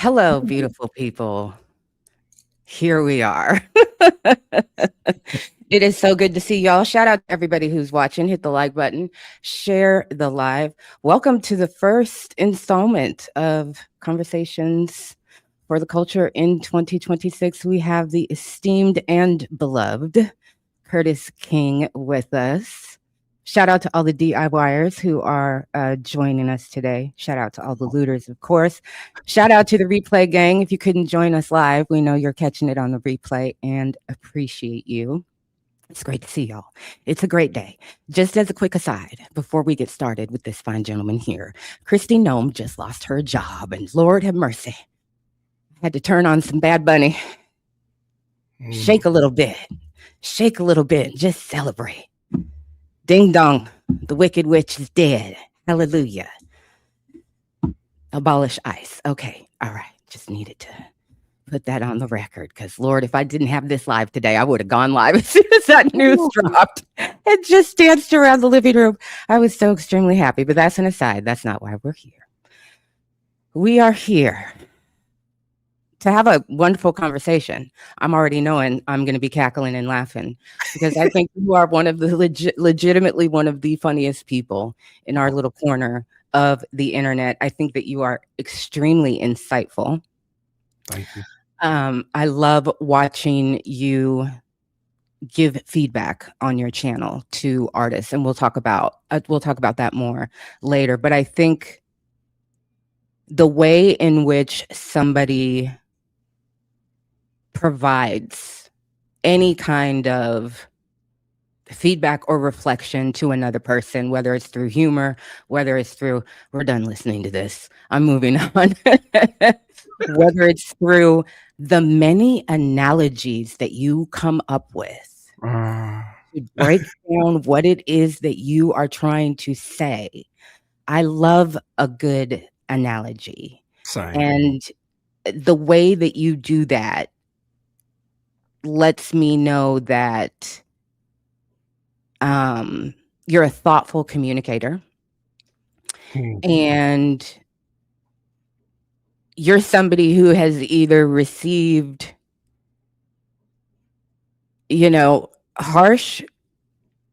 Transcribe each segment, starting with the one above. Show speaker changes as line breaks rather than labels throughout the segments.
Hello, beautiful people. Here we are. It is so good to see y'all. Shout out to everybody who's watching. Hit the like button, share the live. Welcome to the first installment of Conversations for the Culture in 2026. We have the esteemed and beloved Curtis King with us. Shout out to all the DIYers who are joining us today. Shout out to all the looters, of course. Shout out to the replay gang. If you couldn't join us live, we know you're catching it on the replay and appreciate you. It's great to see y'all. It's a great day. Just as a quick aside, before we get started with this fine gentleman here, Christy Nome just lost her job, and Lord have mercy. Had to turn on some Bad Bunny. Shake a little bit. Shake a little bit. Just celebrate. Ding dong. The Wicked Witch is dead. Hallelujah. Abolish ICE. Okay. All right. Just needed to put that on the record because, Lord, if I didn't have this live today, I would have gone live as soon as that news dropped and just danced around the living room. I was so extremely happy, but that's an aside. That's not why we're here. We are here to have a wonderful conversation. I'm already knowing I'm going to be cackling and laughing because I think you are one of the legitimately one of the funniest people in our little corner of the internet. I think that you are extremely insightful.
Thank you.
I love watching you give feedback on your channel to artists, and we'll talk about that more later. But I think the way in which somebody provides any kind of feedback or reflection to another person, whether it's through humor, whether it's through, we're done listening to this, I'm moving on, whether it's through the many analogies that you come up with to break down what it is that you are trying to say. I love a good analogy.
Same.
And the way that you do that lets me know that you're a thoughtful communicator and you're somebody who has either received, harsh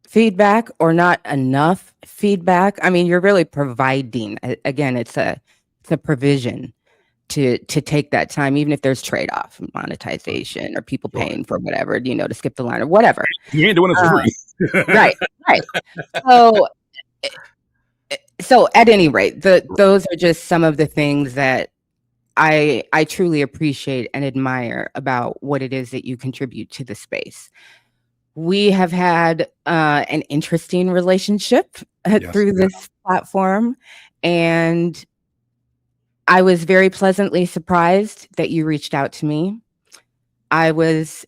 feedback or not enough feedback. I mean, you're really providing. Again, it's a provision to take that time, even if there's trade-off, monetization, or people paying for whatever, to skip the line or whatever.
You ain't doing it for free.
Right. So at any rate, those are just some of the things that I truly appreciate and admire about what it is that you contribute to the space. We have had an interesting relationship through this platform, and I was very pleasantly surprised that you reached out to me. I was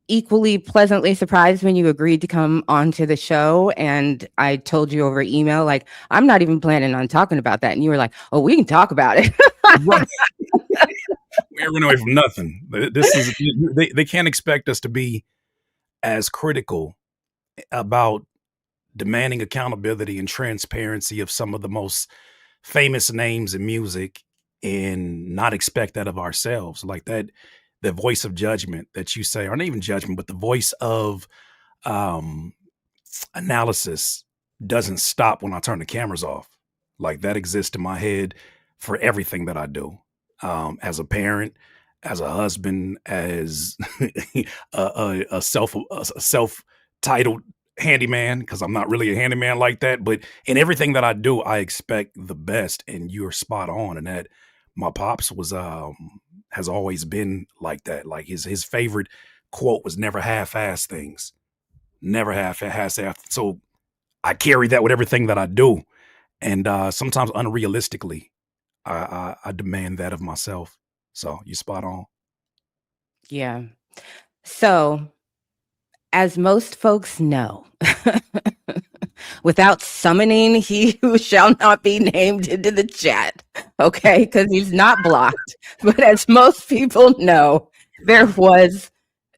equally pleasantly surprised when you agreed to come onto the show, and I told you over email, like, I'm not even planning on talking about that. And you were like, oh, we can talk about it.
Right. We're running away from nothing. They can't expect us to be as critical about demanding accountability and transparency of some of the most famous names in music and not expect that of ourselves. Like that, the voice of judgment that you say, or not even judgment, but the voice of analysis doesn't stop when I turn the cameras off. Like that exists in my head for everything that I do. As a parent, as a husband, as a self-titled handyman, because I'm not really a handyman like that, but in everything that I do, I expect the best, and you're spot on. And that my pops was has always been like that. Like his favorite quote was never half-ass things, never half-ass. So I carry that with everything that I do, and sometimes unrealistically, I demand that of myself. So you spot on.
Yeah. So, as most folks know, without summoning he who shall not be named into the chat, okay, because he's not blocked. But as most people know, there was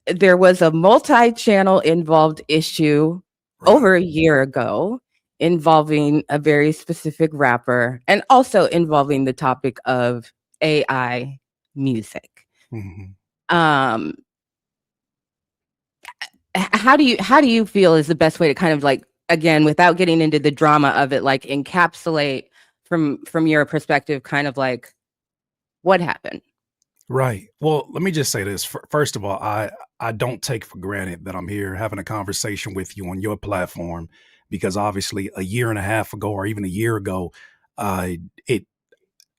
a multi-channel involved issue over a year ago involving a very specific rapper, and also involving the topic of AI music.
Mhm.
Um, how do you feel is the best way to kind of like, again, without getting into the drama of it, like encapsulate from your perspective, kind of like what happened?
Right. Well, let me just say this. First of all, I don't take for granted that I'm here having a conversation with you on your platform because obviously a year and a half ago or even a year ago, it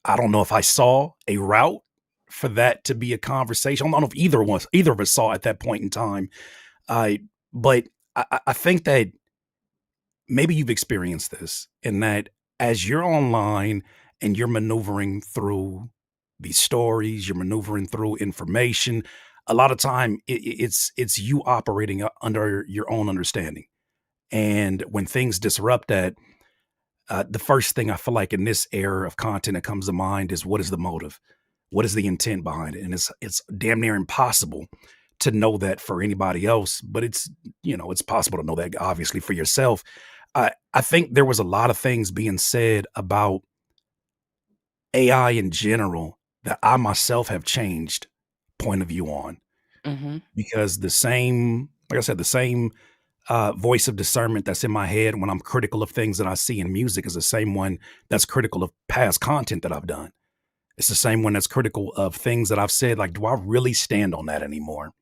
I don't know if I saw a route for that to be a conversation. I don't know if either of us saw at that point in time. I but I think that maybe you've experienced this in that as you're online and you're maneuvering through these stories, you're maneuvering through information. A lot of time, it's you operating under your own understanding, and when things disrupt that, the first thing I feel like in this era of content that comes to mind is what is the motive, what is the intent behind it, and it's damn near impossible to know that for anybody else, but it's possible to know that obviously for yourself. I think there was a lot of things being said about AI in general that I myself have changed point of view on
Mhm.
because like I said, the same voice of discernment that's in my head when I'm critical of things that I see in music is the same one that's critical of past content that I've done. It's the same one that's critical of things that I've said, like, do I really stand on that anymore?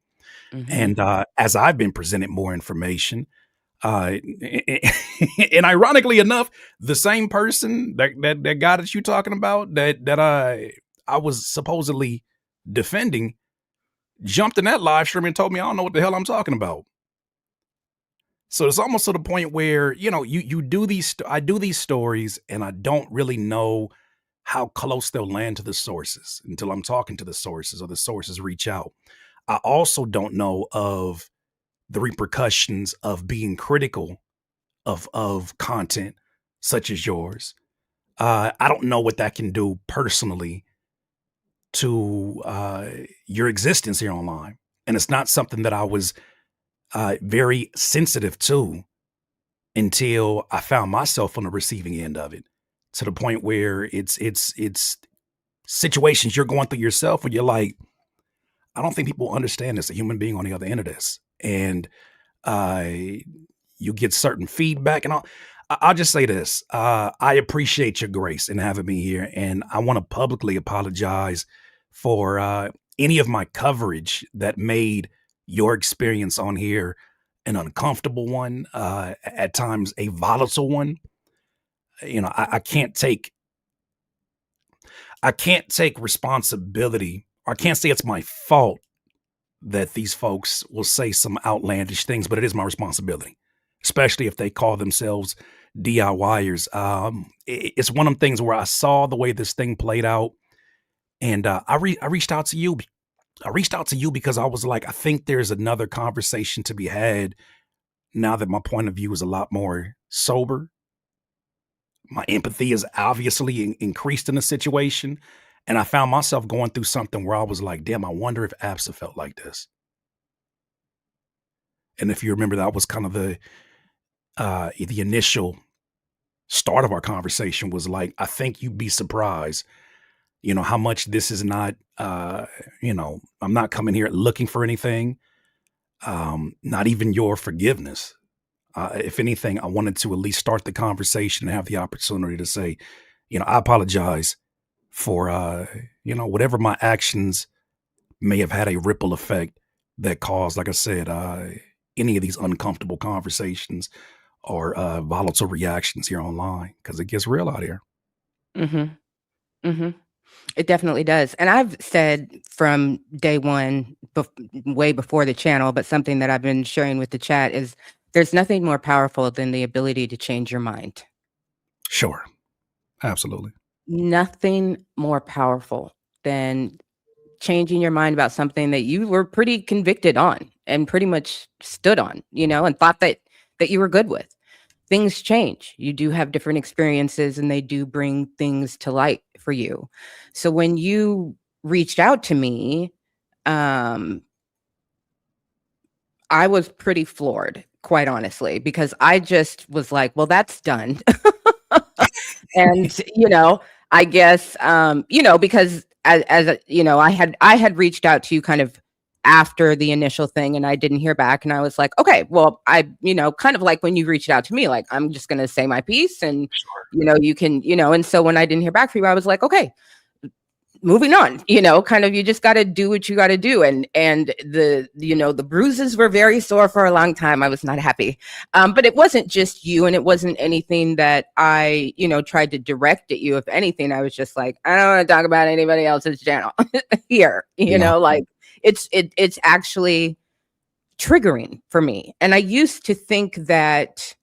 Mhm.
And as I've been presented more information, Uh, and ironically enough, the same person that guy that you talking about that I was supposedly defending jumped in that live stream and told me I don't know what the hell I'm talking about. So it's almost to the point where you do I do these stories and I don't really know how close they'll land to the sources until I'm talking to the sources or the sources reach out. I also don't know of the repercussions of being critical of content such as yours. I don't know what that can do personally to your existence here online, and it's not something that I was very sensitive to until I found myself on the receiving end of it, to the point where it's situations you're going through yourself where you're like, I don't think people understand this, a human being on the other end of this, and uh, you get certain feedback and all. I'll just say this. I appreciate your grace in having me here. And I want to publicly apologize for any of my coverage that made your experience on here an uncomfortable one, at times a volatile one. I can't take responsibility. Or I can't say it's my fault that these folks will say some outlandish things, but it is my responsibility, especially if they call themselves DIYers. It's one of them things where I saw the way this thing played out, and I reached out to you. I reached out to you because I was like, I think there's another conversation to be had now that my point of view is a lot more sober. My empathy is obviously increased in the situation. And I found myself going through something where I was like, damn, I wonder if ABSA felt like this. And if you remember, that was kind of the initial start of our conversation was like, I think you'd be surprised, how much this is not, I'm not coming here looking for anything, not even your forgiveness. If anything, I wanted to at least start the conversation and have the opportunity to say, I apologize for, whatever my actions may have had a ripple effect that caused, like I said, any of these uncomfortable conversations or volatile reactions here online because it gets real out here.
Mhm. Mhm. It definitely does. And I've said from day one, way before the channel, but something that I've been sharing with the chat is there's nothing more powerful than the ability to change your mind.
Sure, absolutely.
Nothing more powerful than changing your mind about something that you were pretty convicted on and pretty much stood on, and thought that you were good with. Things change. You do have different experiences and they do bring things to light for you. So when you reached out to me, um, I was pretty floored, quite honestly, because I just was like, well, that's done. And, I guess, because I had reached out to you kind of after the initial thing, and I didn't hear back, and I was like, okay, well, kind of like when you reached out to me, like, I'm just going to say my piece, and
Sure.
you can, and so when I didn't hear back from you, I was like, okay, moving on, kind of, you just got to do what you got to do. And the bruises were very sore for a long time. I was not happy. But it wasn't just you, and it wasn't anything that I, tried to direct at you. If anything, I was just like, I don't want to talk about anybody else's channel here,
Yeah.
like it's actually triggering for me. And I used to think that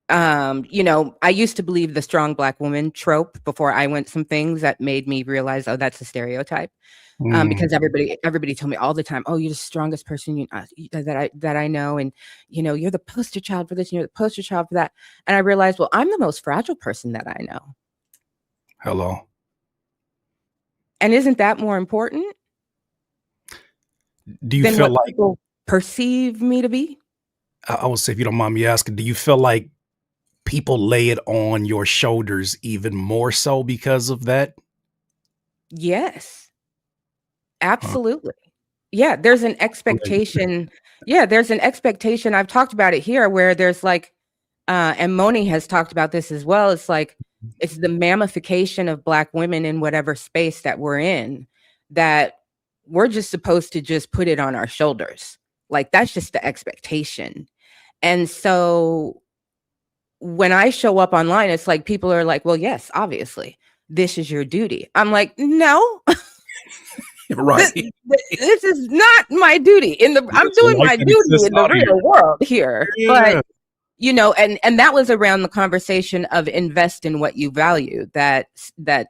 I used to believe the strong Black woman trope before I went some things that made me realize, oh, that's a stereotype.
Mm.
Because everybody told me all the time, oh, you're the strongest person that I know, and you're the poster child for this, and you're the poster child for that. And I realized, well, I'm the most fragile person that I know.
Hello.
And isn't that more important
Do you
than
feel
what
like,
people perceive me to be?
I would say, if you don't mind me asking, do you feel like people lay it on your shoulders even more so because of that?
Yes,
Huh.
absolutely. Yeah, there's an
Like,
expectation. Yeah, there's an expectation. I've talked about it here where there's like, and Moni has talked about this as well. It's like, it's the mammification of Black women in whatever space that we're in, that we're just supposed to just put it on our shoulders. Like, that's just the expectation. And so when I show up online, it's like people are like, well, yes, obviously, this is your duty. I'm like, no,
right.
this is not my duty. I'm
There's
doing
life
my
that
duty
exists
in the
out here.
real world here. But
Yeah.
and that was around the conversation of invest in what you value, that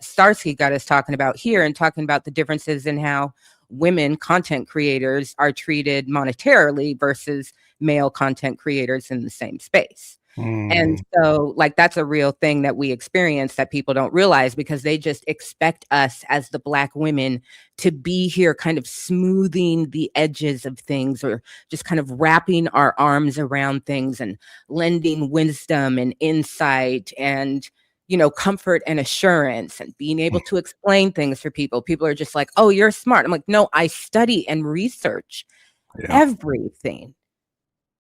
Starsky got us talking about here, and talking about the differences in how women content creators are treated monetarily versus male content creators in the same space. And
Mm.
so, like, that's a real thing that we experience that people don't realize, because they just expect us as the Black women to be here kind of smoothing the edges of things, or just kind of wrapping our arms around things and lending wisdom and insight and, comfort and assurance, and being able to explain things for people. People are just like, oh, you're smart. I'm like, no, I study and research
Yeah.
everything.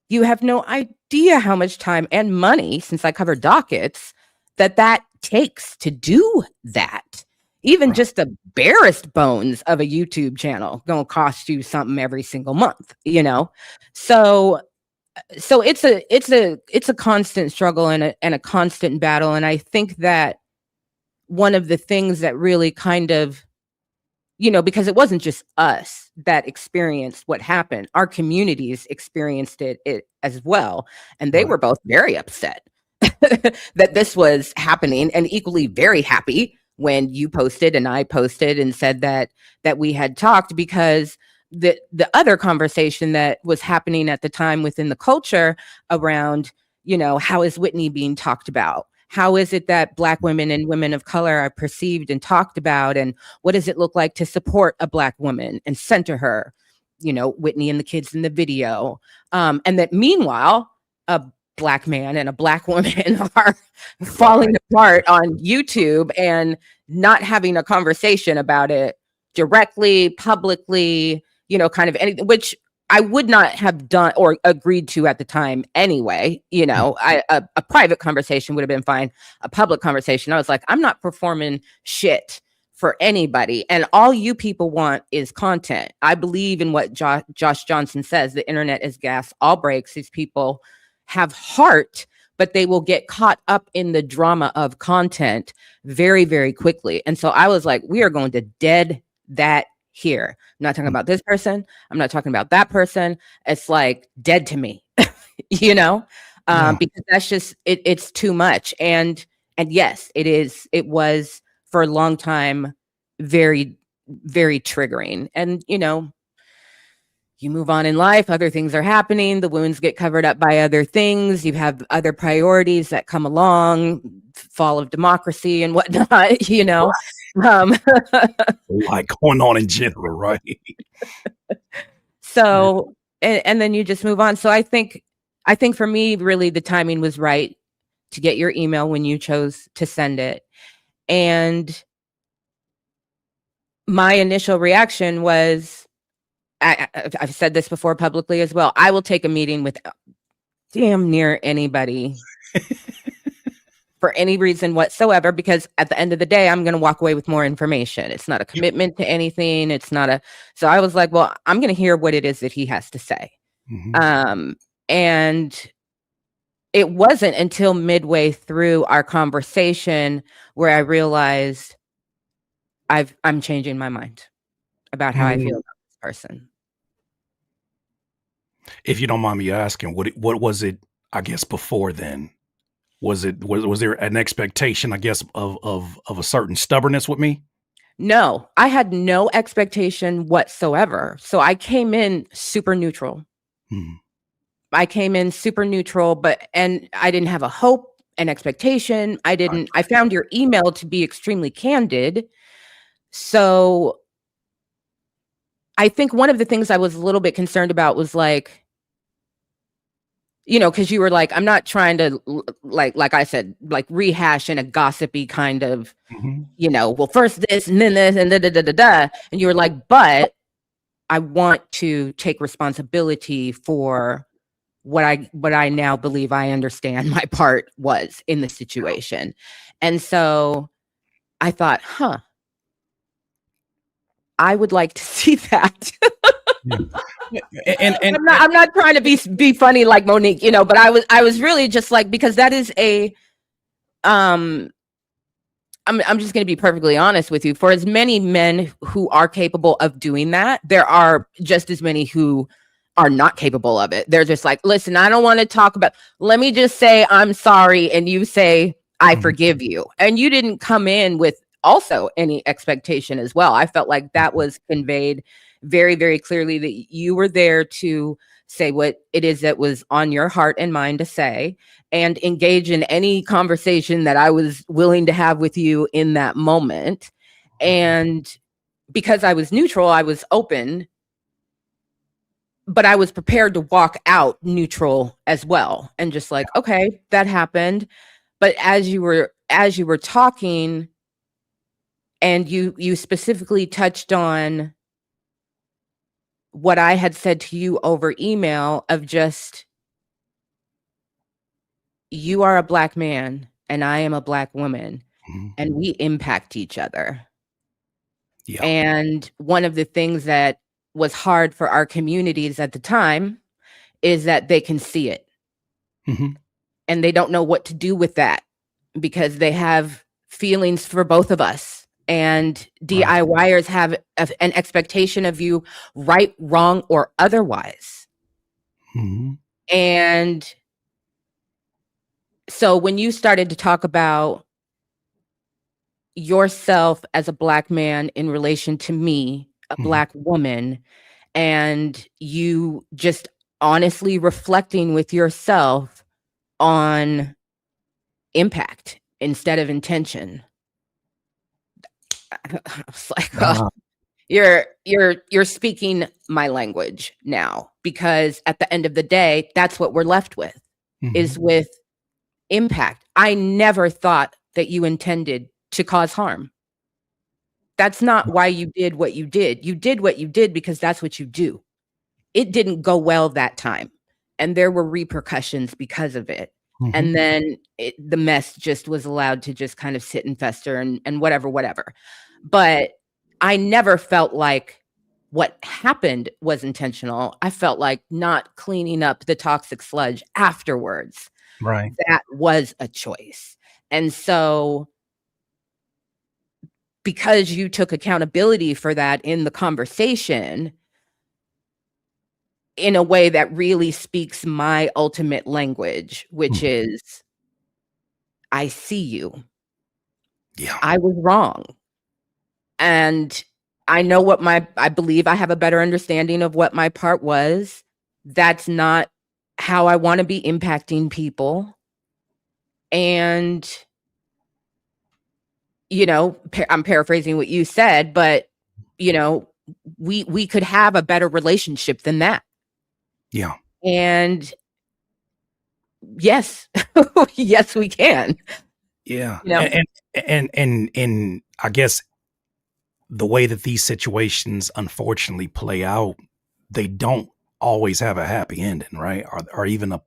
You have no idea how much time and money, since I cover dockets, that takes to do that. Even just the barest bones of a YouTube channel gonna cost you something every single month. So it's a constant struggle, and a constant battle. And I think that one of the things that really kind of, because it wasn't just us that experienced what happened. Our communities experienced it as well. And they
Right.
were both very upset that this was happening, and equally very happy when you posted and I posted and said that we had talked, because the other conversation that was happening at the time within the culture around, how is Whitney being talked about? How is it that Black women and women of color are perceived and talked about? And what does it look like to support a Black woman and center her? Whitney and the kids in the video. And that meanwhile, a Black man and a Black woman are falling
Right.
apart on YouTube, and not having a conversation about it directly, publicly, kind of anything, which I would not have done or agreed to at the time anyway. A private conversation would have been fine. A public conversation, I was like, I'm not performing shit for anybody. And all you people want is content. I believe in what Josh Johnson says: the internet is gas, all breaks. These people have heart, but they will get caught up in the drama of content very, very quickly. And so I was like, we are going to dead that here. I'm not talking about this person. I'm not talking about that person. It's like dead to me, you know,
Yeah.
because that's just it's too much. And yes, it was for a long time very, very triggering. And you move on in life, other things are happening, the wounds get covered up by other things, you have other priorities that come along, fall of democracy and whatnot, um,
Like going on in general, right? Yeah.
so and then you just move on. So I think for me, really, the timing was right to get your email when you chose to send it. And my initial reaction was, I've said this before publicly as well. I will take a meeting with damn near anybody for any reason whatsoever, because at the end of the day, I'm going to walk away with more information. It's not a commitment to anything. It's not a, so I was like, well, I'm going to hear what it is that he has to say.
Mm-hmm.
And it wasn't until midway through our conversation where I realized I'm changing my mind about how I feel about this person.
If you don't mind me asking, what was it? I guess before then, was there an expectation? I guess of a certain stubbornness with me.
No, I had no expectation whatsoever. So I came in super neutral.
Mm-hmm.
I came in super neutral, and I didn't have a hope, an expectation. I found your email to be extremely candid. So I think one of the things I was a little bit concerned about was like, because you were like, I'm not trying to like I said, like rehash in a gossipy kind of,
Mm-hmm.
well, first this and then this and da da da da da. And you were like, but I want to take responsibility for what I now believe I understand my part was in the situation. And so I thought, I would like to see that.
Yeah. And
I'm not trying to be funny like Monique, but I was really just like, because that is a I'm just going to be perfectly honest with you. For as many men who are capable of doing that, there are just as many who are not capable of it. They're just like, listen, I don't want to talk about, let me just say I'm sorry. And you say, I
mm-hmm.
forgive you. And you didn't come in with also any expectation as well. I felt like that was conveyed very, very clearly, that you were there to say what it is that was on your heart and mind to say, and engage in any conversation that I was willing to have with you in that moment. And because I was neutral, I was open, but I was prepared to walk out neutral as well. And just like, okay, that happened. But as you were talking, and you specifically touched on what I had said to you over email of just, you are a Black man and I am a Black woman,
Mm-hmm.
and we impact each other.
Yeah.
And one of the things that was hard for our communities at the time is that they can see it.
Mm-hmm.
And they don't know what to do with that, because they have feelings for both of us. And
Right.
DIYers have an expectation of you, right, wrong, or otherwise.
Mm-hmm.
And so when you started to talk about yourself as a Black man in relation to me, a
Mm-hmm.
Black woman, and you just honestly reflecting with yourself on impact instead of intention. I was like, oh,
Uh,
you're speaking my language now, because at the end of the day, that's what we're left with,
mm-hmm.
is with impact. I never thought that you intended to cause harm. That's not why you did what you did. You did what you did because that's what you do. It didn't go well that time, and there were repercussions because of it.
Mm-hmm.
And then the mess just was allowed to just kind of sit and fester and whatever. But I never felt like what happened was intentional. I felt like not cleaning up the toxic sludge afterwards,
Right.
that was a choice. And so, because you took accountability for that in the conversation, in a way that really speaks my ultimate language, which
Mm-hmm.
is, I see you.
Yeah.
I was wrong. And I believe I have a better understanding of what my part was. That's not how I want to be impacting people. And, I'm paraphrasing what you said, but, we could have a better relationship than that.
Yeah.
And yes, yes, we can.
Yeah.
You know?
And I guess the way that these situations unfortunately play out, they don't always have a happy ending, right? Or even a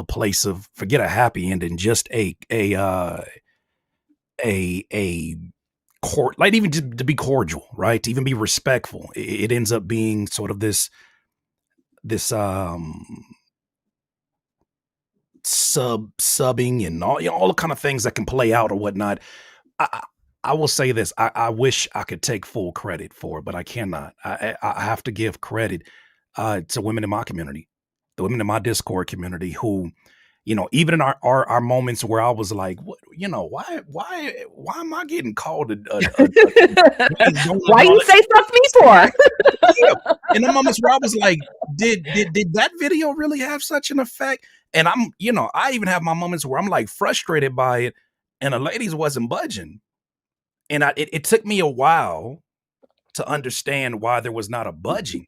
place of, forget a happy ending, just a court, like even to be cordial, right? To even be respectful. It ends up being sort of this subbing and all, all the kind of things that can play out or whatnot. I, I will say this. I wish I could take full credit for it, but I cannot. I have to give credit to women in my community, the women in my Discord community who, even in our moments where I was like, what, why am I getting called a Dunkin' Donut
Why
and all
you
that?
say stuff me for?
Yeah. In the moments where I was like, did that video really have such an effect? And I even have my moments where I'm like frustrated by it, and the ladies wasn't budging. And it took me a while to understand why there was not a budging.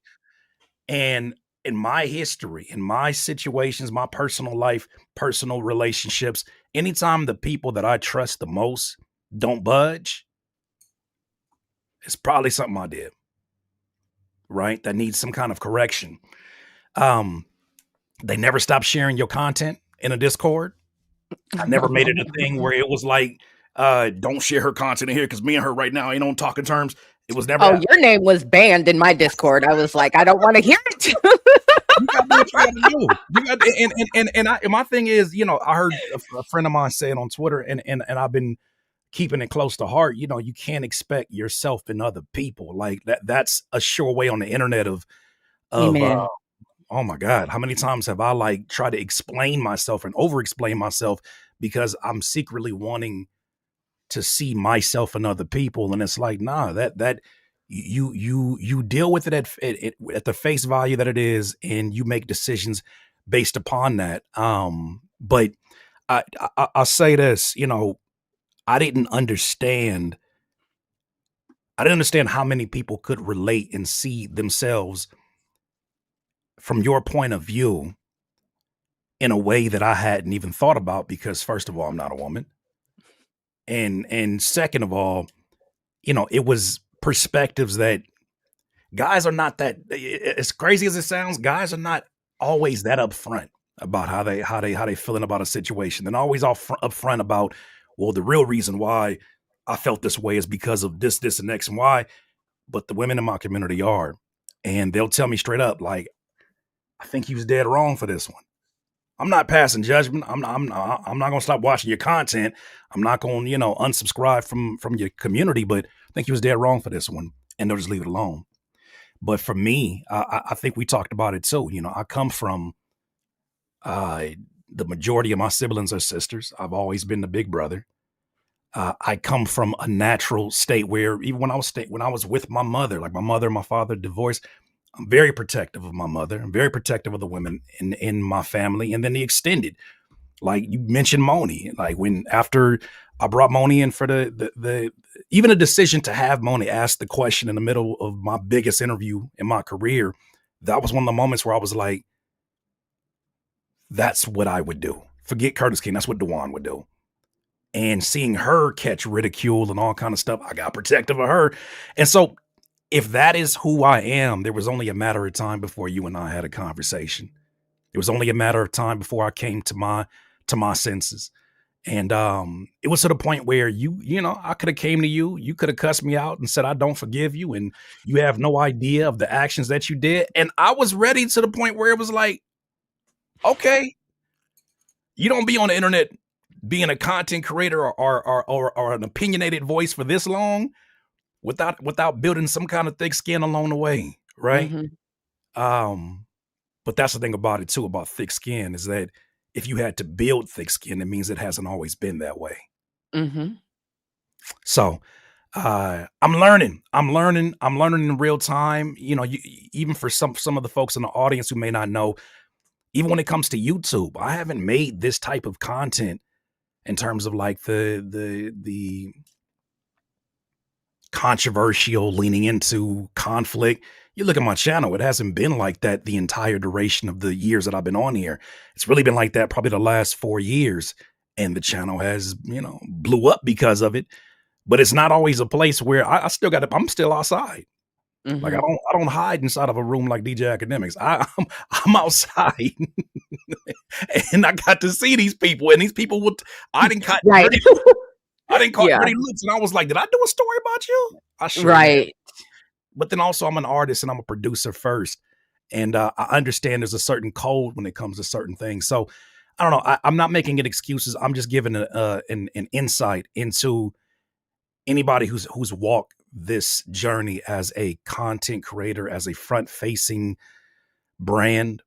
And in my history, in my situations, my personal life, personal relationships, anytime the people that I trust the most don't budge, it's probably something I did, right? That needs some kind of correction. Um, they never stopped sharing your content in a Discord. I never made it a thing where it was like, don't share her content in here because me and her right now ain't on talking terms. It was never
Oh,
that.
your name was banned in my Discord. I was like, I don't want to hear it.
You got to do what you got to do. You got to, and my thing is, I heard a friend of mine say it on Twitter, and I've been keeping it close to heart. You can't expect yourself in other people like that. That's a sure way on the internet of
Amen.
oh my God, how many times have I like tried to explain myself and over explain myself because I'm secretly wanting to see myself in other people, and it's like, nah, that you deal with it at the face value that it is, and you make decisions based upon that. But I'll say this, I didn't understand. I didn't understand how many people could relate and see themselves from your point of view in a way that I hadn't even thought about because first of all, I'm not a woman. And second of all, it was perspectives that guys are not that, as crazy as it sounds, guys are not always that upfront about how they feeling about a situation. They're always upfront about, well, the real reason why I felt this way is because of this and X and Y. But the women in my community are, and they'll tell me straight up, like, I think he was dead wrong for this one. I'm not passing judgment. I'm not gonna stop watching your content. I'm not gonna unsubscribe from your community. But I think he was dead wrong for this one, and they'll just leave it alone. But for me, I think we talked about it too. I come from uh, the majority of my siblings are sisters. I've always been the big brother. I come from a natural state where even when I was with my mother, like my mother and my father divorced, I'm very protective of my mother. I'm very protective of the women in my family, and then the extended. Like you mentioned, Moni. Like when after I brought Moni in for the even a decision to have Moni ask the question in the middle of my biggest interview in my career, that was one of the moments where I was like, "That's what I would do." Forget Curtis King. That's what Dewan would do. And seeing her catch ridicule and all kind of stuff, I got protective of her. And so if that is who I am, there was only a matter of time before you and I had a conversation. It was only a matter of time before I came to my senses. And it was to the point where I could have came to you, you could have cussed me out and said, I don't forgive you, and you have no idea of the actions that you did. And I was ready to the point where it was like, okay, you don't be on the internet being a content creator or an opinionated voice for this long without building some kind of thick skin along the way, right?
Mm-hmm.
Um, but that's the thing about it too, about thick skin, is that if you had to build thick skin, it means it hasn't always been that way.
Mm-hmm.
So I'm learning. I'm learning in real time. Even for some of the folks in the audience who may not know, even when it comes to YouTube, I haven't made this type of content in terms of like the controversial, leaning into conflict. You look at my channel, it hasn't been like that the entire duration of the years that I've been on here. It's really been like that probably the last 4 years. And the channel has, blew up because of it. but it's not always a place where I still got to, I'm still outside. Like
Mhm.
I don't hide inside of a room like DJ Academics. I'm outside, and I got to see these people, and these people would I didn't got
Right.
dirty. I didn't caught
Yeah.
dirty looks, and I was like, "Did I do a story about you?" I sure did.
Right.
But then also, I'm an artist and I'm a producer first, and I understand there's a certain code when it comes to certain things. So I don't know. I'm not making it excuses. I'm just giving an insight into anybody who's walked this journey as a content creator, as a front facing brand.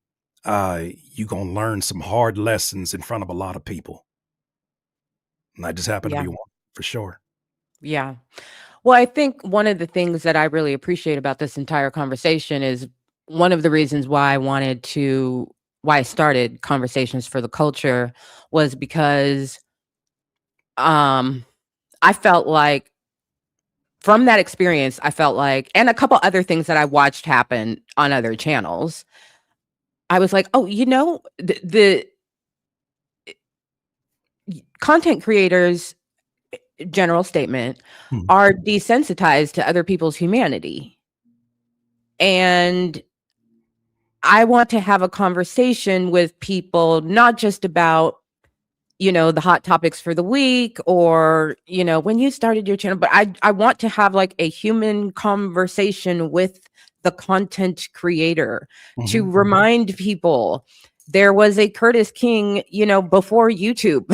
You're gonna learn some hard lessons in front of a lot of people, and I just happen to
Yeah.
be one for sure.
Yeah. Well, I think one of the things that I really appreciate about this entire conversation is one of the reasons why I started Conversations for the Culture was because um I felt like from that experience, I felt like, and a couple other things that I watched happen on other channels, I was like, oh, the content creators, general statement,
Hmm.
are desensitized to other people's humanity. And I want to have a conversation with people, not just about, the hot topics for the week or, when you started your channel, but I want to have like a human conversation with the content creator to
Hmm.
remind people there was a Curtis King, before YouTube.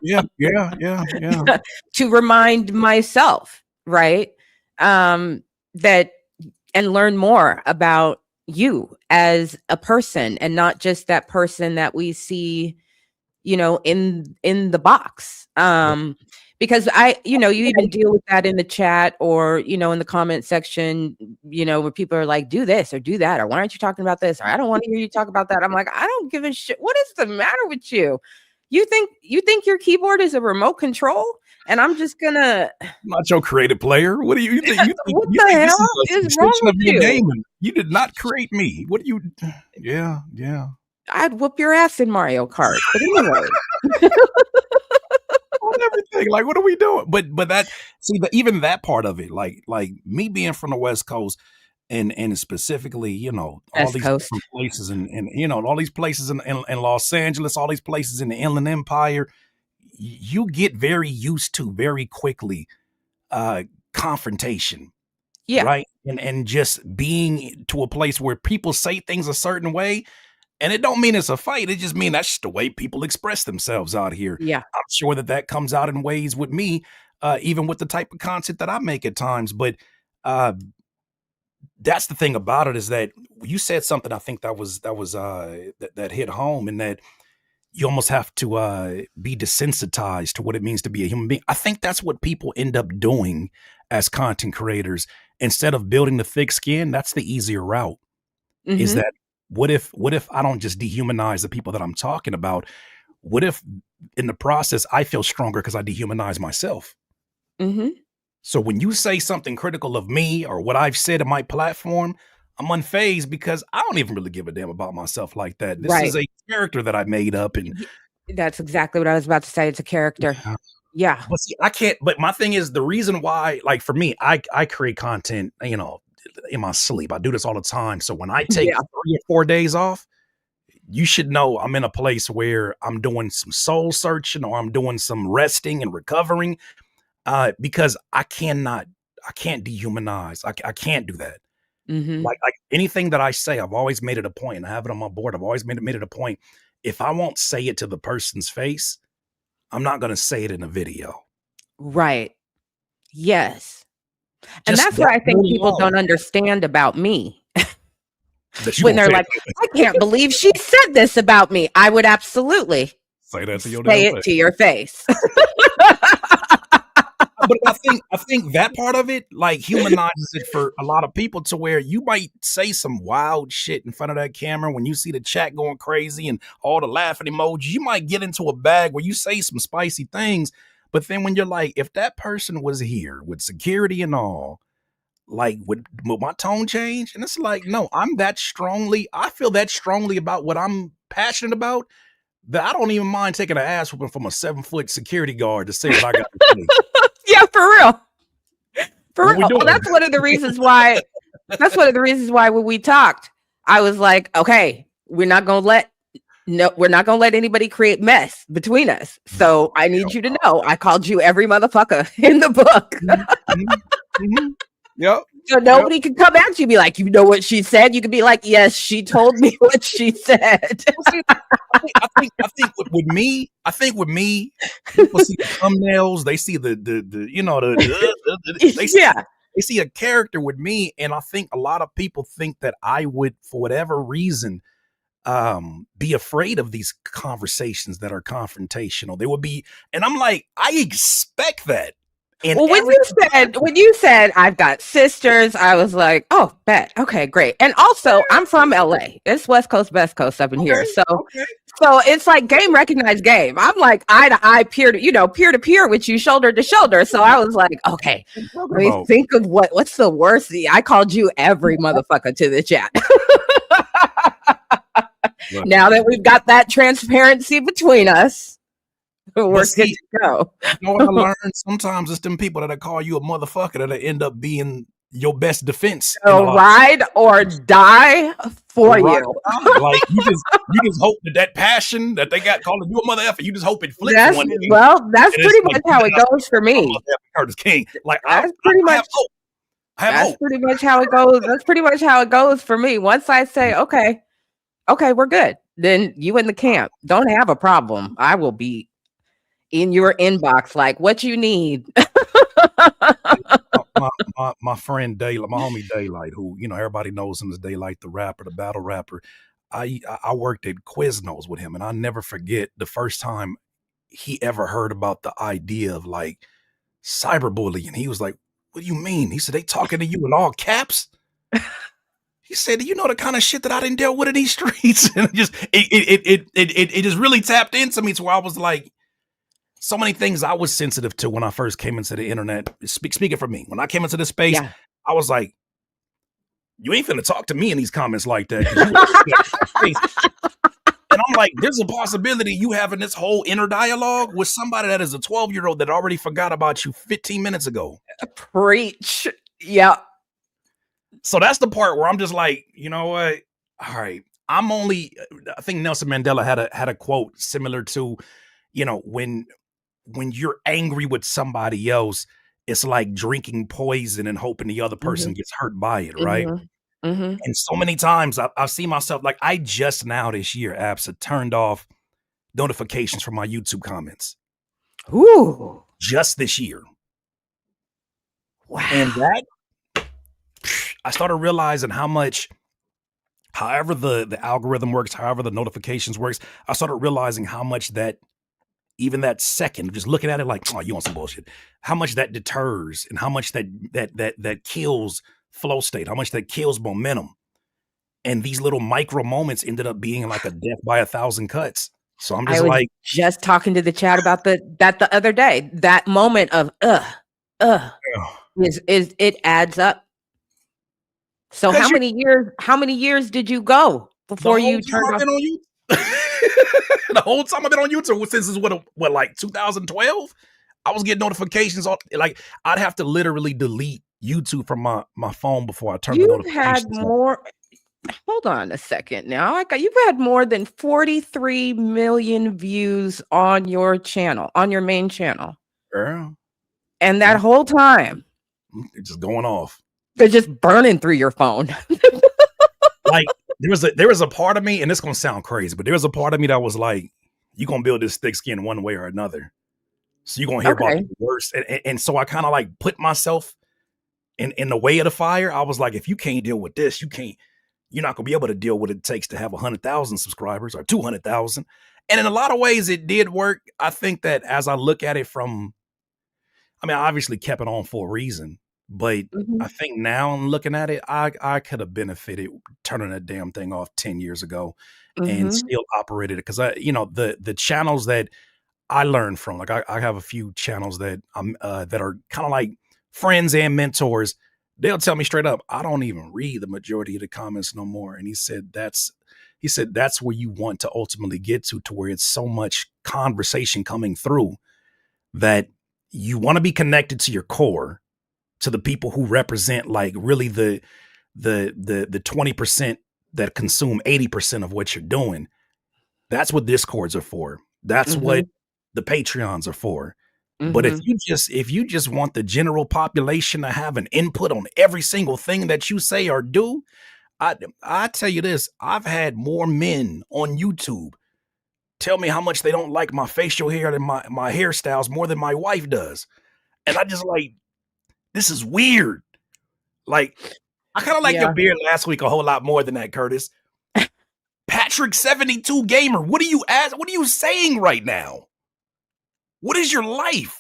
Yeah, yeah, yeah, yeah.
To remind myself, right? That and learn more about you as a person and not just that person that we see, in the box. Because you even deal with that in the chat or, in the comment section, where people are like, do this or do that, or why aren't you talking about this? Or I don't want to hear you talk about that. I'm like, I don't give a shit. What is the matter with you? You think your keyboard is a remote control? And I'm just gonna
I'm not your creative player. What do you think?
what
You
the
think this is
hell
an
is wrong
extension
with
of your
you?
gaming? You did not create me. What do you? Yeah, yeah.
I'd whoop your ass in Mario Kart. But anyway.
On everything. Like, what are we doing? But that see the even that part of it, like me being from the West Coast and specifically, all
West
these
Coast.
different places and all these places in Los Angeles, all these places in the Inland Empire, you get very used to very quickly uh confrontation,
Yeah.
right? And just being to a place where people say things a certain way, and it don't mean it's a fight. It just mean that's just the way people express themselves out here.
Yeah.
I'm sure that comes out in ways with me, even with the type of content that I make at times. But uh, that's the thing about it is that you said something. I think that hit home, and that you almost have to be desensitized to what it means to be a human being. I think that's what people end up doing as content creators. Instead of building the thick skin, that's the easier route. Is
Mhm.
that what if I don't just dehumanize the people that I'm talking about? What if in the process I feel stronger because I dehumanize myself?
Mhm.
So when you say something critical of me or what I've said in my platform, I'm unfazed because I don't even really give a damn about myself like that. This is
Right.
a character that I made up, and
Y That's exactly what I was about to say. It's a character. Yeah.
but see, I can't. But my thing is the reason why, like for me, I create content, in my sleep. I do this all the time. So when I take
Yeah.
3 or 4 days off, you should know I'm in a place where I'm doing some soul searching or I'm doing some resting and recovering, because I can't dehumanize. I can't do that.
Mhm.
Like anything that I say, I've always made it a point, and I have it on my board. I've always made it a point. If I won't say it to the person's face, I'm not going to say it in a video.
Right. Yes. And
Just
that's what
that
I think
early
people
on
don't understand about me.
that you
When
gonna
they're
say it.
like, "I can't believe she said this about me." I would absolutely
Say that to your damn
say it
face.
to your face.
But I think that part of it like humanizes it for a lot of people to where you might say some wild shit in front of that camera when you see the chat going crazy and all the laughing emojis. You might get into a bag where you say some spicy things, but then when you're like, if that person was here with security and all, like would my tone change? And it's like, no, I feel that strongly about what I'm passionate about that I don't even mind taking an ass whooping from a 7-foot security guard to say what I got to say.
Yeah, for real. For
What we
real. Well,
doing?
that's one of the reasons why. That's one of the reasons why when we talked, I was like, okay, we're not gonna let anybody create mess between us. So I need you to know I called you every motherfucker in the book.
Yep.
So nobody can come at you and be like, you know what she said? You can be like, yes, she told me what she said.
I think with me, people see the thumbnails, they see the they see a character with me, and I think a lot of people think that I would, for whatever reason, be afraid of these conversations that are confrontational. They would be, and I'm like, I expect that. And
Well, when you said I've got sisters, I was like, oh, bet. Okay, great. And also, I'm from LA. It's West Coast, Best Coast up in here. So it's like game recognized game. I'm like eye to eye, peer to peer with you, shoulder to shoulder. So I was like, okay, let me think of what's the worst. I called you every motherfucker to the chat. Now that we've got that transparency between us, we're good to go.
You know what I learned? Sometimes it's them people that call you a motherfucker that end up being your best defense.
So ride or die for you.
Like you just hope that passion that they got calling you a mother effer, you just hope it flips one day.
Well, that's pretty much how it goes for me.
Curtis King. Like
that's pretty much. That's pretty much how it goes. That's pretty much how it goes for me. Once I say, okay, we're good, then you in the camp don't have a problem. I will be in your inbox like, what you need.
my friend Daylight, my homie Daylight, who everybody knows him as Daylight, the rapper, the battle rapper. I worked at Quiznos with him, and I never forget the first time he ever heard about the idea of like cyberbullying. He was like, "What do you mean?" He said, "They talking to you in all caps." He said, "You know the kind of shit that I didn't deal with in these streets," and it just really tapped into me to where I was like, so many things I was sensitive to when I first came into the internet. Speaking for me, when I came into this space, I was like, "You ain't finna talk to me in these comments like that." And I'm like, there's a possibility you having this whole inner dialogue with somebody that is a 12-year-old that already forgot about you 15 minutes ago.
Preach. Yeah.
So that's the part where I'm just like, you know what? All right. I think Nelson Mandela had a quote similar to, when you're angry with somebody else, it's like drinking poison and hoping the other person gets hurt by it, right? And so many times I've seen myself, like I just now this year, Absa, turned off notifications from my YouTube comments.
Ooh.
Just this year.
Wow.
And that, I started realizing how much, however the algorithm works, however the notifications works, I started realizing how much that, even that second, just looking at it like, oh, you want some bullshit, how much that deters and how much that kills flow state, how much that kills momentum. And these little micro moments ended up being like a death by 1,000 cuts. So I'm just
just talking to the chat about that the other day. That moment of is it adds up. So how many years did you go before you turned off?
The whole time I've been on YouTube, since it's what like 2012, I was getting notifications on, like I'd have to literally delete YouTube from my phone before I turned the notifications
had more. Hold on a second now. You've had more than 43 million views on your channel, on your main channel.
Girl.
And that whole time,
it's just going off.
They're just burning through your phone.
Like there was a part of me, and it's gonna sound crazy, but there was a part of me that was like, you're gonna build this thick skin one way or another. So you're gonna hear about the worst. And so I kind of like put myself in the way of the fire. I was like, if you can't deal with this, you're not gonna be able to deal with what it takes to have 100,000 subscribers or 200,000. And in a lot of ways it did work. I think that as I look at it I obviously kept it on for a reason, but I think now I'm looking at it, I could have benefited turning that damn thing off 10 years ago and still operated it. Cause the channels that I learned from, like I have a few channels that that are kind of like friends and mentors. They'll tell me straight up, I don't even read the majority of the comments no more. And he said, He said that's where you want to ultimately get to where it's so much conversation coming through that you want to be connected to your core, to the people who represent like really the 20% that consume 80% of what you're doing. That's what Discords are for. That's what the Patreons are for. But if you just want the general population to have an input on every single thing that you say or do, I tell you this, I've had more men on YouTube tell me how much they don't like my facial hair and my hairstyles more than my wife does. And I just like, this is weird. Like, I kind of like your beard last week a whole lot more than that, Curtis. Patrick 72 Gamer, what are you saying right now? What is your life?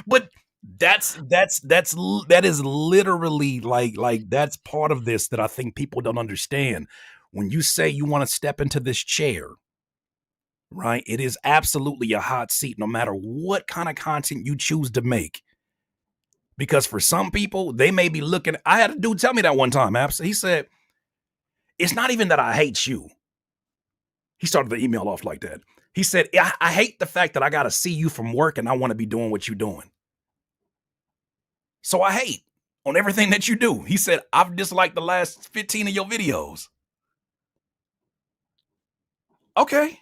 But that is literally like that's part of this that I think people don't understand. When you say you want to step into this chair, right? It is absolutely a hot seat no matter what kind of content you choose to make. Because for some people, they may be looking. I had a dude tell me that one time, Abs. He said, it's not even that I hate you. He started the email off like that. He said, I hate the fact that I got to see you from work and I want to be doing what you're doing. So I hate on everything that you do. He said, I've disliked the last 15 of your videos. Okay.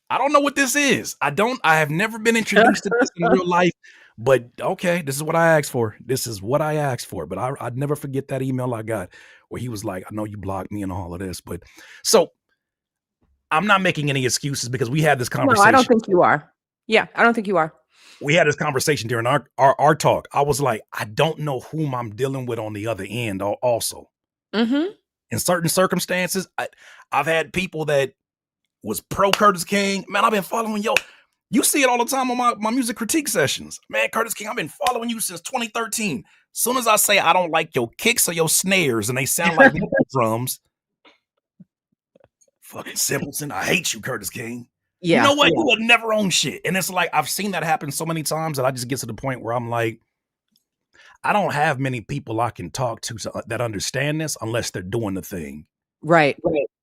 I don't know what this is. I have never been introduced to this in real life, but okay, this is what I asked for. This is what I asked for. But I'd never forget that email I got where he was like, I know you blocked me and all of this, but so I'm not making any excuses because we had this conversation.
No, I don't think you are. Yeah, I don't think you are.
We had this conversation during our talk. I was like, I don't know whom I'm dealing with on the other end also. In certain circumstances, I've had people that was pro Curtis King. Man, I've been following you see it all the time on my music critique sessions. Man, Curtis King, I've been following you since 2013. Soon as I say I don't like your kicks or your snares and they sound like drums, fucking simpleton, I hate you, Curtis King. Yeah. You know what? You would never own shit. And it's like, I've seen that happen so many times that I just get to the point where I'm like, I don't have many people I can talk to that understand this unless they're doing the thing.
Right.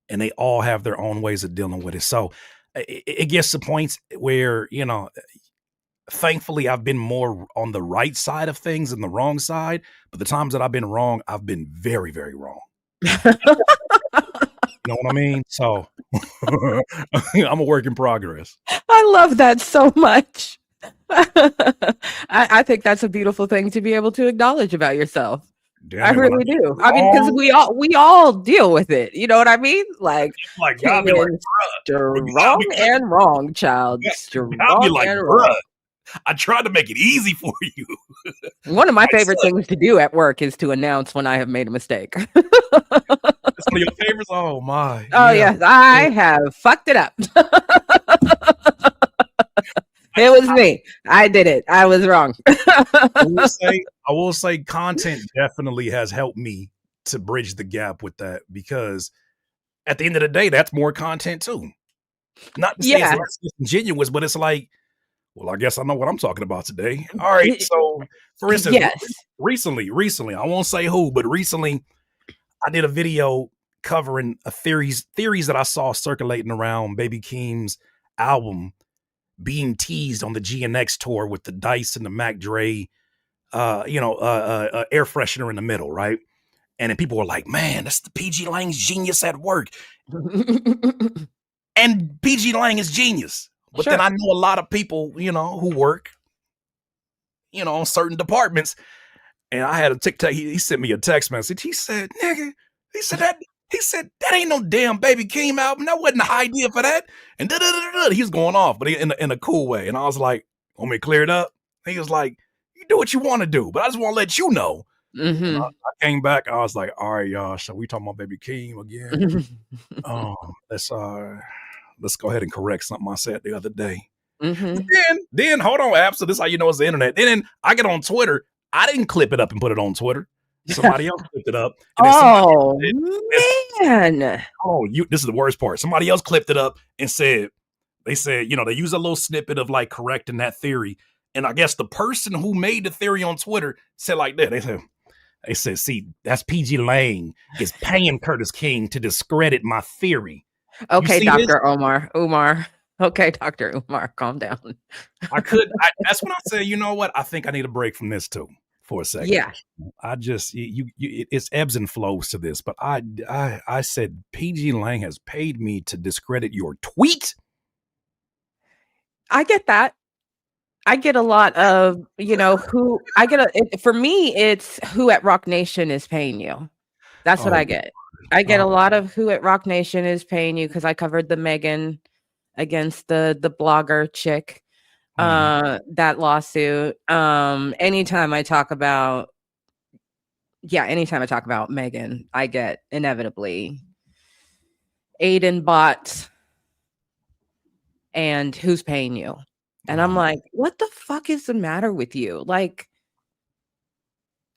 And they all have their own ways of dealing with it. So it gets to points where, thankfully I've been more on the right side of things than the wrong side. But the times that I've been wrong, I've been very, very wrong. You know what I mean? So I'm a work in progress.
I love that so much. I think that's a beautiful thing to be able to acknowledge about yourself. I really do. I mean, because we all deal with it. You know what I mean? Like
God be like,
strong and wrong, child. Strong and wrong.
I tried to make it easy for you.
One of my favorite things to do at work is to announce when I have made a mistake.
That's one of your favorites? Oh, my.
Oh, yes. I have fucked it up. It was me. I did it. I was wrong.
I will say content definitely has helped me to bridge the gap with that because at the end of the day, that's more content too. Not to say it's less disingenuous, but it's like, well, I guess I know what I'm talking about today. All right. So for instance, recently, I won't say who, but recently I did a video covering theories that I saw circulating around Baby Keem's album being teased on the GNX tour with the Dice and the Mac Dre, air freshener in the middle, right? And then people were like, man, that's the PG Lang's genius at work. And PG Lang is genius. But then I know a lot of people, who work, on certain departments. And I had a TikTok. He sent me a text message. He said, nigga, he said, that ain't no damn Baby Keem album. That wasn't the idea for that. And he was going off, but in a cool way. And I was like, want me to clear it up? He was like, you do what you want to do, but I just want to let you know. I came back. I was like, all right, y'all. So we talking about Baby Keem again. Let's go ahead and correct something I said the other day. Then hold on, Ab. So this is how you know it's the internet. Then I get on Twitter. I didn't clip it up and put it on Twitter. Somebody else clipped it up.
Oh, man.
This is the worst part. Somebody else clipped it up and they said, they use a little snippet of like correcting that theory. And I guess the person who made the theory on Twitter said like that. They said, They said, see, that's PG Lang is paying Curtis King to discredit my theory. You
Okay,
see this?
Dr. Umar. Okay, Dr. Umar, calm down.
That's when I say, you know what? I think I need a break from this too for a second.
Yeah,
I just, it's ebbs and flows to this, but I said PG Lang has paid me to discredit your tweet.
I get that. I get a lot of, for me, it's who at Rock Nation is paying you. That's what
Oh,
I get. I get a lot of who at Rock Nation is paying you because I covered the Megan against the blogger chick,
mhm.
that lawsuit. Anytime I talk about Megan, I get inevitably Aiden bots and who's paying you. And I'm like, what the fuck is the matter with you? Like,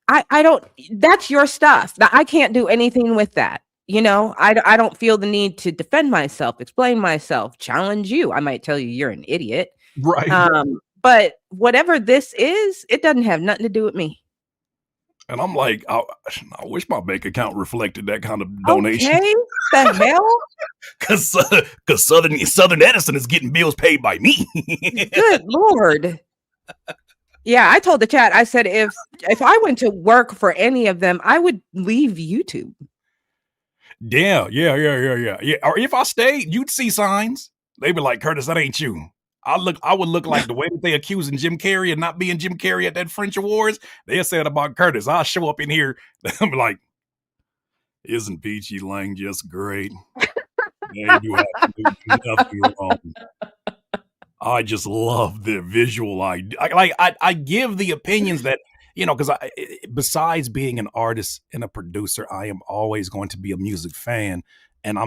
I don't, that's your stuff. I can't do anything with that. I don't feel the need to defend myself, explain myself, challenge you. I might tell you you're an idiot.
Right.
But whatever this is, it doesn't have nothing to do with me.
And I'm like, I wish my bank account reflected that kind of donation.
Okay, the hell?
Because Southern Edison is getting bills paid by me.
Good Lord. Yeah, I told the chat, I said, if I went to work for any of them, I would leave YouTube.
Yeah. Or if I stayed, you'd see signs. They'd be like, Curtis, that ain't you. I would look like the way that they accusing Jim Carrey of not being Jim Carrey at that French Awards. They said about Curtis. I'll show up in here. I'm like, isn't Peachy Lang just great? Yeah, you have to do nothing wrong. I just love the visual idea. I give the opinions that, because besides being an artist and a producer, I am always going to be a music fan. And I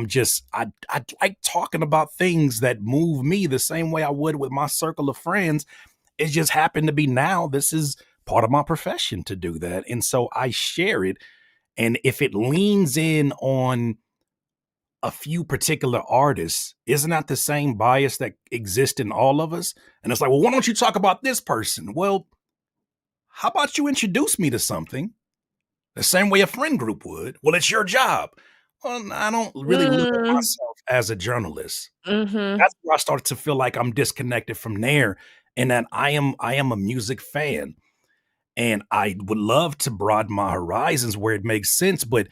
like talking about things that move me the same way I would with my circle of friends. It just happened to be now, this is part of my profession to do that. And so I share it. And if it leans in on a few particular artists, isn't that the same bias that exists in all of us? And it's like, well, why don't you talk about this person? Well, how about you introduce me to something the same way a friend group would? Well, it's your job. Well, I don't really look at myself as a journalist.
Mm-hmm.
That's where I started to feel like I'm disconnected from there, and that I am a music fan, and I would love to broaden my horizons where it makes sense. But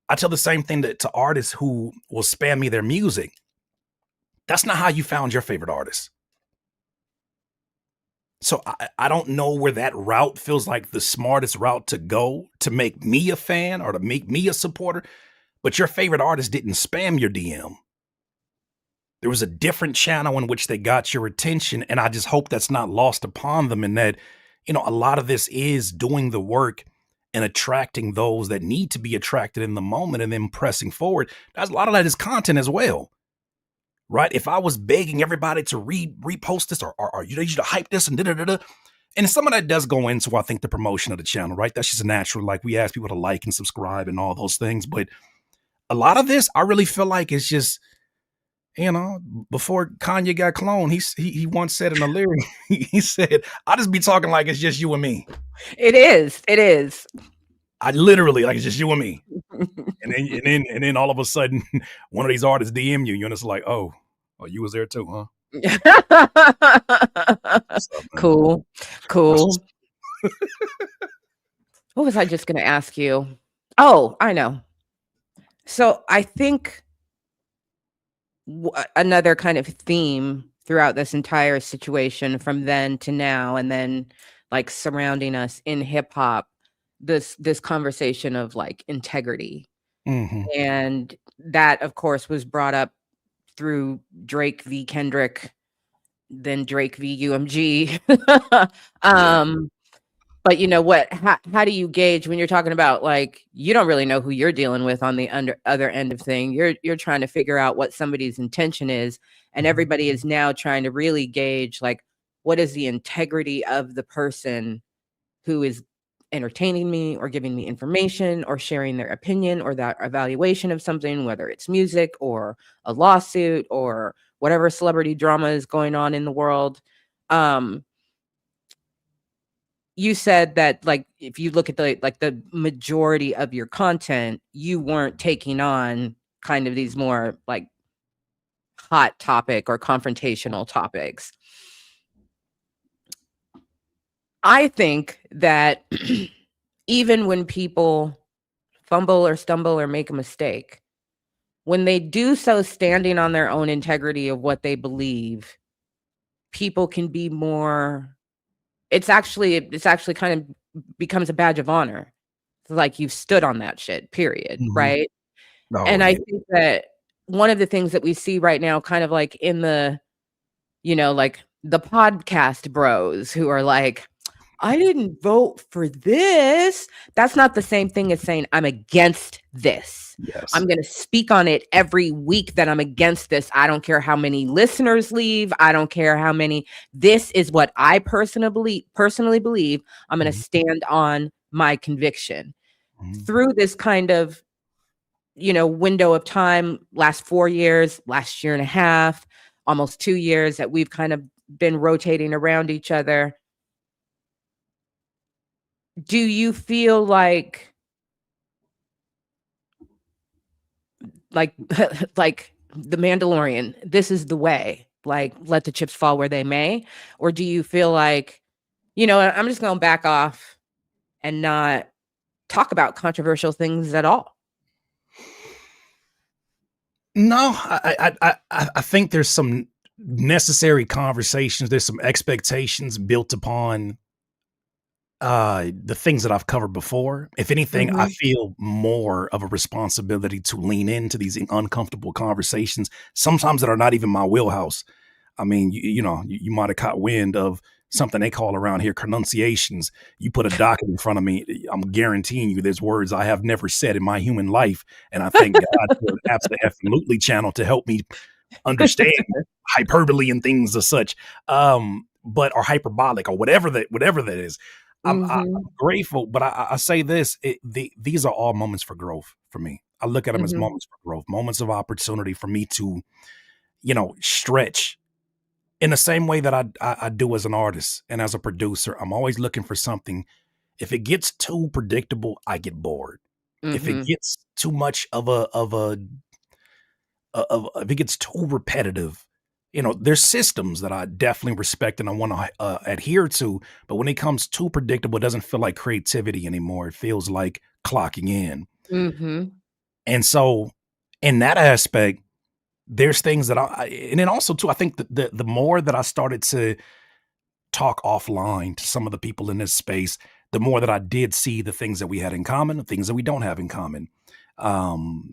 I tell the same thing to artists who will spam me their music. That's not how you found your favorite artist. So I don't know where that route feels like the smartest route to go to make me a fan or to make me a supporter. But your favorite artist didn't spam your DM. There was a different channel in which they got your attention. And I just hope that's not lost upon them, and that, a lot of this is doing the work and attracting those that need to be attracted in the moment and then pressing forward. That's a lot of that is content as well. Right? If I was begging everybody to repost this or you need to hype this and da-da-da-da, and some of that does go into, I think, the promotion of the channel, right? That's just natural. Like, we ask people to like and subscribe and all those things. But a lot of this, I really feel like it's just, before Kanye got cloned, he once said in a lyric, he said, I just be talking like it's just you and me.
It is.
I literally, like, it's just you and me. And then all of a sudden, one of these artists DM you, and it's like, oh, you was there too, huh?
Cool. What was I just going to ask you? Oh, I know. So I think another kind of theme throughout this entire situation from then to now, and then like surrounding us in hip hop, this conversation of like integrity.
Mm-hmm.
And that, of course, was brought up through Drake v. Kendrick, then Drake v. UMG. But you know what? How do you gauge when you're talking about, like, you don't really know who you're dealing with on the other end of thing? You're trying to figure out what somebody's intention is, and everybody is now trying to really gauge, like, what is the integrity of the person who is entertaining me or giving me information or sharing their opinion or that evaluation of something, whether it's music or a lawsuit or whatever celebrity drama is going on in the world. you said that, like, if you look at the majority of your content, you weren't taking on kind of these more like hot topic or confrontational topics. I think that even when people fumble or stumble or make a mistake, when they do so standing on their own integrity of what they believe, people can be more, it's actually kind of becomes a badge of honor. Like, you've stood on that shit, period,
Mhm.
right?
Oh,
And I
yeah.
think that one of the things that we see right now, kind of like in the, like the podcast bros who are like, I didn't vote for this. That's not the same thing as saying I'm against this.
Yes.
I'm going to speak on it every week that I'm against this. I don't care how many listeners leave. I don't care how many. This is what I personally believe. I'm going to
Mhm,
stand on my conviction.
mhm.
Through this kind of, window of time, last 4 years, last year and a half, almost 2 years that we've kind of been rotating around each other. Do you feel like like the Mandalorian, this is the way, like, let the chips fall where they may? Or do you feel like, I'm just gonna back off and not talk about controversial things at all?
No, I think there's some necessary conversations. There's some expectations built upon the things that I've covered before. If anything, I
Mhm.
feel more of a responsibility to lean into these uncomfortable conversations, sometimes that are not even my wheelhouse. I mean, you might have caught wind of something they call around here pronunciations. You put a docket in front of me, I'm guaranteeing you there's words I have never said in my human life. And I thank God for an absolutely channel to help me understand hyperbole and things as such, but or hyperbolic or whatever that is. I'm
Mhm.
grateful, but I say this: these are all moments for growth for me. I look at them as
Mhm.
moments for growth, moments of opportunity for me to, stretch in the same way that I do as an artist and as a producer. I'm always looking for something. If it gets too predictable, I get bored. If it
Mhm.
gets too much of if it gets too repetitive, there's systems that I definitely respect and I want to adhere to. But when it comes too predictable, it doesn't feel like creativity anymore. It feels like clocking in.
Mhm.
And so, in that aspect, there's things that and then also too, I think that the more that I started to talk offline to some of the people in this space, the more that I did see the things that we had in common, the things that we don't have in common. The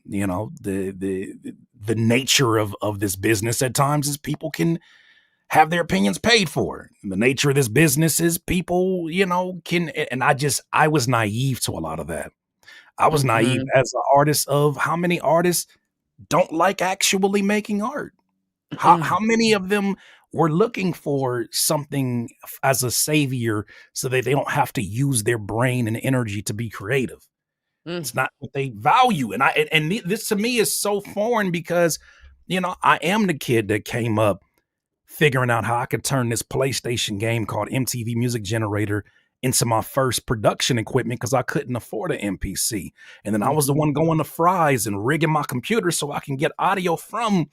nature of this business at times is people can have their opinions paid for. The nature of this business is people, can and I was naive to a lot of that. I was naive
Mhm.
as an artist of how many artists don't like actually making art. How
Mm.
many of them were looking for something as a savior so that they don't have to use their brain and energy to be creative?
Mm.
It's not what they value, and this to me is so foreign because, I am the kid that came up figuring out how I could turn this PlayStation game called MTV Music Generator into my first production equipment because I couldn't afford an MPC. And then I was the
Mhm.
one going to Fry's and rigging my computer so I can get audio from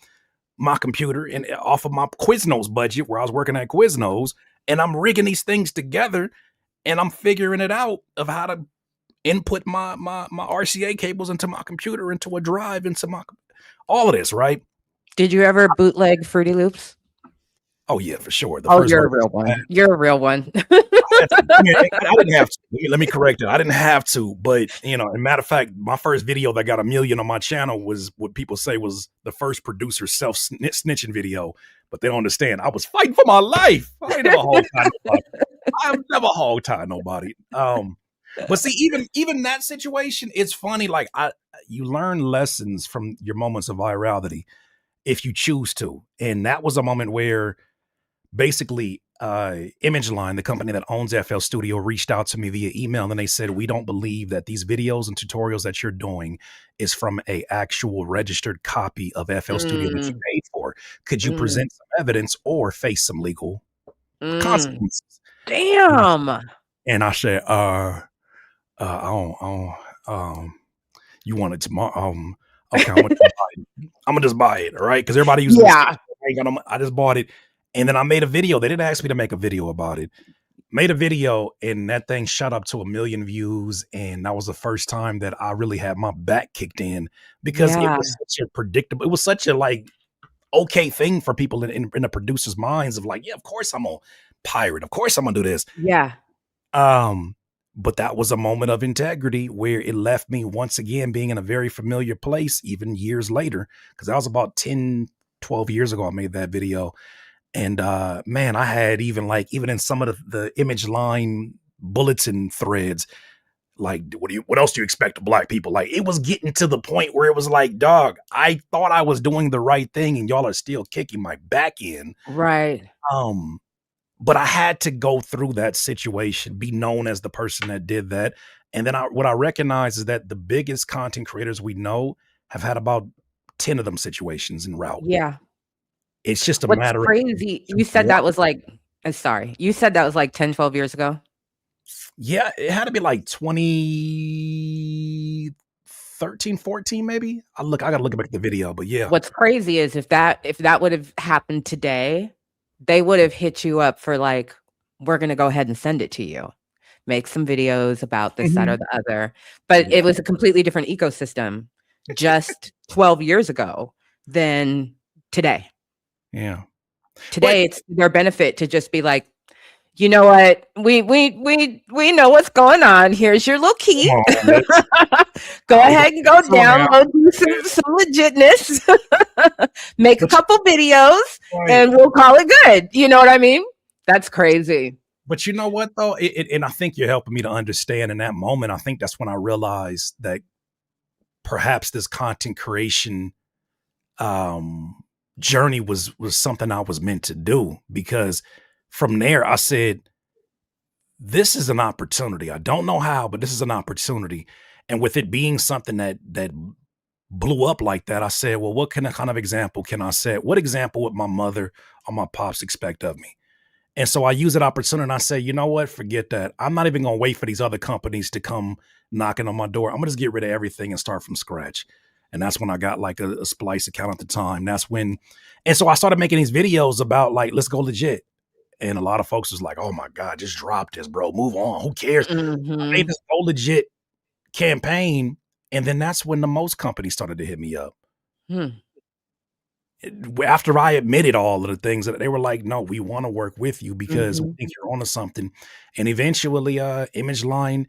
my computer and off of my Quiznos budget where I was working at Quiznos. And I'm rigging these things together and I'm figuring it out of how to input my RCA cables into my computer, into a drive, into my all of this, right?
Did you ever bootleg Fruity Loops?
Oh yeah, for sure. The
Oh,
first
you're a
version
real
I had
one. You're a real one.
to. I mean, I didn't have to. Let me correct it. I didn't have to, but as a matter of fact, my first video that got 1 million on my channel was what people say was the first producer self snitching video. But they don't understand. I was fighting for my life. I ain't never hog tie nobody. I've never hog tie nobody. But see, even that situation, it's funny. Like you learn lessons from your moments of virality if you choose to, and that was a moment where basically Image Line, the company that owns FL Studio, reached out to me via email and they said, we don't believe that these videos and tutorials that you're doing is from a actual registered copy of FL Studio that you
Mm,
paid for. Could you
mm,
present some evidence or face some legal
mm.
consequences? And I,
Damn.
and I said, I don't, you want it tomorrow? Okay, I'm gonna just buy it, all right? Because everybody using this.
Yeah.
I just bought it, and then I made a video. They didn't ask me to make a video about it. Made a video, and that thing shot up to 1 million views, and that was the first time that I really had my back kicked in because it
Yeah.
was such a predictable. It was such a like okay thing for people in the producers' minds of like, yeah, of course I'm a pirate. Of course I'm gonna do this.
Yeah.
Um, but that was a moment of integrity where it left me once again being in a very familiar place, even years later, because that was about 10, 12 years ago. I made that video. And man, I had even in some of the image line bulletin threads, like, what else do you expect of black people? Like, it was getting to the point where it was like, dog, I thought I was doing the right thing and y'all are still kicking my back in.
Right.
Um, but I had to go through that situation, be known as the person that did that. And then what I recognize is that the biggest content creators we know have had about 10 of them situations en route.
Yeah.
It's just a
What's
matter of
crazy, you said
one.
that was like sorry, you said that was like 10, 12 years ago?
Yeah, it had to be like 2013, 14, maybe. I gotta look back at the video, but yeah.
What's crazy is if that would have happened today, they would have hit you up for like, "We're gonna go ahead and send it to you. Make some videos about this, that, or
Mhm.
the other." But it
Yeah,
was a completely different ecosystem just 12 years ago than today.
yeah. But
Today, it's their benefit to just be like, "You know what? We know what's going on. Here's your little
come
key.
on, let's
Go
we
ahead and go
come on now.
download you some legitness, make a
But you
couple videos,
right.
and we'll call it good." You know what I mean? That's crazy.
But you know what though? And I think you're helping me to understand in that moment. I think that's when I realized that perhaps this content creation um journey was something I was meant to do because from there I said, this is an opportunity. I don't know how, but this is an opportunity. And with it being something that blew up like that, I said, well, what kind of example can I set? What example would my mother or my pops expect of me? And so I use that opportunity and I say, you know what? Forget that. I'm not even going to wait for these other companies to come knocking on my door. I'm going to just get rid of everything and start from scratch. And that's when I got like a Splice account at the time. And so I started making these videos about like, let's go legit. And a lot of folks was like, oh my God, just drop this, bro. Move on. Who cares? I made
Mhm.
this go legit campaign. And then that's when the most companies started to hit me up.
Hmm.
After I admitted all of the things that they were like, no, we want to work with you because we
Mhm.
think you're onto something. And eventually, Image Line,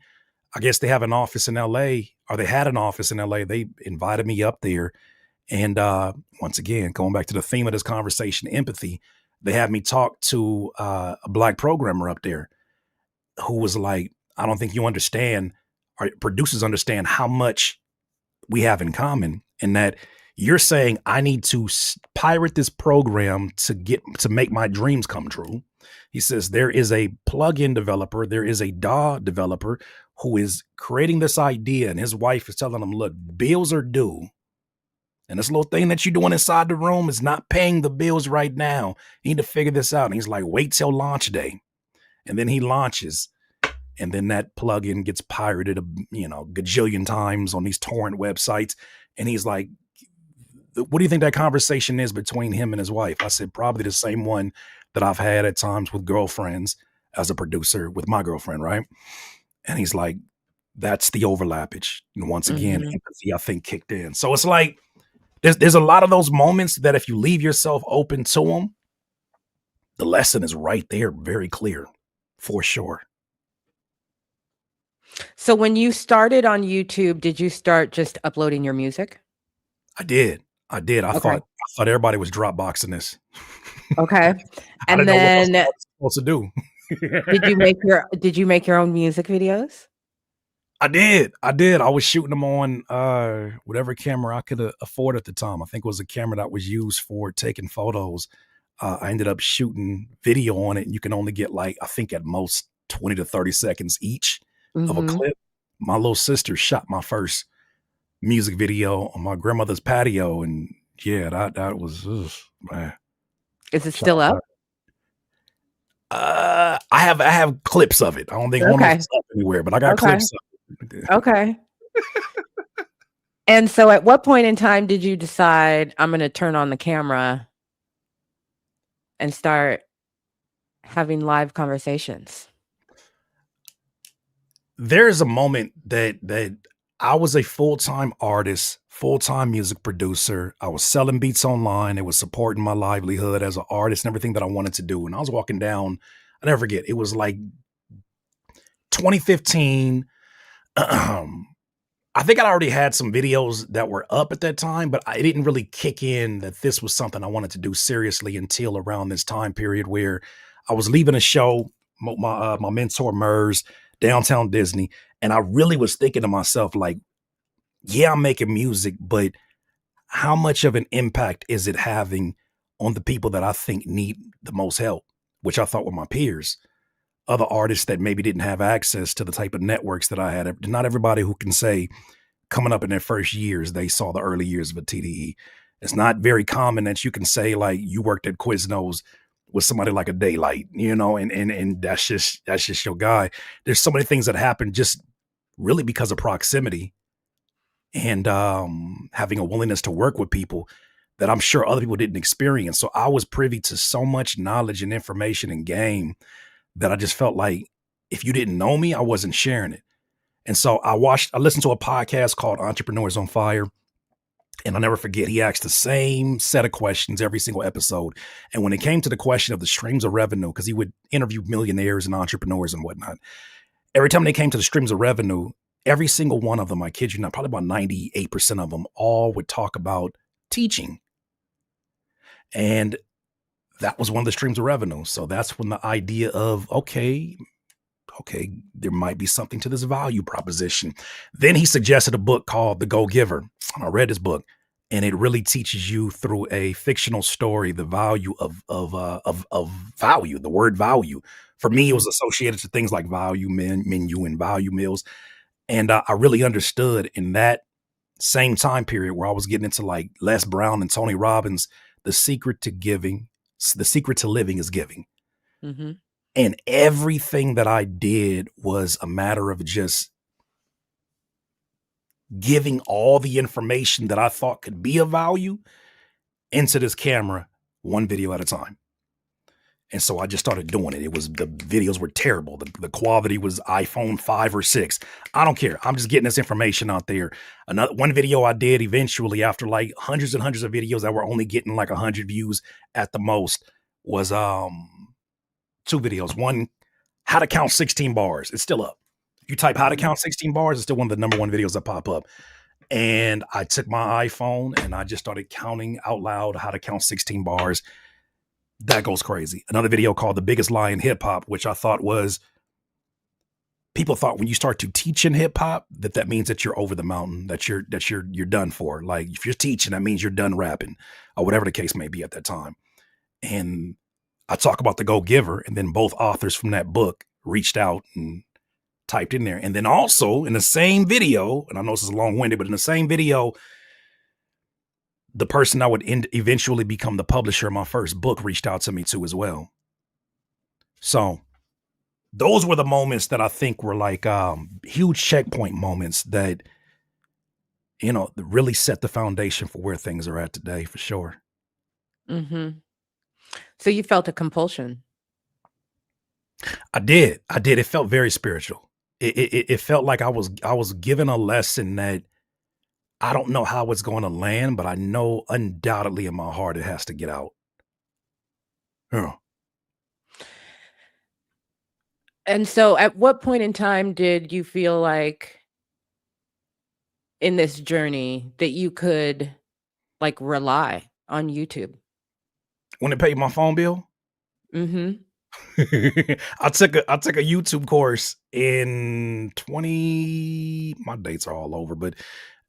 I guess they have an office in LA, or they had an office in LA. They invited me up there. And once again, going back to the theme of this conversation, empathy, they had me talk to a black programmer up there who was like, I don't think you understand, our producers understand how much we have in common, and that you're saying I need to pirate this program to make my dreams come true. He says there is a plugin developer, there is a DAW developer who is creating this idea, and his wife is telling him, "Look, bills are due, and this little thing that you're doing inside the room is not paying the bills right now. You need to figure this out." And he's like, "Wait till launch day," and then he launches, and then that plugin gets pirated gajillion times on these torrent websites. And he's like, what do you think that conversation is between him and his wife? I said, probably the same one that I've had at times with girlfriends as a producer with my girlfriend, right? And he's like, that's the overlappage. And once again,
Mhm.
empathy, I think, kicked in. So it's like there's a lot of those moments that if you leave yourself open to them, the lesson is right there, very clear, for sure.
So when you started on YouTube, did you start just uploading your music?
I did. I did.
Okay.
I thought everybody was Dropboxing this.
Okay.
I
And
didn't know what else I
then
was supposed to do.
did you make your own music videos?
I did. I did. I was shooting them on whatever camera I could afford at the time. I think it was a camera that was used for taking photos. I ended up shooting video on it, and you can only get like I think at most 20 to 30 seconds each of a
Mhm.
clip. My little sister shot my first music video on my grandmother's patio, and yeah, that was ugh, man.
Is it
Shout
still
out to
up?
her. I have clips of it. I don't think one of
Okay.
them's up anywhere, but I got
Okay.
clips of it.
Okay. And so at what point in time did you decide I'm going to turn on the camera and start having live conversations?
There's a moment that I was a full-time artist, full-time music producer. I was selling beats online. It was supporting my livelihood as an artist and everything that I wanted to do. And I was walking down, I never forget, it was like 2015. I think I already had some videos that were up at that time, but I didn't really kick in that this was something I wanted to do seriously until around this time period where I was leaving a show, my mentor Mers, downtown Disney, and I really was thinking to myself like, yeah, I'm making music, but how much of an impact is it having on the people that I think need the most help, which I thought were my peers, other artists that maybe didn't have access to the type of networks that I had. Not everybody who can say coming up in their first years, they saw the early years of a TDE. It's not very common that you can say like you worked at Quiznos with somebody like a Daylight, and that's just your guy. There's so many things that happen just really because of proximity and having a willingness to work with people that I'm sure other people didn't experience. So I was privy to so much knowledge and information and game that I just felt like if you didn't know me, I wasn't sharing it. And so I listened to a podcast called Entrepreneurs on Fire. And I'll never forget, he asked the same set of questions every single episode. And when it came to the question of the streams of revenue, because he would interview millionaires and entrepreneurs and whatnot, every time they came to the streams of revenue, every single one of them, I kid you not, probably about 98% of them all would talk about teaching. And that was one of the streams of revenue. So that's when the idea of, okay, there might be something to this value proposition. Then he suggested a book called The Go Giver. And I read his book, and it really teaches you through a fictional story the value of value. The word value for me it
Mhm.
was associated to things like value menu and value meals, and I really understood in that same time period where I was getting into like Les Brown and Tony Robbins. The secret to giving, the secret to living is giving.
Mhm.
And everything that I did was a matter of just giving all the information that I thought could be of value into this camera, one video at a time. And so I just started doing it. The videos were terrible. The quality was iPhone 5 or 6. I don't care. I'm just getting this information out there. Another one video I did eventually after like hundreds and hundreds of videos that were only getting like 100 views at the most was two videos. One, how to count 16 bars. It's still up. If you type how to
Mhm.
count 16 bars, it's still one of the number one videos that pop up. And I took my iPhone and I just started counting out loud how to count 16 bars. That goes crazy. Another video called The Biggest Lie in Hip Hop, which I thought was people thought when you start to teach in hip hop that means that you're over the mountain, that you're done for. Like if you're teaching, that means you're done rapping or whatever the case may be at that time. And I talk about the Go Giver, and then both authors from that book reached out and typed in there. And then also in the same video, and I know this is long winded, but in the same video, the person that would eventually become the publisher of my first book reached out to me too as well. So those were the moments that I think were like huge checkpoint moments that really set the foundation for where things are at today for sure.
Mhm. So you felt a compulsion.
I did. It felt very spiritual. It felt like I was given a lesson that I don't know how it's going to land, but I know undoubtedly in my heart it has to get out. Yeah.
And so at what point in time did you feel like in this journey that you could like rely on YouTube?
When they paid my phone bill,
Mhm.
I took a YouTube course in 20, my dates are all over, but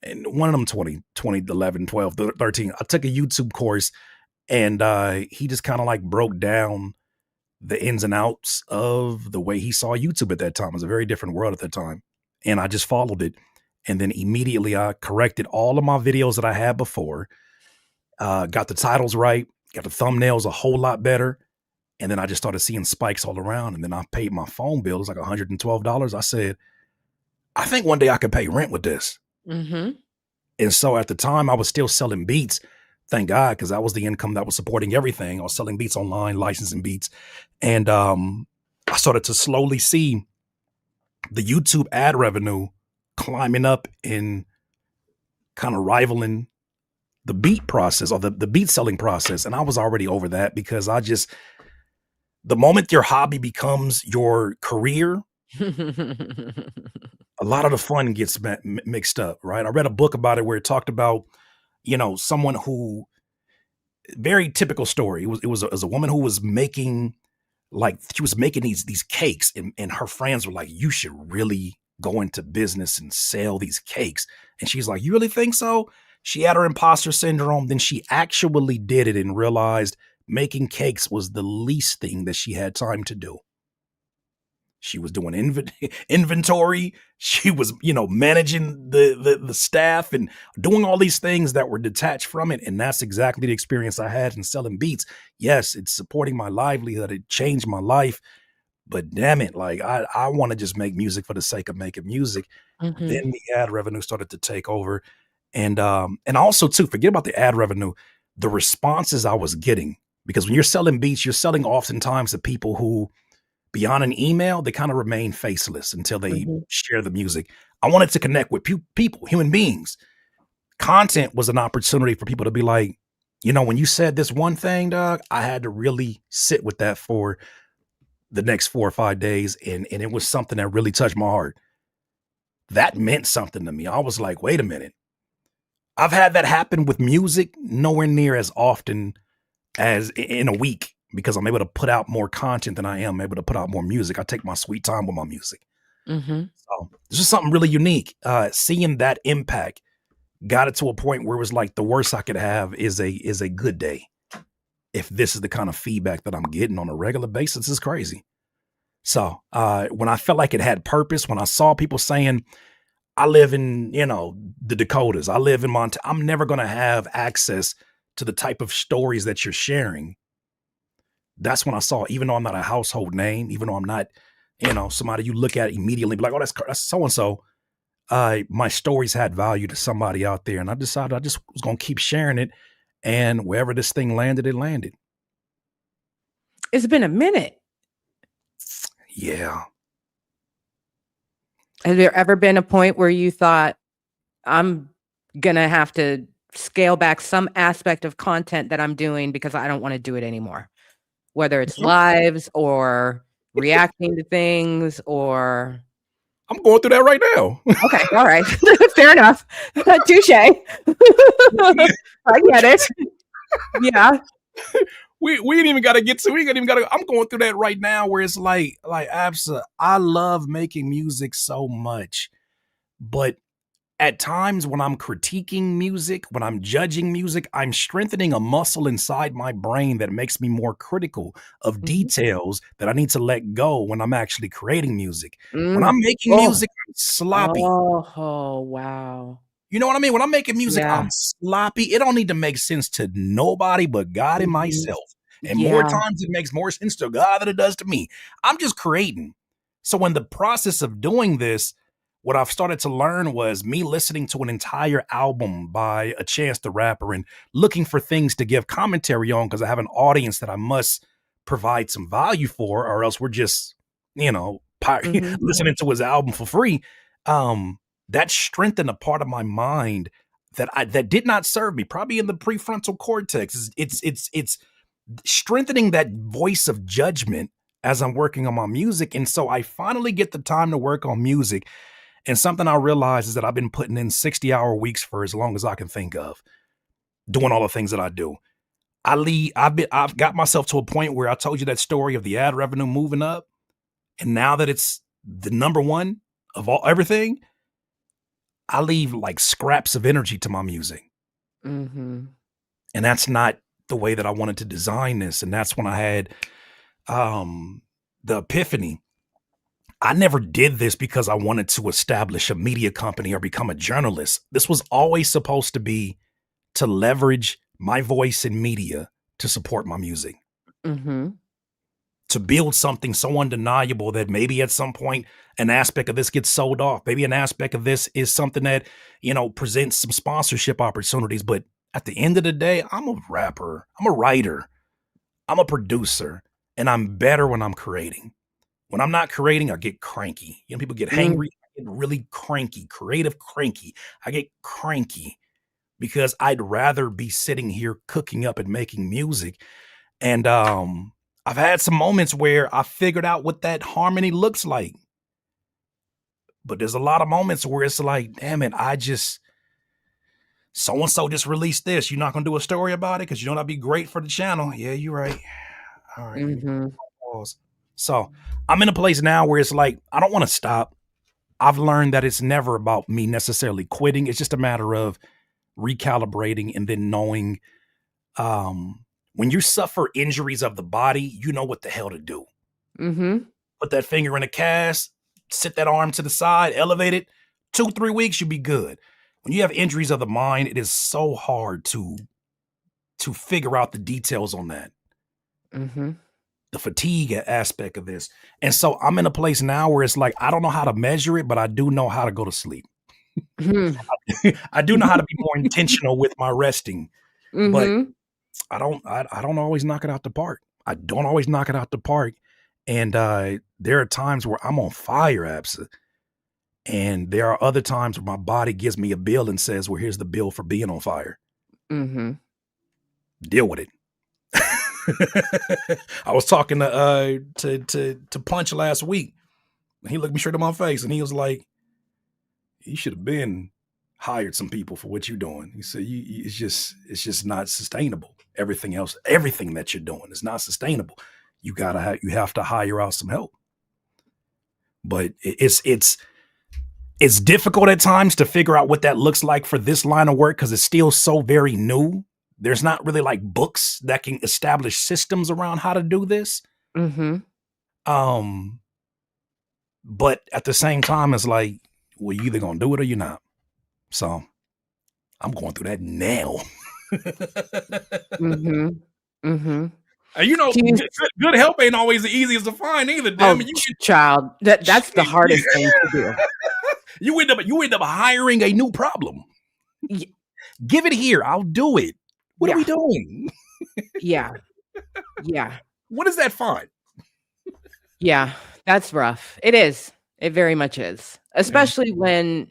in one of them 2011, 12, 13. I took a YouTube course and he just kind of like broke down the ins and outs of the way he saw YouTube at that time. It was a very different world at that time. And I just followed it. And then immediately I corrected all of my videos that I had before, got the titles right, got the thumbnails a whole lot better, And then I just started seeing spikes all around. And then I paid my phone bill. It was like $112. I said, I think one day I could pay rent with this.
Mm-hmm.
And so at the time, I was still selling beats. Thank God, because that was the income that was supporting everything. I was selling beats online, licensing beats. And I started to slowly see the YouTube ad revenue climbing up and kind of rivaling the beat process or the beat selling process. And I was already over that because the moment your hobby becomes your career, a lot of the fun gets mixed up, right? I read a book about it where it talked about, someone who, very typical story. It was a woman who was making, like, she was making these cakes, and her friends were like, you should really go into business and sell these cakes. And she's like, you really think so? She had her imposter syndrome. Then she actually did it and realized making cakes was the least thing that she had time to do. She was doing inventory. She was, managing the staff and doing all these things that were detached from it. And that's exactly the experience I had in selling beats. Yes, it's supporting my livelihood. It changed my life. But damn it, like I want to just make music for the sake of making music.
Mm-hmm.
Then the ad revenue started to take over. And also too, forget about the ad revenue, the responses I was getting. Because when you're selling beats, you're selling oftentimes to people who, beyond an email, they kind of remain faceless until they
Mm-hmm.
share the music. I wanted to connect with people, human beings. Content was an opportunity for people to be like, when you said this one thing, dog, I had to really sit with that for the next 4 or 5 days. And it was something that really touched my heart. That meant something to me. I was like, wait a minute. I've had that happen with music nowhere near as often as in a week because I'm able to put out more content than I am able to put out more music. I take my sweet time with my music.
Mm-hmm.
So it's just something really unique. Seeing that impact got it to a point where it was like the worst I could have is a good day. If this is the kind of feedback that I'm getting on a regular basis, is crazy. So when I felt like it had purpose, when I saw people saying, I live in, the Dakotas, I live in Montana, I'm never going to have access to the type of stories that you're sharing. That's when I saw, even though I'm not a household name, even though I'm not, somebody you look at immediately, be like, oh, that's so-and-so. My stories had value to somebody out there. And I decided I just was going to keep sharing it. And wherever this thing landed, it landed.
It's been a minute.
Yeah.
Has there ever been a point where you thought, I'm going to have to scale back some aspect of content that I'm doing because I don't want to do it anymore? Whether it's lives or reacting to things or...
I'm going through that right now.
Okay, all right. Fair enough. Touche. I get it. Yeah.
We ain't even gotta get to, we ain't even gotta, I'm going through that right now where it's like Absa, I love making music so much. But at times when I'm critiquing music, when I'm judging music, I'm strengthening a muscle inside my brain that makes me more critical of
Mhm.
details that I need to let go when I'm actually creating music. When
Mm.
I'm making
Oh.
music, I'm sloppy.
Oh, wow.
You know what I mean? When I'm making music,
Yeah.
I'm sloppy. It don't need to make sense to nobody but God and
Mhm.
myself. And more
Yeah.
times it makes more sense to God than it does to me. I'm just creating. So in the process of doing this, what I've started to learn was me listening to an entire album by a Chance the Rapper and looking for things to give commentary on because I have an audience that I must provide some value for, or else we're just,
Mhm.
listening to his album for free. Um, that strengthened a part of my mind that did not serve me, probably in the prefrontal cortex. It's strengthening that voice of judgment as I'm working on my music. And so I finally get the time to work on music. And something I realize is that I've been putting in 60-hour weeks for as long as I can think of, doing all the things that I do. I've got myself to a point where I told you that story of the ad revenue moving up. And now that it's the number one of everything, I leave like scraps of energy to my music.
Mhm.
And that's not the way that I wanted to design this. And that's when I had the epiphany. I never did this because I wanted to establish a media company or become a journalist. This was always supposed to be to leverage my voice in media to support my music.
Mhm.
to build something so undeniable that maybe at some point an aspect of this gets sold off. Maybe an aspect of this is something that, presents some sponsorship opportunities. But at the end of the day, I'm a rapper, I'm a writer, I'm a producer, and I'm better when I'm creating. When I'm not creating, I get cranky. People get
Mm,
hangry, I get really cranky, creative cranky. I get cranky because I'd rather be sitting here cooking up and making music. And I've had some moments where I figured out what that harmony looks like. But there's a lot of moments where it's like, damn it, so and so just released this. You're not gonna do a story about it because you know that'd be great for the channel. Yeah, you're right. All right, let me
mhm,
pause. So I'm in a place now where it's like I don't want to stop. I've learned that it's never about me necessarily quitting. It's just a matter of recalibrating and then knowing when you suffer injuries of the body, you know what the hell to do.
mhm,
Put that finger in a cast, sit that arm to the side, elevate it. 2-3 weeks, you'll be good. When you have injuries of the mind, it is so hard to figure out the details on that,
mhm,
the fatigue aspect of this. And so I'm in a place now where it's like I don't know how to measure it, but I do know how to go to sleep.
mhm,
I do know how to be more intentional with my resting, but
mhm,
I don't always knock it out the park. I don't always knock it out the park. And there are times where I'm on fire, Absa. And there are other times where my body gives me a bill and says, well, here's the bill for being on fire.
mhm.
Deal with it. I was talking to Punch last week. He looked me straight in my face and he was like, you should have been hired some people for what you're doing. He said, it's just not sustainable. Everything that you're doing is not sustainable. You have to hire out some help. But it's difficult at times to figure out what that looks like for this line of work because it's still so very new. There's not really like books that can establish systems around how to do this.
Mhm.
Um, but at the same time, it's like, well, you either gonna do it or you're not. So I'm going through that now.
Mhm. Mhm.
And
Do you
good help ain't always the easiest to find either. Damn
oh,
it,
child, that's the hardest thing to do.
you end up hiring a new problem.
Y
Give it here, I'll do it. What are we
yeah,
doing?
yeah, yeah,
What is that font?
yeah, that's rough. It is. It very much is,
Yeah.
especially when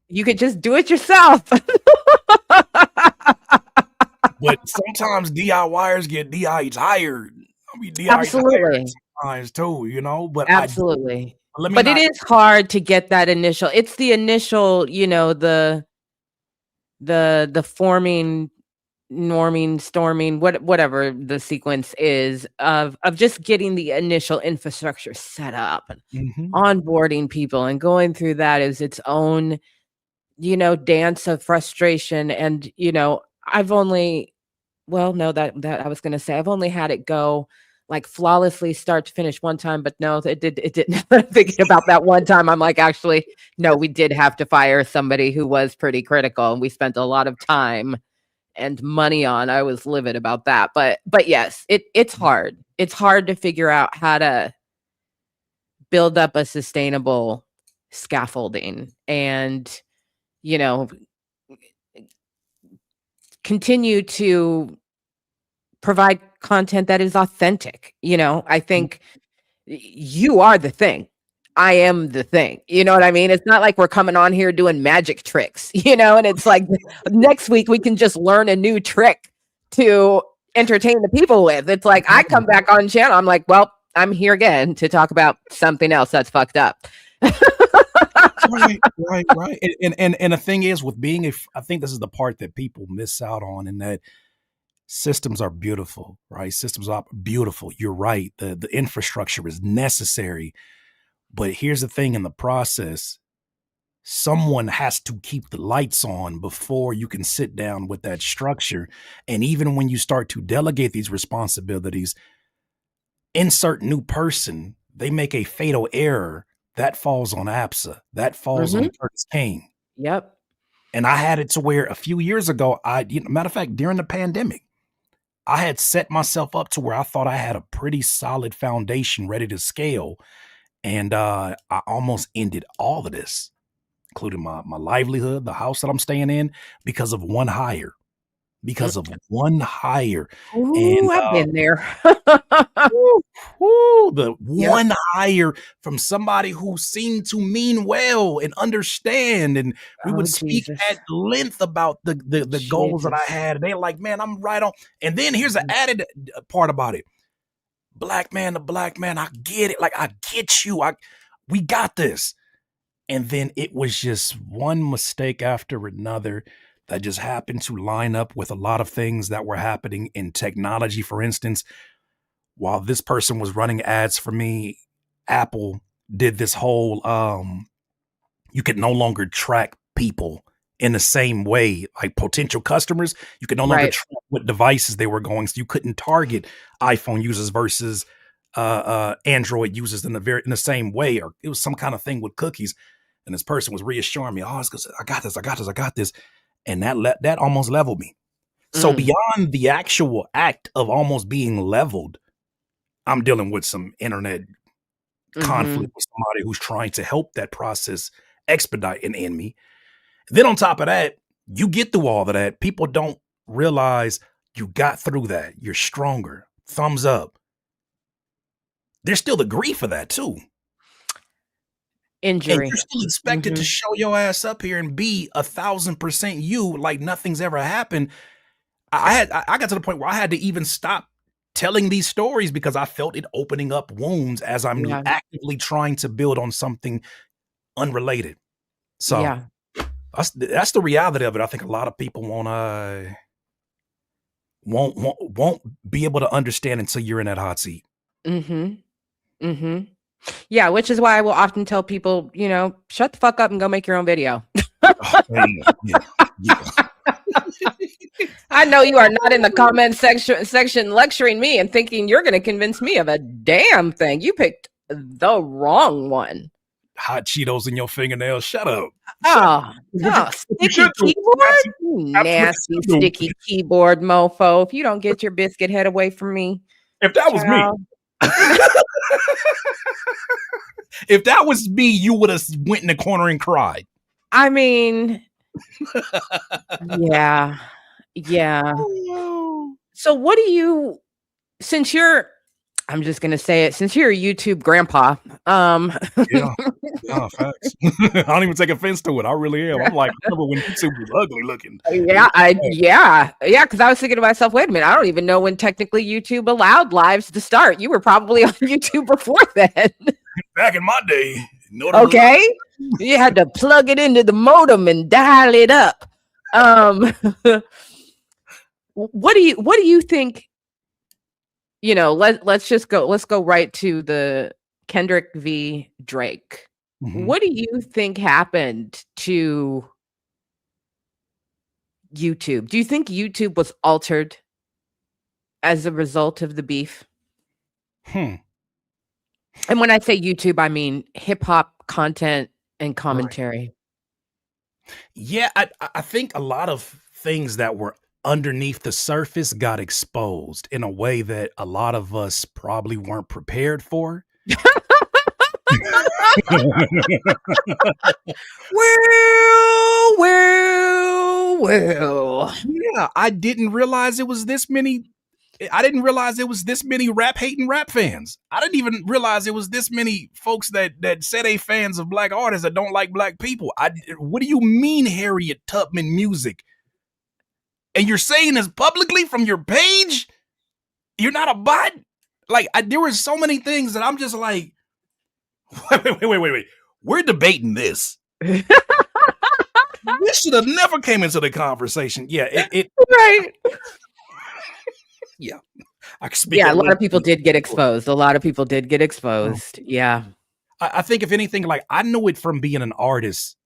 you could just do it yourself.
But sometimes DIYers get DI tired. I mean, DI tired
Absolutely,
sometimes too, But
absolutely.
let me
But it
not.
is hard to get that initial it's the initial, the forming, norming, storming, whatever the sequence is of just getting the initial infrastructure set up and
Mhm.
onboarding people and going through that is its own, dance of frustration. And, I've only well, no, that I was gonna say I've only had it go like flawlessly start to finish one time, but no, it didn't. Thinking about that one time, I'm like, actually, no, we did have to fire somebody who was pretty critical, and we spent a lot of time and money on. I was livid about that. But yes, it's hard. It's hard to figure out how to build up a sustainable scaffolding and, you know, continue to provide content that is authentic. I think you are the thing. I am the thing. You know what I mean? It's not like we're coming on here doing magic tricks, and it's like next week we can just learn a new trick to entertain the people with. It's like I come back on channel, I'm like, well, I'm here again to talk about something else that's fucked up.
Right, right, right. And the thing is, with being I think this is the part that people miss out on, in that systems are beautiful, right? Systems are beautiful. You're right. The infrastructure is necessary, but here's the thing: in the process, someone has to keep the lights on before you can sit down with that structure. And even when you start to delegate these responsibilities, insert new person, they make a fatal error. That falls on APSA. That falls
Mhm.
on Curtis King.
Yep.
And I had it to where a few years ago, matter of fact, during the pandemic, I had set myself up to where I thought I had a pretty solid foundation ready to scale. And I almost ended all of this, including my livelihood, the house that I'm staying in, because of one hire. Because of one hire. And
Ooh, I've been there.
woo, woo, the
Yep.
one hire from somebody who seemed to mean well and understand, and we
Oh,
would speak
Jesus.
at length about the goals that I
Jesus.
had. They're like, man, I'm right on. And then here's the
Mhm.
added part about it. Black man to black man, I get it. Like, I get you. We got this. And then it was just one mistake after another that just happened to line up with a lot of things that were happening in technology. For instance, while this person was running ads for me, Apple did this whole you could no longer track people in the same way, like potential customers. You could no longer
Right.
track what devices they were going. So you couldn't target iPhone users versus Android users in the same way, or it was some kind of thing with cookies. And this person was reassuring me, "Oh, it's 'cause I got this, I got this, I got this," and that almost leveled me. So
Mm.
beyond the actual act of almost being leveled, I'm dealing with some internet conflict
Mhm.
with somebody who's trying to help that process expedite and end me. Then on top of that, you get through all of that. People don't realize you got through that. You're stronger. Thumbs up. There's still the grief of that too. And
Injury.
you're still expected to
Mhm.
show your ass up here and be 1,000% you, like nothing's ever happened. I got to the point where I had to even stop telling these stories because I felt it opening up wounds as I'm
Yeah.
actively trying to build on something unrelated. So
Yeah.
that's the reality of it. I think a lot of people won't be able to understand until you're in that hot seat.
Mhm. Mhm. Yeah, which is why I will often tell people, "Shut the fuck up and go make your own video."
Oh, yeah, yeah, yeah.
I know you are not in the comment section lecturing me and thinking you're gonna convince me of a damn thing. You picked the wrong one.
Hot Cheetos in your fingernails. Shut up. Shut.
Oh,
What
oh,
you should
sticky
do?
keyboard?
Absolutely,
You
absolutely
nasty
should do.
sticky keyboard mofo. If you don't get your biscuit head away from me,
If that was me,
child.
if that was me, you would have went in the corner and cried.
I mean, yeah. Yeah.
Oh,
So what do you since you're I'm just gonna say it, since you're a YouTube grandpa,
yeah. Yeah, facts. I don't even take offense to it. I really am. I'm like, I remember when YouTube was ugly looking. It
yeah,
was bad.
because I was thinking to myself, wait a minute, I don't even know when technically YouTube allowed lives to start. You were probably on YouTube before then.
Back in my day, in order to lie.
Okay. You had to plug it into the modem and dial it up. Um what do you think, let's go right to the Kendrick v. Drake.
Mhm.
What do you think happened to YouTube? Do you think YouTube was altered as a result of the beef?
Hmm.
And when I say YouTube, I mean hip hop content and
Right.
commentary.
Yeah, I think a lot of things that were underneath the surface got exposed in a way that a lot of us probably weren't prepared for.
Well.
Yeah, I didn't realize there was this many rap hating rap fans. I didn't even realize there was this many folks that say they fans of black artists that don't like black people. What do you mean Harriet Tubman music? And you're saying this publicly from your page? You're not a bot? Like, there were so many things that I'm just like, wait. We're debating this. This should have never came into the conversation. Yeah, it
Right.
yeah. I can speak
Yeah, a
at
lot of
length.
people did get exposed. A lot of people did get exposed. Yeah.
I think if anything, like, I knew it from being an artist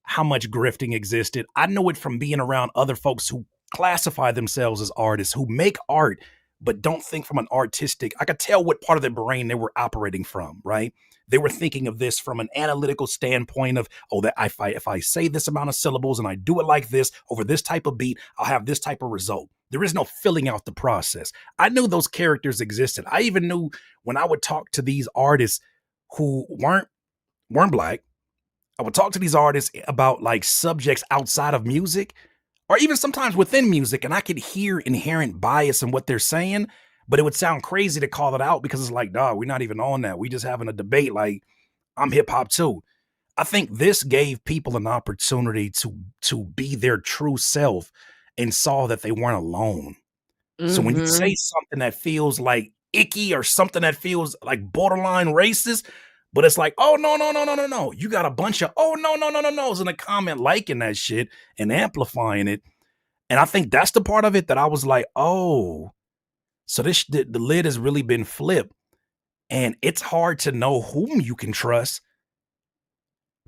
how much grifting existed. I know it from being around other folks who classify themselves as artists, who make art, but don't think from an artistic. I could tell what part of their brain they were operating from, right? They were thinking of this from an analytical standpoint of, oh, that if I say this amount of syllables and I do it like this over this type of beat, I'll have this type of result. There is no filling out the process. I knew those characters existed. I even knew when I would talk to these artists who weren't black, I would talk to these artists about like subjects outside of music or even sometimes within music, and I could hear inherent bias in what they're saying, but it would sound crazy to call it out because it's like, dog, we're not even on that. We just having a debate. Like, I'm hip hop too. I think this gave people an opportunity to be their true self and saw that they weren't alone. So when you
Mm-hmm.
say something that feels like icky or something that feels like borderline racist, but it's like, oh no, no, no, no, no, no. You got a bunch of oh no, no, no, no, no's in the comment liking that shit and amplifying it. And I think that's the part of it that I was like, oh, so the lid has really been flipped. And it's hard to know whom you can trust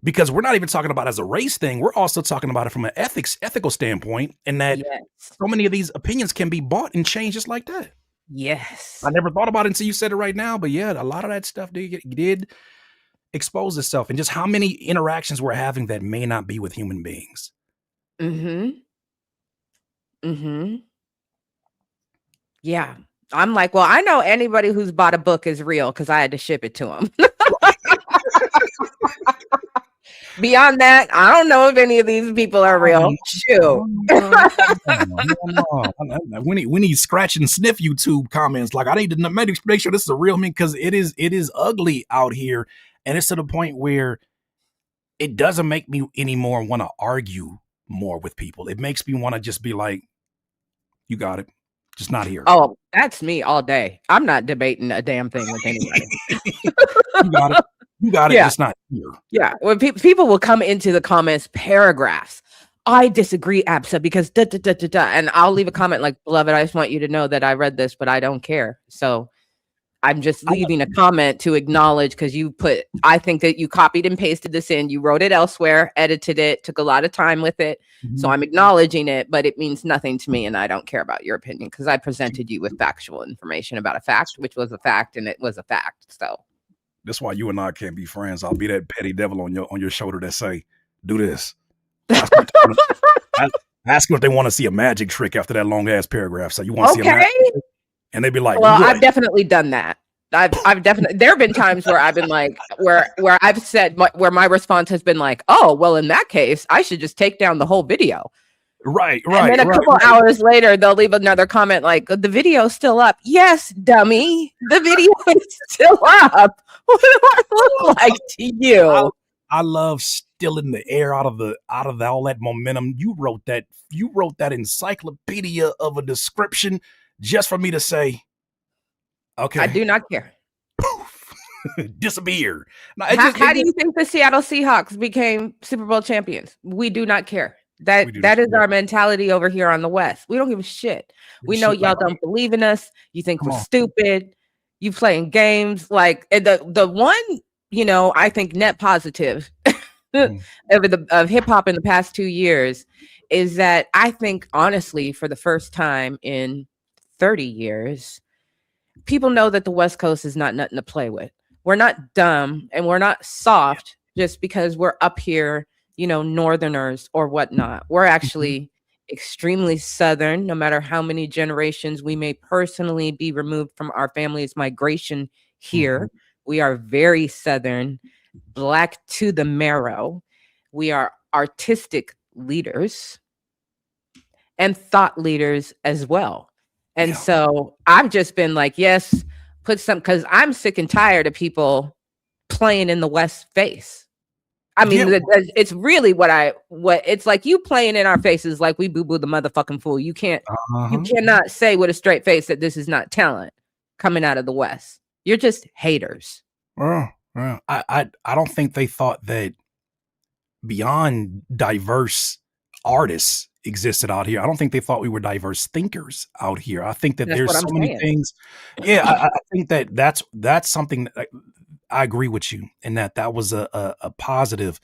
because we're not even talking about as a race thing. We're also talking about it from an ethical standpoint, and that
Yes.
so many of these opinions can be bought and changed just like that. I
Yes.
never thought about it until you said it right now, but yeah, a lot of that stuff did expose itself, and just how many interactions we're having that may not be with human beings.
Mm-hmm. Mm-hmm. Yeah. I'm like, well, I know anybody who's bought a book is real because I had to ship it to them. Beyond that, I don't know if any of these people are real. Shoot.
We need scratch and sniff YouTube comments. Like, I need to make sure this is a real man because it is ugly out here, and it's to the point where it doesn't make me anymore want to argue more with people. It makes me want to just be like, you got it, just not here.
Oh, that's me all day. I'm not debating a damn thing with anybody.
You got it. You got it,
Yeah.
just not here.
Yeah. When people will come into the comments, paragraphs. I disagree, Absa, because da da da da da. And I'll leave a comment like, beloved, I just want you to know that I read this, but I don't care. So I'm just leaving a comment to acknowledge because I think that you copied and pasted this in, you wrote it elsewhere, edited it, took a lot of time with it. So I'm acknowledging it, but it means nothing to me. And I don't care about your opinion because I presented you with factual information about a fact, which was a fact, and it was a fact. So
that's why you and I can't be friends. I'll be that petty devil on your shoulder that say, do this. Ask them if they want to see a magic trick after that long ass paragraph. So you want to see a magic trick? And they'd be like,
well,
what?
I've definitely done that. I've definitely, there have been times where I've been like, where I've said, where my response has been like, oh, well, in that case, I should just take down the whole video.
Right.
And then a couple hours later, they'll leave another comment like, the video's still up. Yes, dummy. The video is still up. What do I look like to you?
I love stealing the air out of all that momentum. You wrote that encyclopedia of a description just for me to say, okay.
I do not care.
Disappear. No,
how do you think the Seattle Seahawks became Super Bowl champions? We do not care. That is our mentality over here on the West. We don't give a shit. We know y'all don't believe in us. You think we're stupid. You playing games like the one, I think net positive of hip hop in the past 2 years is that I think honestly for the first time in 30 years, people know that the West Coast is not nothing to play with. We're not dumb and we're not soft just because we're up here, Northerners or whatnot. We're actually extremely Southern, no matter how many generations we may personally be removed from our family's migration here. We are very Southern, Black to the marrow. We are artistic leaders and thought leaders as well. And so I've just been like, yes, because I'm sick and tired of people playing in the West face. I mean, it's really what it's like you playing in our faces like we boo-boo the motherfucking fool. You cannot say with a straight face that this is not talent coming out of the West. You're just haters.
I don't think they thought that beyond diverse artists existed out here. I don't think they thought we were diverse thinkers out here. I think that there's so many things. Yeah, I think that's something that I agree with you, and that was a positive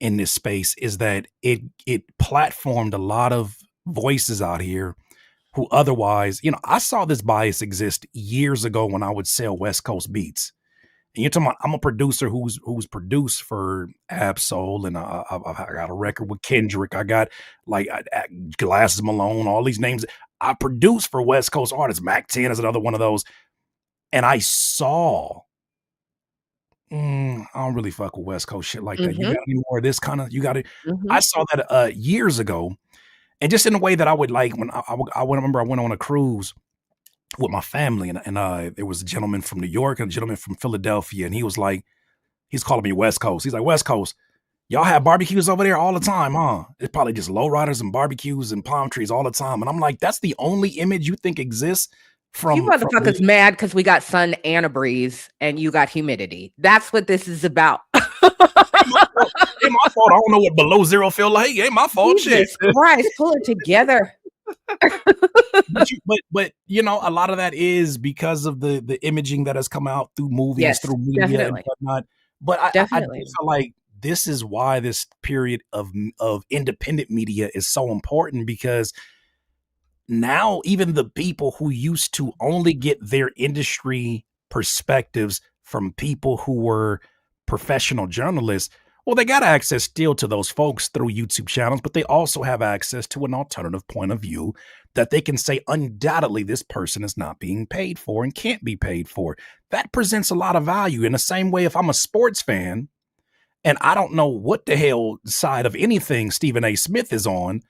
in this space is that it platformed a lot of voices out here who otherwise, I saw this bias exist years ago when I would sell West Coast beats. And you're talking about, I'm a producer who's produced for Absol, and I got a record with Kendrick. I got like Glasses Malone, all these names. I produce for West Coast artists. Mac 10 is another one of those. And I saw, I don't really fuck with West Coast shit like that. You
Mm-hmm.
got any more of this kind of, you got it.
Mm-hmm.
I saw that years ago. And just in a way that I would like when I remember I went on a cruise with my family and there was a gentleman from New York and a gentleman from Philadelphia. And he was like, he's calling me West Coast. He's like, West Coast, y'all have barbecues over there all the time, huh? It's probably just lowriders and barbecues and palm trees all the time. And I'm like, that's the only image you think exists
You
from
motherfuckers mad because we got sun and a breeze and you got humidity. That's what this is about.
Ain't my fault. I don't know what below zero feel like. Ain't my fault.
Jesus
Shit.
Christ, pull it together.
but you know, a lot of that is because of the imaging that has come out through movies,
Yes,
through media
definitely.
and whatnot. But I do
Definitely.
feel like this is why this period of independent media is so important, because now even the people who used to only get their industry perspectives from people who were professional journalists, well, they got access still to those folks through YouTube channels, but they also have access to an alternative point of view that they can say, undoubtedly, this person is not being paid for and can't be paid for. That presents a lot of value. In the same way, if I'm a sports fan and I don't know what the hell side of anything Stephen A. Smith is on,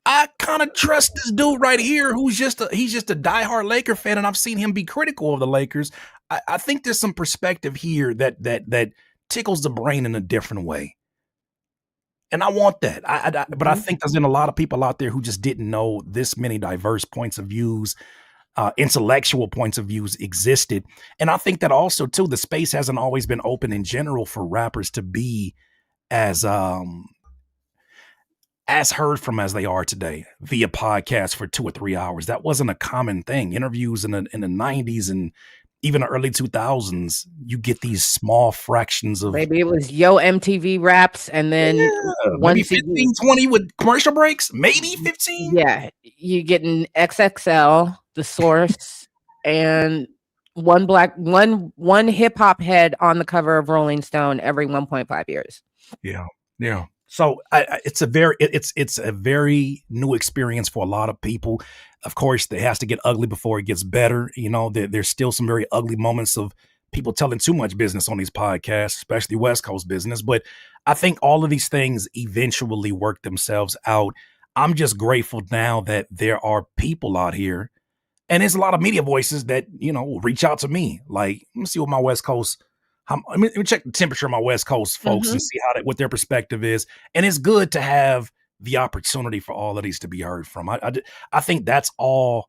I kind of trust this dude right here who's he's just a diehard Laker fan, and I've seen him be critical of the Lakers. I think there's some perspective here that tickles the brain in a different way. And I want that. But I think there's been a lot of people out there who just didn't know this many diverse points of views, intellectual points of views existed. And I think that also, too, the space hasn't always been open in general for rappers to be as heard from as they are today via podcast for 2 or 3 hours. That wasn't a common thing. Interviews in the 90s and even the early 2000s, you get these small fractions of,
maybe it was Yo MTV Raps, and then
maybe 15, 20 with commercial breaks, maybe 15.
Yeah, you getting XXL, The Source, and one hip hop head on the cover of Rolling Stone every 1.5 years.
Yeah. So it's a very new experience for a lot of people. Of course, it has to get ugly before it gets better. You know, there's still some very ugly moments of people telling too much business on these podcasts, especially West Coast business. But I think all of these things eventually work themselves out. I'm just grateful now that there are people out here, and there's a lot of media voices that, you know, will reach out to me. Like, let me see what my West Coast, let me check the temperature of my West Coast folks and see what their perspective is. And it's good to have the opportunity for all of these to be heard from. I think that's all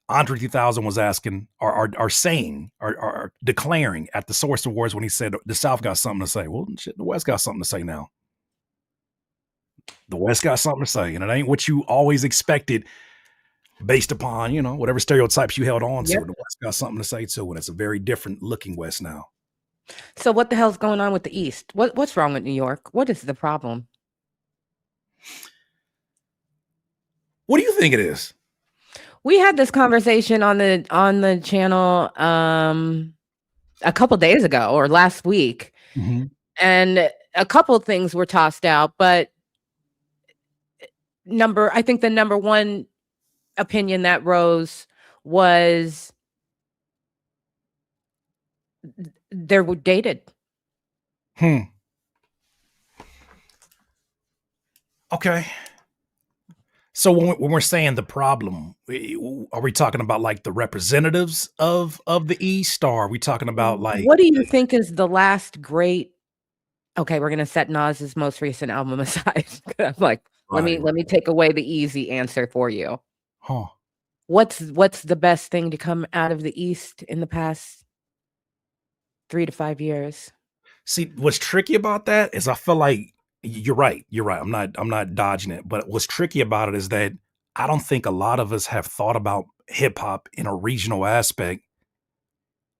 Andre 3000 was asking or saying or declaring at the Source Awards when he said the South got something to say. Well, shit, the West got something to say now. The West got something to say, and it ain't what you always expected based upon, you know, whatever stereotypes you held on to. The West got something to say too, and it's a very different looking West now.
So what the hell's going on with the East? What's wrong with New York? What is the problem?
What do you think it is?
We had this conversation on the channel a couple days ago or last week, and a couple things were tossed out, but I think the number one opinion that rose was they were dated.
Okay. So when we're saying the problem, are we talking about like the representatives of the East, or are we talking about like,
what do you think is the last great? Okay, we're gonna set Nas's most recent album aside. I'm like, let me take away the easy answer for you. What's the best thing to come out of the East in the past 3 to 5 years?
See, what's tricky about that is I feel like you're right. I'm not dodging it. But what's tricky about it is that I don't think a lot of us have thought about hip hop in a regional aspect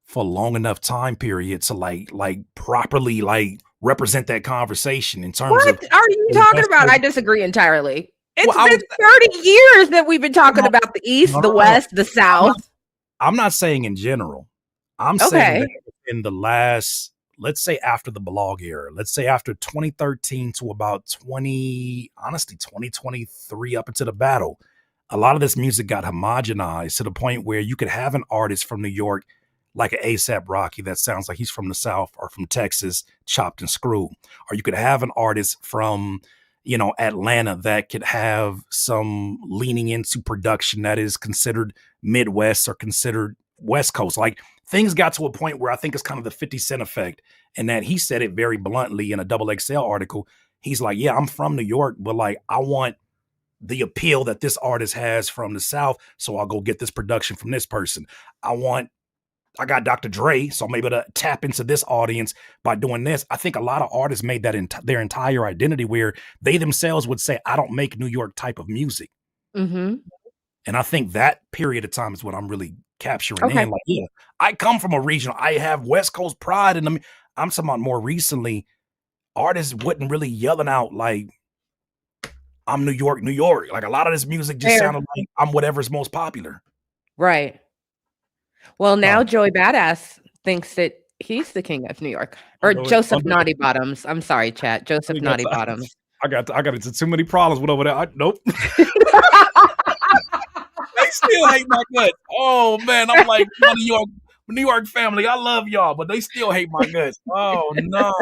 for a long enough time period to like properly like represent that conversation in terms of.
What are you talking about? I disagree entirely. It's been 30 years that we've been talking about the East, the West, the South.
I'm not saying in general. I'm saying that in the last let's say after the blog era, let's say after 2013 to about 2023 up into the battle, a lot of this music got homogenized to the point where you could have an artist from New York like an ASAP Rocky that sounds like he's from the South or from Texas, chopped and screwed. Or you could have an artist from, Atlanta that could have some leaning into production that is considered Midwest or considered West Coast. Like things got to a point where I think it's kind of the 50 Cent effect, and that he said it very bluntly in a Double XL article. He's like, yeah, I'm from New York, but like I want the appeal that this artist has from the South. So I'll go get this production from this person. I got Dr. Dre, so I'm able to tap into this audience by doing this. I think a lot of artists made that their entire identity, where they themselves would say, I don't make New York type of music.
Mm-hmm.
And I think that period of time is what I'm really capturing
Okay.
in. Like, yeah, I come from a region. I have West Coast pride in them. I'm talking about more recently, artists wasn't really yelling out like, I'm New York, New York. Like a lot of this music just
Fair.
sounded like I'm whatever's most popular.
Right. Well,
So
now Joey Badass thinks that he's the king of New York, or Joseph Naughty Bottoms. I'm sorry, chat. Joseph Naughty Bottoms.
I got into too many problems with over there. Nope. They still hate my guts. Oh man, I'm like New York family. I love y'all, but they still hate my guts. Oh no.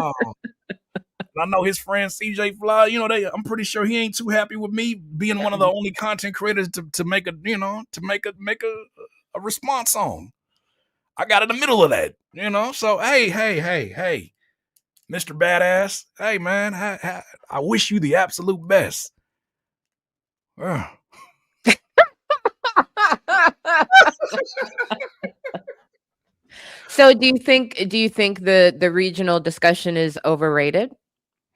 And I know his friend CJ Fly. I'm pretty sure he ain't too happy with me being one of the only content creators to make a response song. I got in the middle of that, So hey, Mr. Badass. Hey man, I wish you the absolute best.
So do you think the regional discussion is overrated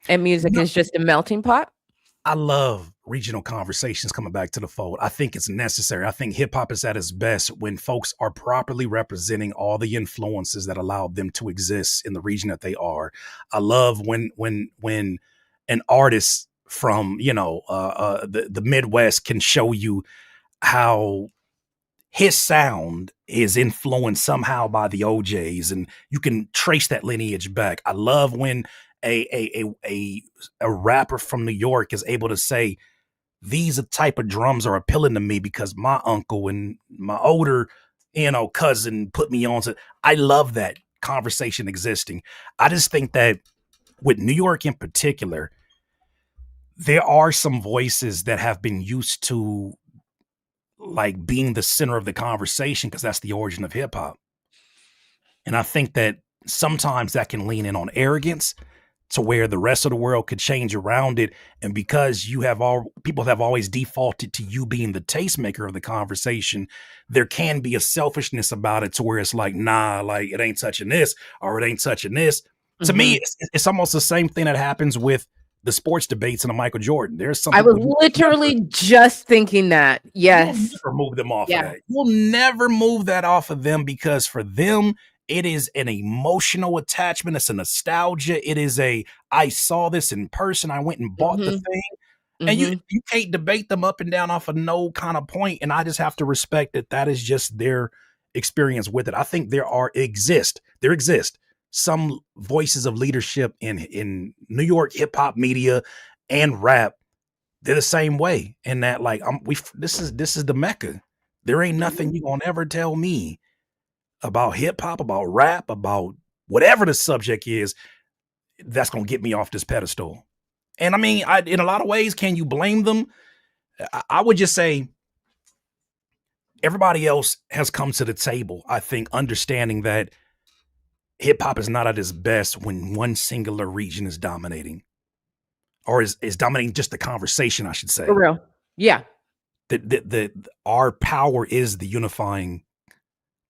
and music is just a melting pot?
I love regional conversations coming back to the fold. I think it's necessary. I think hip hop is at its best when folks are properly representing all the influences that allowed them to exist in the region that they are. I love when an artist from the Midwest can show you how his sound is influenced somehow by the OJs, and you can trace that lineage back. I love when a rapper from New York is able to say, these type of drums are appealing to me because my uncle and my older, cousin put me on to. I love that conversation existing. I just think that with New York in particular, there are some voices that have been used to like being the center of the conversation because that's the origin of hip hop. And I think that sometimes that can lean in on arrogance to where the rest of the world could change around it. And because people have always defaulted to you being the tastemaker of the conversation, there can be a selfishness about it to where it's like, nah, like it ain't touching this or it ain't touching this. Mm-hmm. To me, it's almost the same thing that happens with the sports debates and a Michael Jordan. There's some.
I was literally just thinking that. Yes.
You'll never move them off of that. You'll never move that off of them because for them, it is an emotional attachment. It's a nostalgia. It is I saw this in person. I went and bought the thing. And you can't debate them up and down off of no kind of point. And I just have to respect that is just their experience with it. I think there exist some voices of leadership in New York hip hop media and rap. They're the same way in that like this is the Mecca. There ain't nothing you gonna ever tell me about hip hop, about rap, about whatever the subject is that's gonna get me off this pedestal. And I mean, in a lot of ways, can you blame them? I would just say everybody else has come to the table, I think, understanding that hip hop is not at its best when one singular region is dominating or is dominating just the conversation, I should say.
For real. Yeah.
Our power is the unifying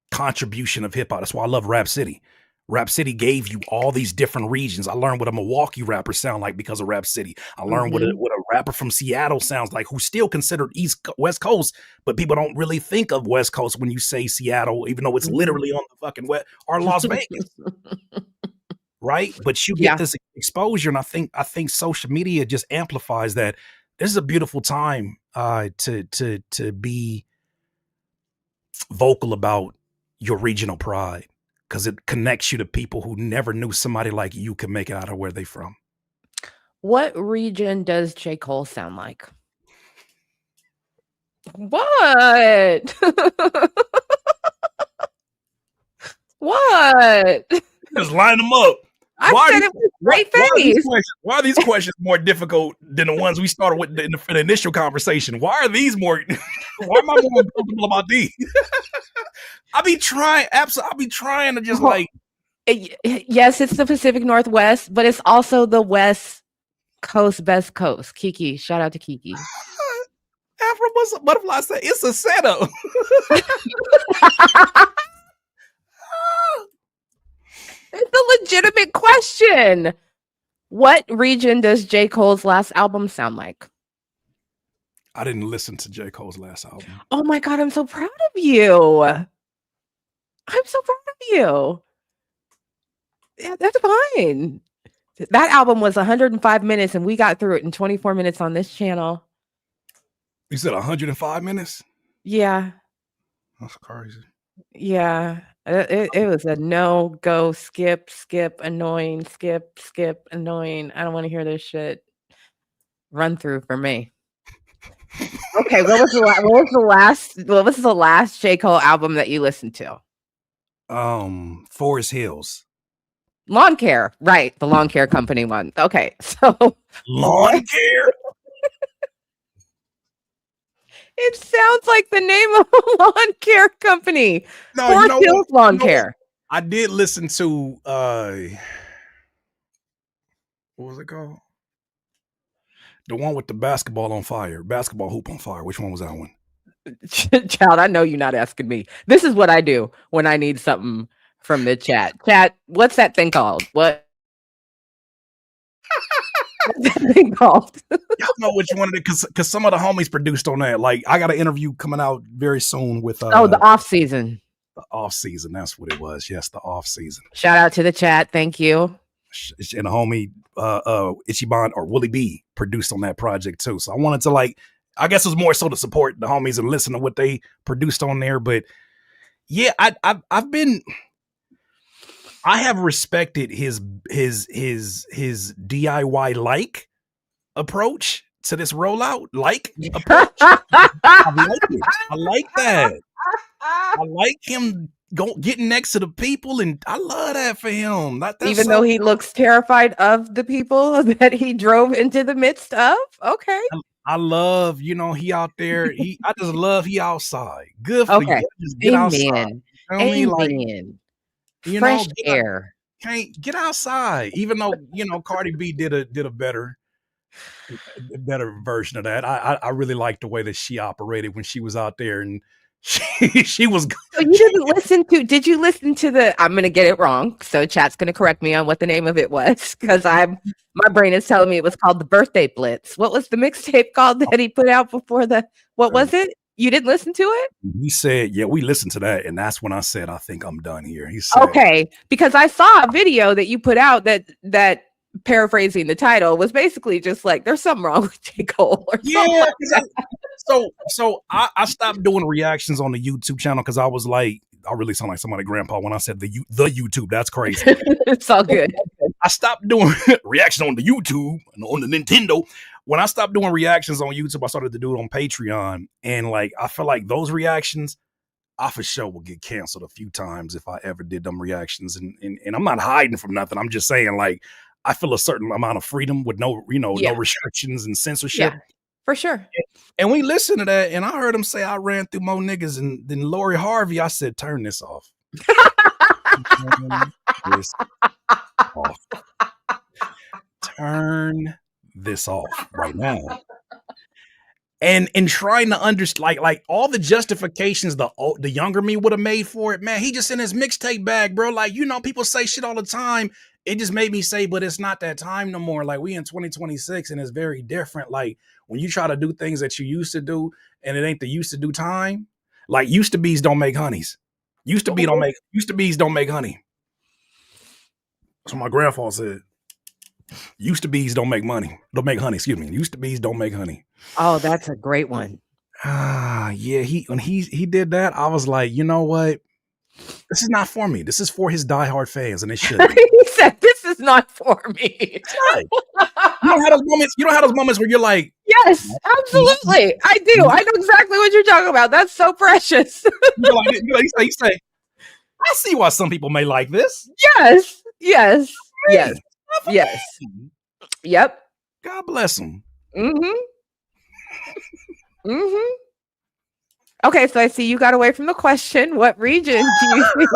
contribution of hip hop. That's why I love Rap City. Rap City gave you all these different regions. I learned what a Milwaukee rapper sound like because of Rap City. I learned what a rapper from Seattle sounds like, who's still considered West Coast, but people don't really think of West Coast when you say Seattle, even though it's literally on the fucking West or Las Vegas, right? But you get this exposure, and I think social media just amplifies that. This is a beautiful time to be vocal about your regional pride. because it connects you to people who never knew somebody like you could make it out of where they from.
What region does J. Cole sound like? What? What?
Just line them up.
I said it with straight face.
Why are these questions more difficult than the ones we started with in the initial conversation? Why are these more? Why am I more uncomfortable about these? I'll be trying to just like.
Yes, it's the Pacific Northwest, but it's also the West Coast, Best Coast. Kiki, shout out to Kiki.
Afro Butterfly said it's a setup.
It's a legitimate question. What region does J. Cole's last album sound like?
I didn't listen to J. Cole's last album.
Oh my God, I'm so proud of you. I'm so proud of you. Yeah, that's fine. That album was 105 minutes and we got through it in 24 minutes on this channel.
You said 105 minutes?
Yeah.
That's crazy.
Yeah. It was a no, go, skip, annoying, skip, annoying. I don't want to hear this shit. Run through for me. Okay, what was the last J. Cole album that you listened to?
Forest Hills.
Lawn Care, right? The Lawn Care Company one. Okay, so
Lawn Care.
It sounds like the name of a lawn care company.
No,
Forest Hills Lawn Care.
I did listen to what was it called? The one with the basketball hoop on fire. Which one was that one?
Child, I know you're not asking me. This is what I do when I need something from the chat. Chat, what's that thing called? What's that thing called?
Y'all know which one it is, because some of the homies produced on that. Like, I got an interview coming out very soon with
the off season.
The off season, that's what it was. Yes, the off season.
Shout out to the chat. Thank you.
And the homie Ichiban or Willie B produced on that project too. So I wanted to, like, I guess it was more so to support the homies and listen to what they produced on there. But yeah, I have respected his DIY like approach to this rollout. Like approach. I like it. I like that. I like him getting next to the people, and I love that for him.
Even though he looks terrified of the people that he drove into the midst of. Okay.
I love, he out there. I just love he outside. Good for you. Just get outside.
Amen. Fresh air.
Can't get outside. Even though, Cardi B did a better version of that. I really liked the way that she operated when she was out there, and she was.
So did you listen to I'm going to get it wrong. So chat's going to correct me on what the name of it was, because my brain is telling me it was called the Birthday Blitz. What was the mixtape called that he put out before what was it? You didn't listen to it?
He said, yeah, we listened to that. And that's when I said, I think I'm done here. He said,
okay, because I saw a video that you put out that paraphrasing the title was basically just like, there's something wrong with J. Cole.
Yeah. So I stopped doing reactions on the YouTube channel because I was like, I really sound like somebody grandpa when I said the YouTube. That's crazy.
It's all good.
I stopped doing reactions on the YouTube and on the Nintendo. When I stopped doing reactions on YouTube, I started to do it on Patreon. And like, I feel like those reactions, I for sure will get canceled a few times if I ever did them reactions. And I'm not hiding from nothing. I'm just saying, like, I feel a certain amount of freedom with no restrictions and censorship.
Yeah, for sure.
And we listened to that, and I heard him say I ran through more niggas than Lori Harvey. I said, turn this off. Turn this off right now. And trying to understand, like all the justifications the younger me would have made for it, man, he just in his mixtape bag, bro. Like, people say shit all the time. It just made me say, but it's not that time no more. Like, we in 2026 and it's very different. Like, when you try to do things that you used to do and it ain't the used to do time, like used to bees don't make honeys. Used to bees don't make honey. That's what my grandfather said. Used to bees don't make money. Don't make honey, excuse me. Used to bees don't make honey.
Oh, that's a great one.
Yeah, when he did that, I was like, you know what? This is not for me. This is for his diehard fans, and it should be.
He said, "This is not for me."
It's not. You don't have those moments. You don't have those moments where you're like,
Yes,
you
absolutely. I do. I know exactly what you're talking about. That's so precious.
you say, I see why some people may like this.
Yes. Yes.
Man,
Yes. Yes. Yep.
God bless him.
Mm-hmm. Mm-hmm. Okay, so I see you got away from the question. What region do you think?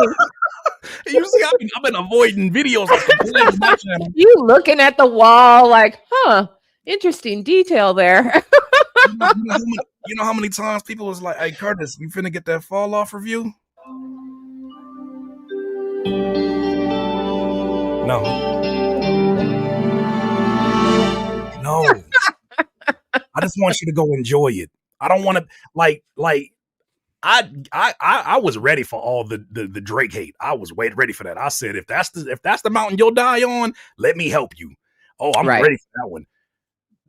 You see, I've been avoiding videos on my channel.
You looking at the wall like, huh, interesting detail there.
You know how many times people was like, "Hey, Curtis, you finna get that fall off review?" No. No. I just want you to go enjoy it. I don't want to like I was ready for all the Drake hate. I was ready for that. I said, if that's the mountain you'll die on, let me help you. Oh, I'm
Right.
ready for that one.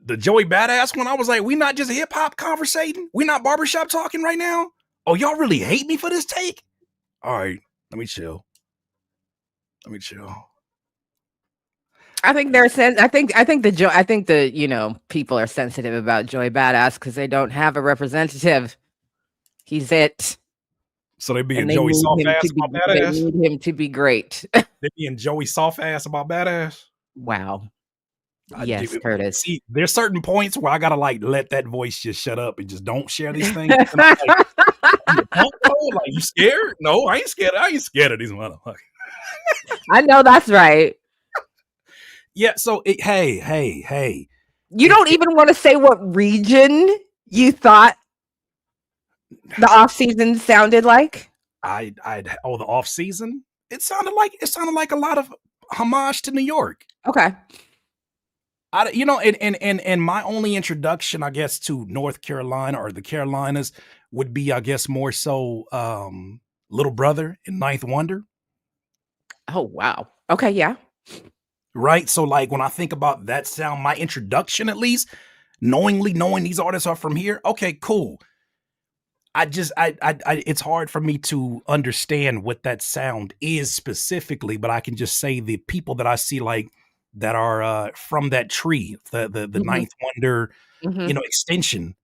The Joey Badass one, I was like, we not just hip hop conversating. We not barbershop talking right now. Oh, y'all really hate me for this take? All right, let me chill.
I think they're I think the people are sensitive about Joey Badass because they don't have a representative. He's it.
So they being
And they
Joey
need
soft
him
ass
to be
about
they
Badass.
need him to be great.
They being Joey soft ass about Badass.
Wow.
I
Yes,
do.
Curtis.
See, there's certain points where I gotta like let that voice just shut up and just don't share these things. And I'm like, like, you scared? No, I ain't scared. I ain't scared of these motherfuckers.
I know that's right.
Yeah. So hey.
You don't even want to say what region you thought the off season sounded like?
The off season. It sounded like a lot of homage to New York.
Okay.
And my only introduction, I guess, to North Carolina or the Carolinas would be, I guess, more so Little Brother and Ninth Wonder.
Oh, wow. Okay, yeah.
Right. So like when I think about that sound, my introduction, at least knowing these artists are from here. Okay, cool. It's hard for me to understand what that sound is specifically, but I can just say the people that I see like that are from that tree, the Ninth Wonder, extension,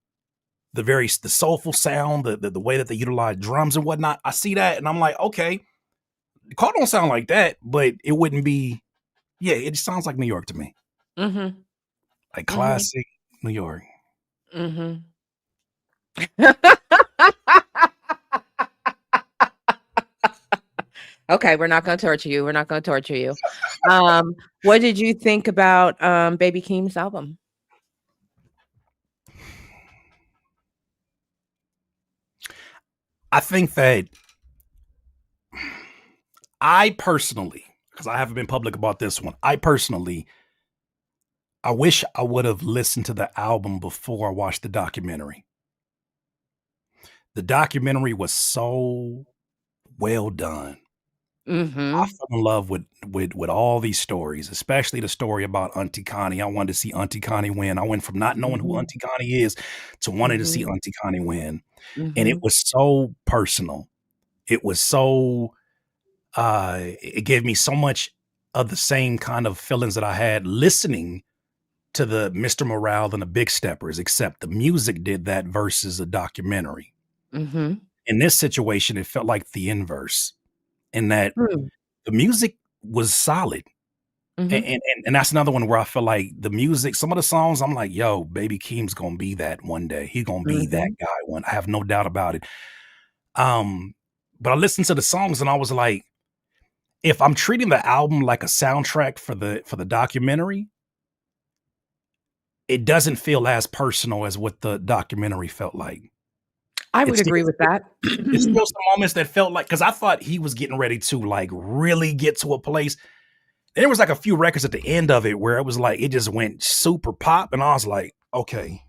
the soulful sound, the way that they utilize drums and whatnot. I see that and I'm like, okay, the call don't sound like that, but it wouldn't be. Yeah, it sounds like New York to me. Like classic New York.
Okay, we're not going to torture you. What did you think about Baby Keem's album?
I think that I personally, because I haven't been public about this one, I wish I would have listened to the album before I watched the documentary. The documentary was so well done. I fell in love with all these stories, especially the story about Auntie Connie. I wanted to see Auntie Connie win. I went from not knowing who Auntie Connie is to wanting to see Auntie Connie win. And it was so personal. It was so it gave me so much of the same kind of feelings that I had listening to the Mr. Morale and the Big Steppers, except the music did that versus a documentary. In this situation, it felt like the inverse, in that the music was solid. And that's another one where I feel like the music, some of the songs, I'm like, yo, Baby Keem's gonna be that one day. He's gonna be that guy I have no doubt about it. But I listened to the songs and I was like, if I'm treating the album like a soundtrack for the documentary, it doesn't feel as personal as what the documentary felt like.
I would agree with that.
It's still some moments that felt like, because I thought he was getting ready to like really get to a place. And there was like a few records at the end of it where it was like, it just went super pop. And I was like, okay,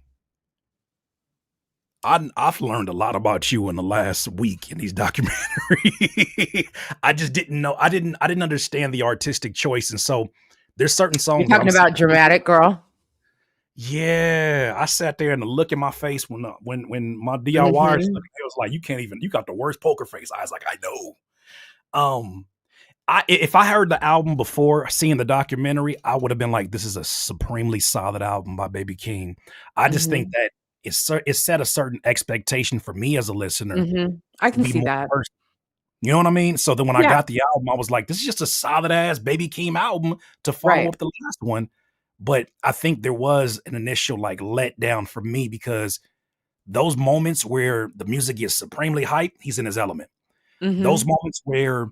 I've learned a lot about you in the last week in these documentaries. I just didn't know. I didn't understand the artistic choice. And so there's certain songs.
You're talking about Dramatic Girl?
Yeah, I sat there and the look in my face when my DIY was like, you got the worst poker face. I was like, I know. Um, if I heard the album before seeing the documentary, I would have been like, "This is a supremely solid album by Baby King." I just think
Mhm.
that it set a certain expectation for me as a listener
Mhm. I
to
can
be
see
more
that.
personal. You know what I mean? So then when I
Yeah.
got the album, I was like, "This is just a solid ass Baby King album to follow
Right.
up the last one." But I think there was an initial like letdown for me because those moments where the music gets supremely hyped, he's in his element. Those
Mhm.
moments where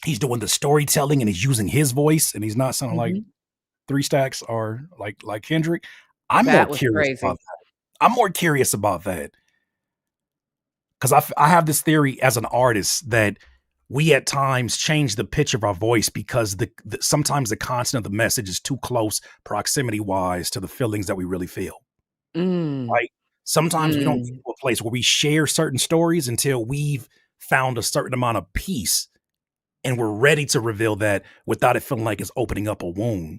he's doing the storytelling and he's using his voice and he's not sounding like
Mhm.
Three Stacks or like Kendrick. I'm more
That was
curious about
crazy.
that. I'm more curious about that because I have this theory as an artist that we at times change the pitch of our voice because sometimes the content of the message is too close proximity wise to the feelings that we really feel.
Mm.
Right? Sometimes we don't get
Mm.
to a place where we share certain stories until we've found a certain amount of peace and we're ready to reveal that without it feeling like it's opening up a wound,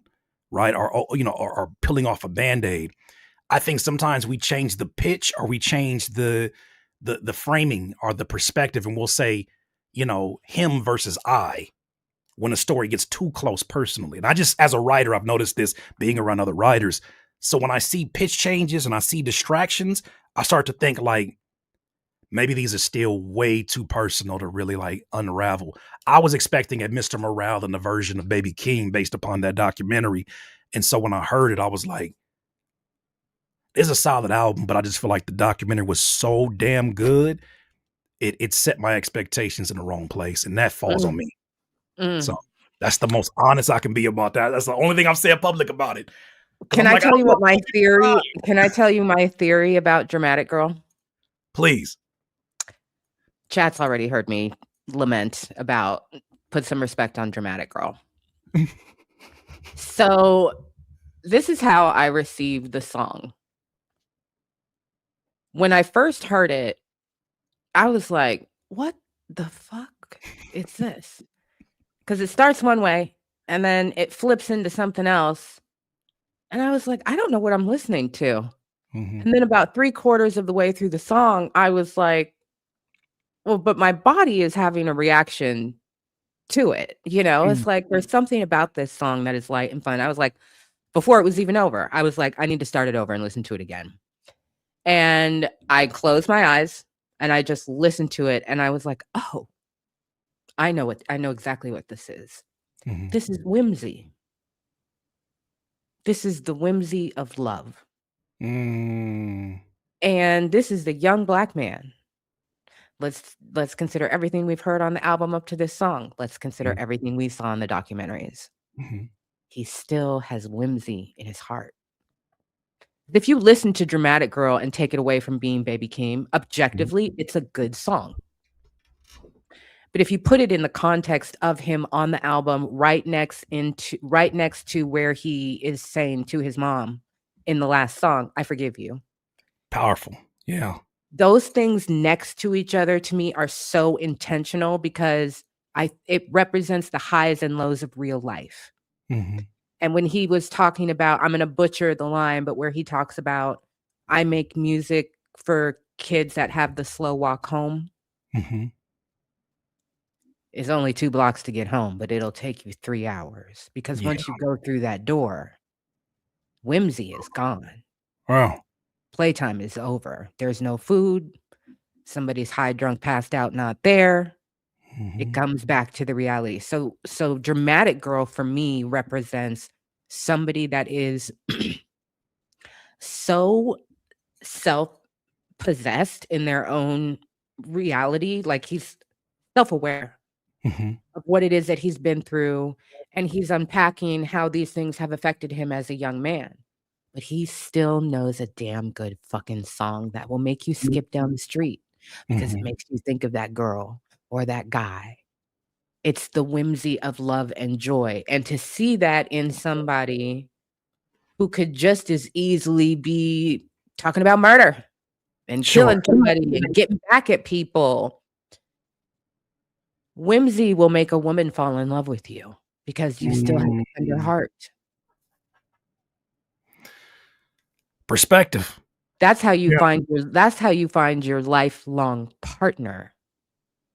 right? Or peeling off a band-aid. I think sometimes we change the pitch or we change the framing or the perspective, and we'll say, him versus I when a story gets too close personally. And I just, as a writer, I've noticed this being around other writers. So when I see pitch changes and I see distractions, I start to think like, maybe these are still way too personal to really like unravel. I was expecting a Mr. Morale in the version of Baby King based upon that documentary. And so when I heard it, I was like, it's a solid album, but I just feel like the documentary was so damn good. It set my expectations in the wrong place, and that falls on
Mm.
me. So
Mm.
that's the most honest I can be about that. That's the only thing I've said public about it. Because
Can
I'm
I
like, I
tell
don't
you
know
what
if
my
I'm gonna get
theory
right.
can I tell you my theory about Dramatic Girl?
Please.
Chat's already heard me lament about put some respect on Dramatic Girl. So, this is how I received the song. When I first heard it, I was like, "What the fuck is this?" Because it starts one way, and then it flips into something else, and I was like, "I don't know what I'm listening to."
Mhm.
And then about 3/4 of the way through the song, I was like, "Well, but my body is having a reaction to it," you know?
Mm,
It's like, there's something about this song that is light and fun. I was like before it was even over, I was like, "I need to start it over and listen to it again." And I closed my eyes, and I just listened to it, and I was like, "Oh, I know exactly what this is.
mhm.
This is whimsy. This is the whimsy of love.
Mm,
And this is the young black man. Let's consider everything we've heard on the album up to this song. Let's consider
mm,
everything we saw in the documentaries.
mhm,
He still has whimsy in his heart." If you listen to Dramatic Girl and take it away from being Baby Keem,
mhm.
objectively, it's a good song. But if you put it in the context of him on the album right next to where he is saying to his mom in the last song, "I forgive you."
Powerful. Yeah.
Those things next to each other to me are so intentional because I it represents the highs and lows of real life.
Mhm,
And when he was talking about I'm gonna butcher the line, but where he talks about, "I make music for kids that have the slow walk home.
mhm.
It's only 2 blocks to get home, but it'll take you 3 hours, because
Yeah.
once you go through that door, whimsy is gone.
Wow.
Playtime is over. There's no food. Somebody's high, drunk, passed out, not there. It
Mhm,
comes back to the reality. So Dramatic Girl for me represents somebody that is so self-possessed in their own reality, like he's self-aware
mhm.
of what it is that he's been through, and he's unpacking how these things have affected him as a young man. But he still knows a damn good fucking song that will make you skip down the street because it
Mhm.
makes you think of that girl or that guy. It's the whimsy of love and joy, and to see that in somebody who could just as easily be talking about murder and
Sure.
killing somebody and getting back at people. Whimsy will make a woman fall in love with you because you still have a tender
Mm.
heart.
Perspective. Yeah.
That's how you find your lifelong partner.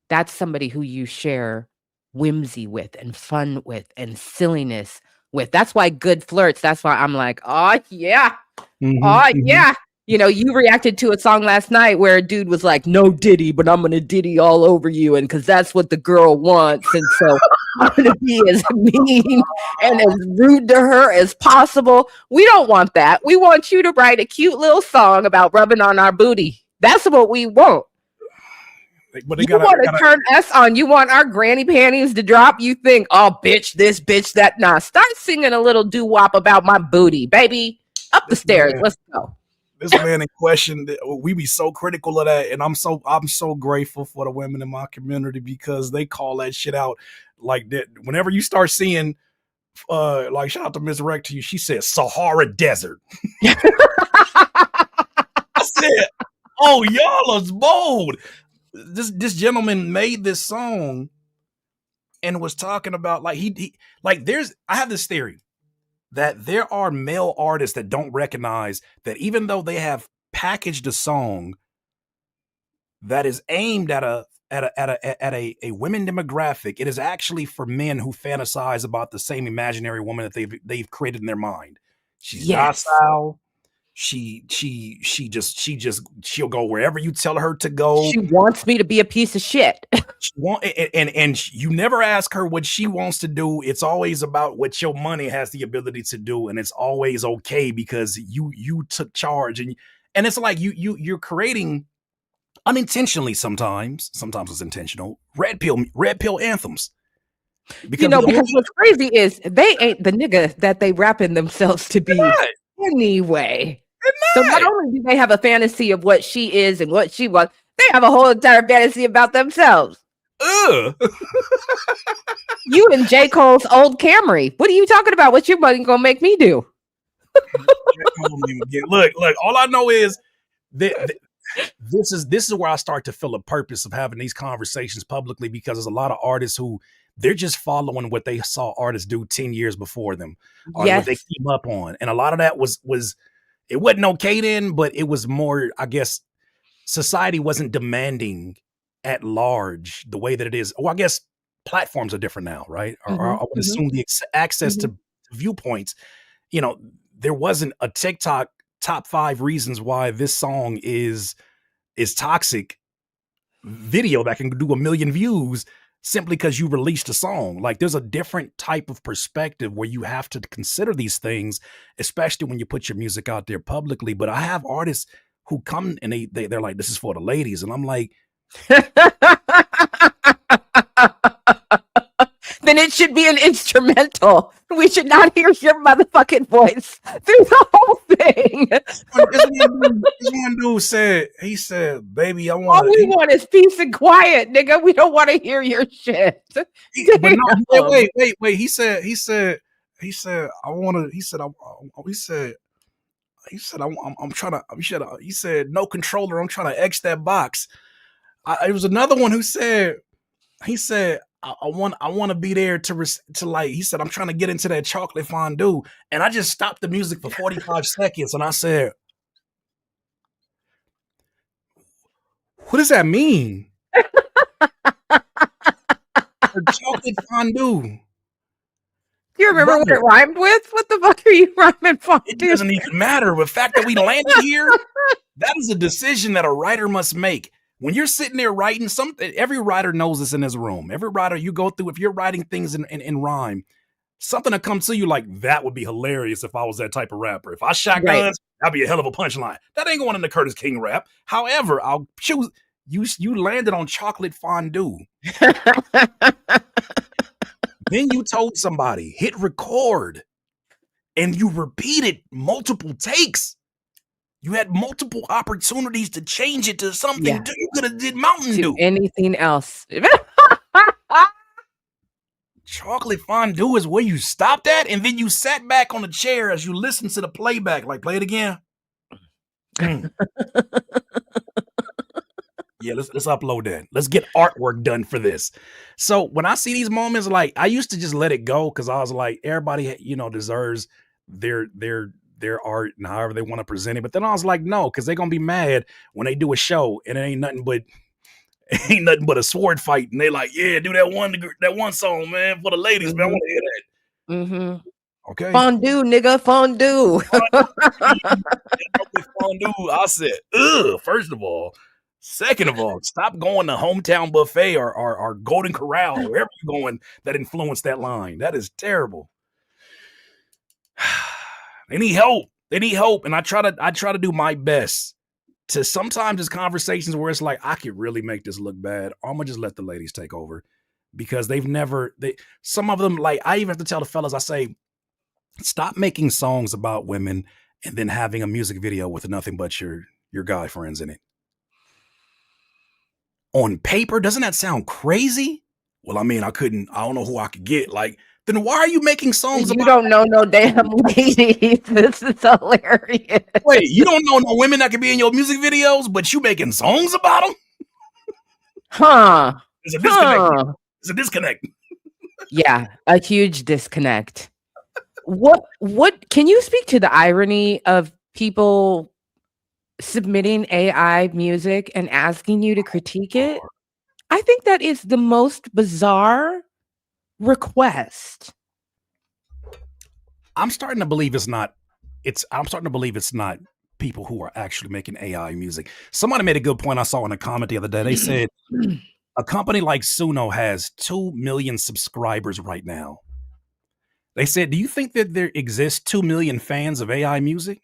That's somebody who you share. whimsy with and fun with and silliness with. That's why good flirts. That's why I'm like, oh yeah,
Mm-hmm,
oh
mm-hmm.
yeah. You know, you reacted to a song last night where a dude was like, "No Diddy, but I'm gonna Diddy all over you," and because that's what the girl wants, and so I'm gonna be as mean and as rude to her as possible. We don't want that. We want you to write a cute little song about rubbing on our booty. That's what we want.
But they
You
gotta,
want to turn us on. You want our granny panties to drop. You think, oh, bitch, this, bitch, that. Nah, start singing a little doo wop about my booty, baby. Up the
this
stairs.
man,
Let's go.
this man in question, we be so critical of that, and I'm so grateful for the women in my community because they call that shit out like that. Whenever you start seeing, like shout out to Miss Rec to you, she said Sahara Desert. I said, oh y'all is bold. This gentleman made this song and was talking about like he like there's I have this theory that there are male artists that don't recognize that even though they have packaged a song that is aimed at a women demographic, it is actually for men who fantasize about the same imaginary woman that they've created in their mind. She's
Yes.
docile. She'll go wherever you tell her to go.
She wants me to be a piece of shit.
She want, and you never ask her what she wants to do. It's always about what your money has the ability to do, and it's always okay because you took charge, and it's like you're creating unintentionally sometimes it's intentional red pill anthems
You
because
know,
the only
because what's crazy is they ain't the nigga that they rapping themselves to be
not,
anyway. So
they're
not
not.
only do they have a fantasy of what she is and what she wants, they have a whole entire fantasy about themselves.
Ugh.
You and J. Cole's old Camry. What are you talking about? What your money gonna make me do?
Look, all I know is that this is where I start to feel a purpose of having these conversations publicly because there's a lot of artists who they're just following what they saw artists do 10 years before them or what they
Yes.
came up on. And a lot of that was it wasn't okay then, but it was more, I guess, society wasn't demanding at large the way that it is. Well, I guess platforms are different now, right? Or
Mhm,
I would
mhm,
assume the access
mhm.
to viewpoints, you know, there wasn't a TikTok top 5 reasons why this song is toxic video that can do a million views simply because you released a song. Like there's a different type of perspective where you have to consider these things, especially when you put your music out there publicly. But I have artists who come and they're like, this is for the ladies. And I'm like,
Then it should be an instrumental. We should not hear your motherfucking voice through the whole thing.
this one dude said, he said, baby, I
All
want
we
to,
want is peace and quiet, nigga. We don't want to hear your shit.
but no,
Damn.
wait. He said, I want to, he said, I'm trying to, he said, no controller. I'm trying to X that box. It was another one who said, he said, I want to be there to like, he said, I'm trying to get into that chocolate fondue. And I just stopped the music for 45 seconds. And I said, what does that mean? A chocolate fondue.
Do you remember what
Brother,
it rhymed with? What the fuck are you rhyming for,
it
dude?
doesn't even matter. The fact that we landed here, that is a decision that a writer must make. When you're sitting there writing, every writer knows this in this room. Every writer you go through, if you're writing things in rhyme, something that comes to you like that would be hilarious if I was that type of rapper. If I shot
Right.
guns, that'd be a hell of a punchline. That ain't going in the Curtis King rap. However, I'll choose you landed on chocolate fondue. Then you told somebody, hit record, and you repeated multiple takes. You had multiple opportunities to change it to something.
Yeah.
You could have did Mountain
To
Dew.
anything else.
Chocolate fondue is where you stopped at, and then you sat back on the chair as you listened to the playback. Like, play it again. Yeah, let's upload that. Let's get artwork done for this. So when I see these moments, like I used to just let it go because I was like, everybody, deserves their art and however they want to present it. But then I was like, no, because they're gonna be mad when they do a show and it ain't nothing but ain't nothing but a sword fight, and they like, yeah, do that one song, man, for the ladies, man. I
Mhm,
want to hear that.
mhm.
Okay.
Fondue, nigga, fondue.
With fondue, I said, ugh, first of all. Second of all, stop going to Hometown Buffet or Golden Corral or wherever you're going that influenced that line. That is terrible. They need help. They need help. And I try to do my best to sometimes it's conversations where it's like, I could really make this look bad. I'm gonna just let the ladies take over because some of them, like, I even have to tell the fellas, I say, stop making songs about women and then having a music video with nothing but your guy friends in it. On paper, doesn't that sound crazy? Well, I mean, I don't know who I could get. Like, then why are you making songs
You
about
don't know no damn ladies. This is hilarious.
wait, you don't know no women that could be in your music videos, but you making songs about them?
Huh.
There's a disconnect.
Huh.
There's a disconnect.
Yeah, a huge disconnect. What can you speak to the irony of people submitting AI music and asking you to critique it? I think that is the most bizarre request.
I'm starting to believe it's not. I'm starting to believe it's not people who are actually making AI music. Somebody made a good point I saw in a comment the other day. They said a company like Suno has 2 million subscribers right now. They said, do you think that there exists 2 million fans of AI music?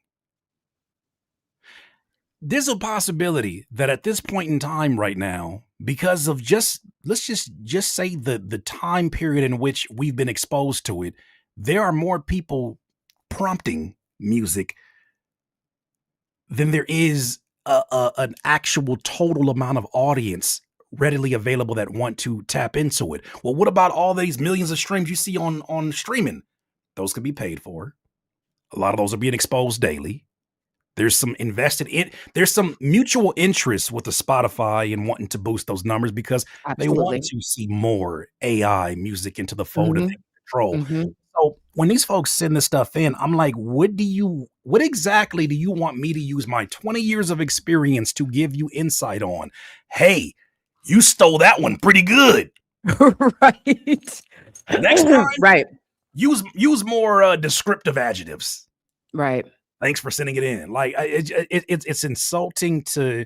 There's a possibility that at this point in time right now, because of let's just say the time period in which we've been exposed to it, there are more people prompting music than there is an actual total amount of audience readily available that want to tap into it. Well, what about all these millions of streams you see on streaming? Those could be paid for. A lot of those are being exposed daily. There's some mutual interest with the Spotify and wanting to boost those numbers because they want
Absolutely.
to see more AI music into the fold and
Mhm,
they control.
mhm.
So when these folks send this stuff in, I'm like, what exactly do you want me to use my 20 years of experience to give you insight on? Hey, you stole that one pretty good.
Right.
Next time,
Right,
use more descriptive adjectives.
right.
Thanks for sending it in. Like it's insulting to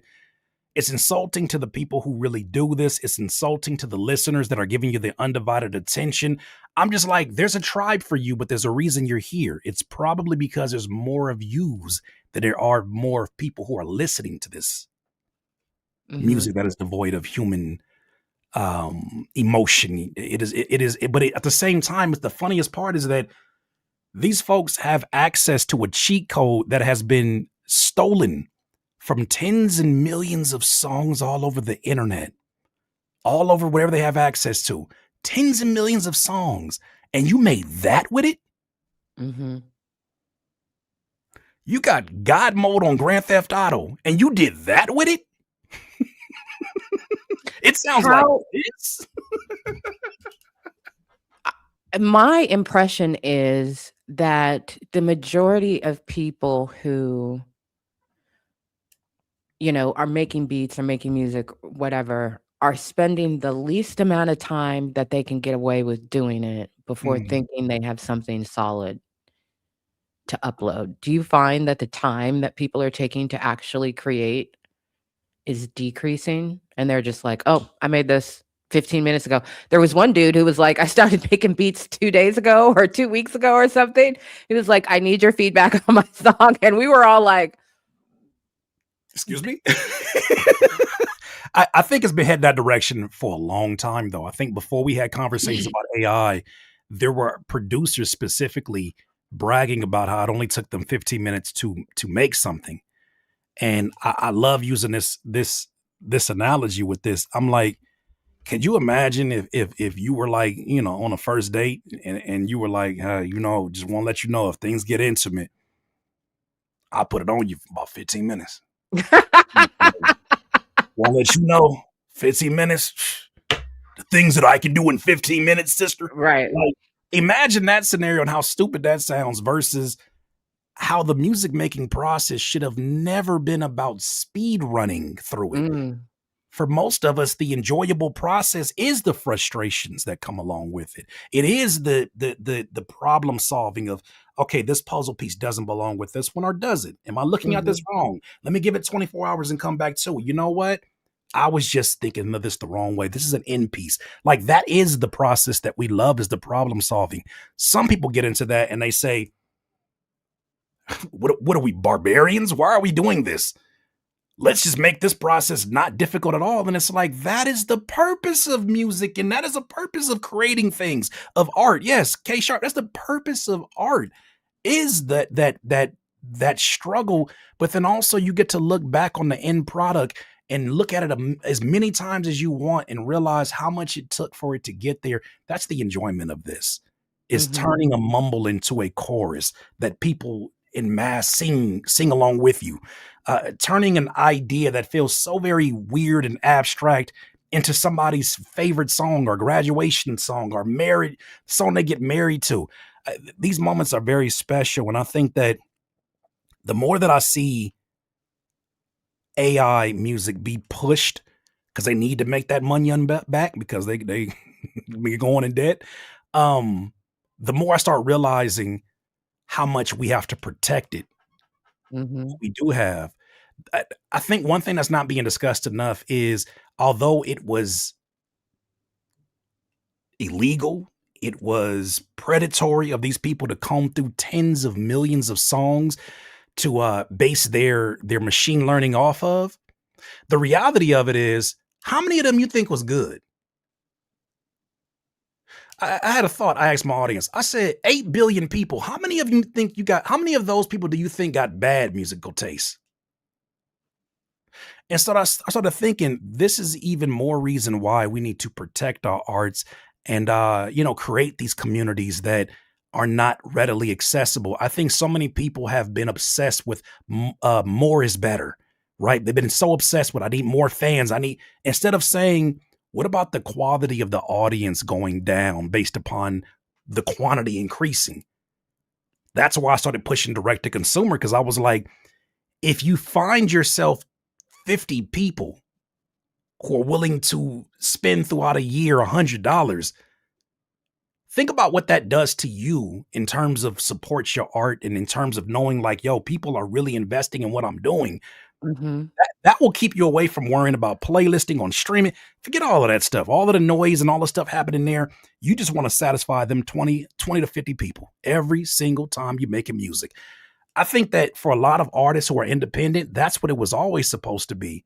the people who really do this. It's insulting to the listeners that are giving you the undivided attention. I'm just like, there's a tribe for you, but there's a reason you're here. It's probably because there's more of yous than there are more people who are listening to this
Mhm.
music that is devoid of human emotion. But at the same time, the funniest part is that these folks have access to a cheat code that has been stolen from tens and millions of songs all over the internet, all over wherever they have access to. Tens and millions of songs. And you made that with it?
Mhm.
You got God mode on Grand Theft Auto and you did that with it? It sounds like
How
this.
my impression is that the majority of people who, are making beats or making music, whatever, are spending the least amount of time that they can get away with doing it before
Mm,
thinking they have something solid to upload. Do you find that the time that people are taking to actually create is decreasing? And they're just like, "Oh, I made this 15 minutes ago." There was one dude who was like, "I started making beats 2 days ago or 2 weeks ago or something." He was like, "I need your feedback on my song." And we were all like,
excuse me? I think it's been headed that direction for a long time, though. I think before we had conversations about AI, there were producers specifically bragging about how it only took them 15 minutes to make something. And I love using this analogy with this. I'm like, could you imagine if you were like, on a first date and you were like, just want to let you know if things get intimate, I'll put it on you for about 15 minutes. Want to let you know, 15 minutes, the things that I can do in 15 minutes, sister.
Right.
Like, imagine that scenario and how stupid that sounds versus how the music making process should have never been about speed running through it.
Mm.
for most of us, the enjoyable process is the frustrations that come along with it. It is the problem solving of, okay, this puzzle piece doesn't belong with this one, or does it? Am I looking at this
Mhm.
wrong? Let me give it 24 hours and come back to it. You know what? I was just thinking of this the wrong way. This is an end piece. Like, that is the process that we love, is the problem solving. Some people get into that and they say, what are we, barbarians? Why are we doing this? Let's just make this process not difficult at all. And it's like, that is the purpose of music, and that is the purpose of creating things, of art. Yes, K Sharp, that's the purpose of art, is that struggle. But then also you get to look back on the end product and look at it as many times as you want and realize how much it took for it to get there. That's the enjoyment of this, is
Mhm.
turning a mumble into a chorus that people in mass sing along with you. Turning an idea that feels so very weird and abstract into somebody's favorite song, or graduation song, or married song they get married to. These moments are very special, and I think that the more that I see AI music be pushed, because they need to make that money back, because they be going in debt, um, the more I start realizing how much we have to protect it.
Mhm.
We do have. I think one thing that's not being discussed enough is, although it was illegal, it was predatory of these people to comb through tens of millions of songs to base their machine learning off of. The reality of it is, how many of them you think was good? I had a thought. I asked my audience. I said, 8 billion people. How many of you think you got? How many of those people do you think got bad musical taste? And so I started thinking, this is even more reason why we need to protect our arts, and create these communities that are not readily accessible. I think so many people have been obsessed with more is better, right? They've been so obsessed with, I need more fans. I need, instead of saying, what about the quality of the audience going down based upon the quantity increasing? That's why I started pushing direct to consumer, because I was like, if you find yourself 50 people who are willing to spend throughout a year $100, think about what that does to you in terms of supports your art, and in terms of knowing, like, yo, people are really investing in what I'm doing.
Mhm.
That will keep you away from worrying about playlisting on streaming. Forget all of that stuff, all of the noise and all the stuff happening there. You just want to satisfy them 20 to 50 people every single time you're making music. I think that for a lot of artists who are independent, that's what it was always supposed to be.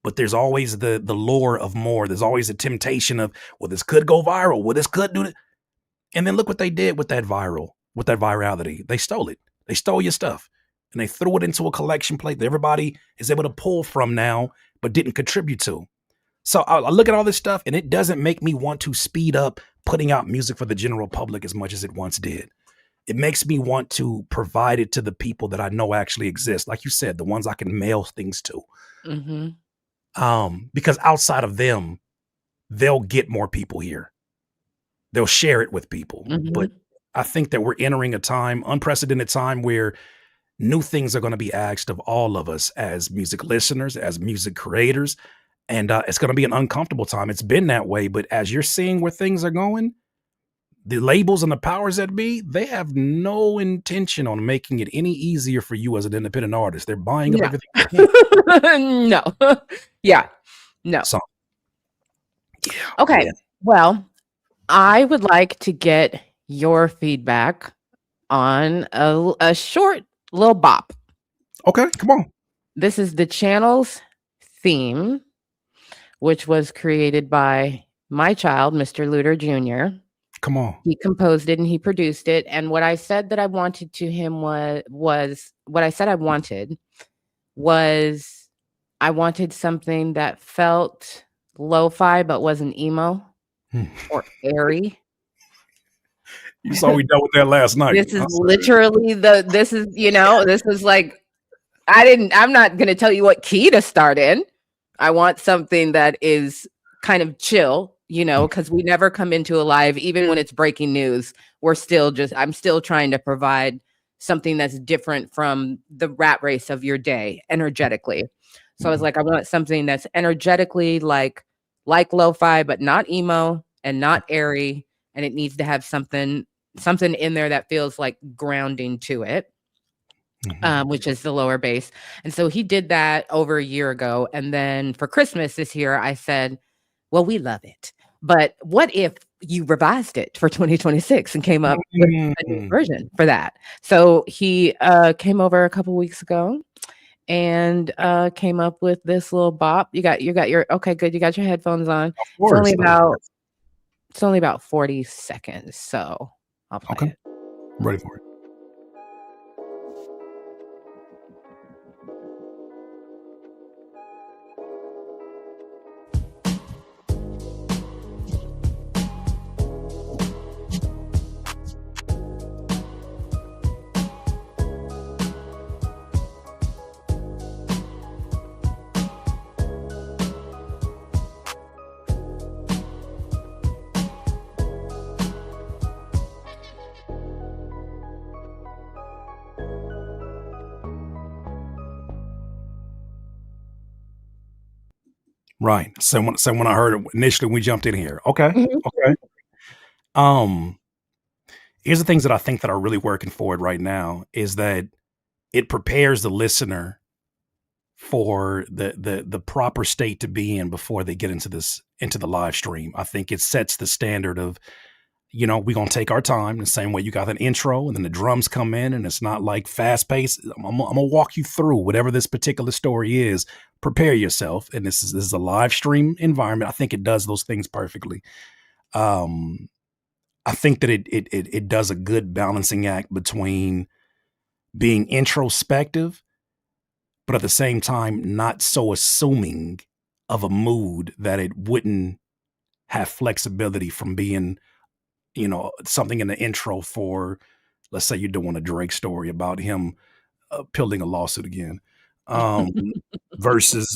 But there's always the lure of more. There's always a temptation of, well, this could go viral. Well, this could do it. And then look what they did with that virality. They stole it. They stole your stuff, and they threw it into a collection plate that everybody is able to pull from now, but didn't contribute to. So I look at all this stuff, and it doesn't make me want to speed up putting out music for the general public as much as it once did. It makes me want to provide it to the people that I know actually exist. Like you said, the ones I can mail things to.
Mhm.
Because outside of them, they'll get more people here. They'll share it with people. But
Mhm.
I think that we're entering a time, unprecedented time, where new things are going to be asked of all of us as music listeners, as music creators. And it's going to be an uncomfortable time. It's been that way. But as you're seeing where things are going, the labels and the powers that be, they have no intention on making it any easier for you as an independent artist. They're buying up
No.
everything they can.
No. Yeah. No.
So, yeah,
Okay.
yeah.
Well, I would like to get your feedback on a short little bop.
Okay, come on.
This is the channel's theme, which was created by my child, Mr. Luter Jr.
Come on.
He composed it and he produced it. And what I said that I wanted to him was what I said I wanted was I wanted something that felt lo-fi but wasn't emo
Hmm.
or airy.
You saw we dealt with that last night.
This is literally this is like I'm not gonna tell you what key to start in. I want something that is kind of chill, because we never come into a live, even when it's breaking news. I'm still trying to provide something that's different from the rat race of your day energetically. So I was like, I want something that's energetically like lo-fi, but not emo and not airy, and it needs to have something in there that feels like grounding to it, which is the lower bass. And so he did that over a year ago. And then for Christmas this year, I said, well, we love it, but what if you revised it for 2026 and came up with a new version for that? So he came over a couple weeks ago and came up with this little bop. You got your okay, good. You got your headphones on.
Of
It's only
course.
about 40 seconds, so I'll play
Okay.
it.
I'm ready for it. Right. So when I heard it initially, we jumped in here. Okay.
Mhm.
Okay. Um, Here's the things that I think that are really working for it right now is that it prepares the listener for the proper state to be in before they get into the live stream. I think it sets the standard of, we're gonna take our time the same way you got an intro and then the drums come in and it's not like fast paced. I'm gonna walk you through whatever this particular story is. Prepare yourself, and this is a live stream environment. I think it does those things perfectly. I think that it does a good balancing act between being introspective, but at the same time not so assuming of a mood that it wouldn't have flexibility from being, something in the intro for, let's say you're doing a Drake story about him building a lawsuit again, um, versus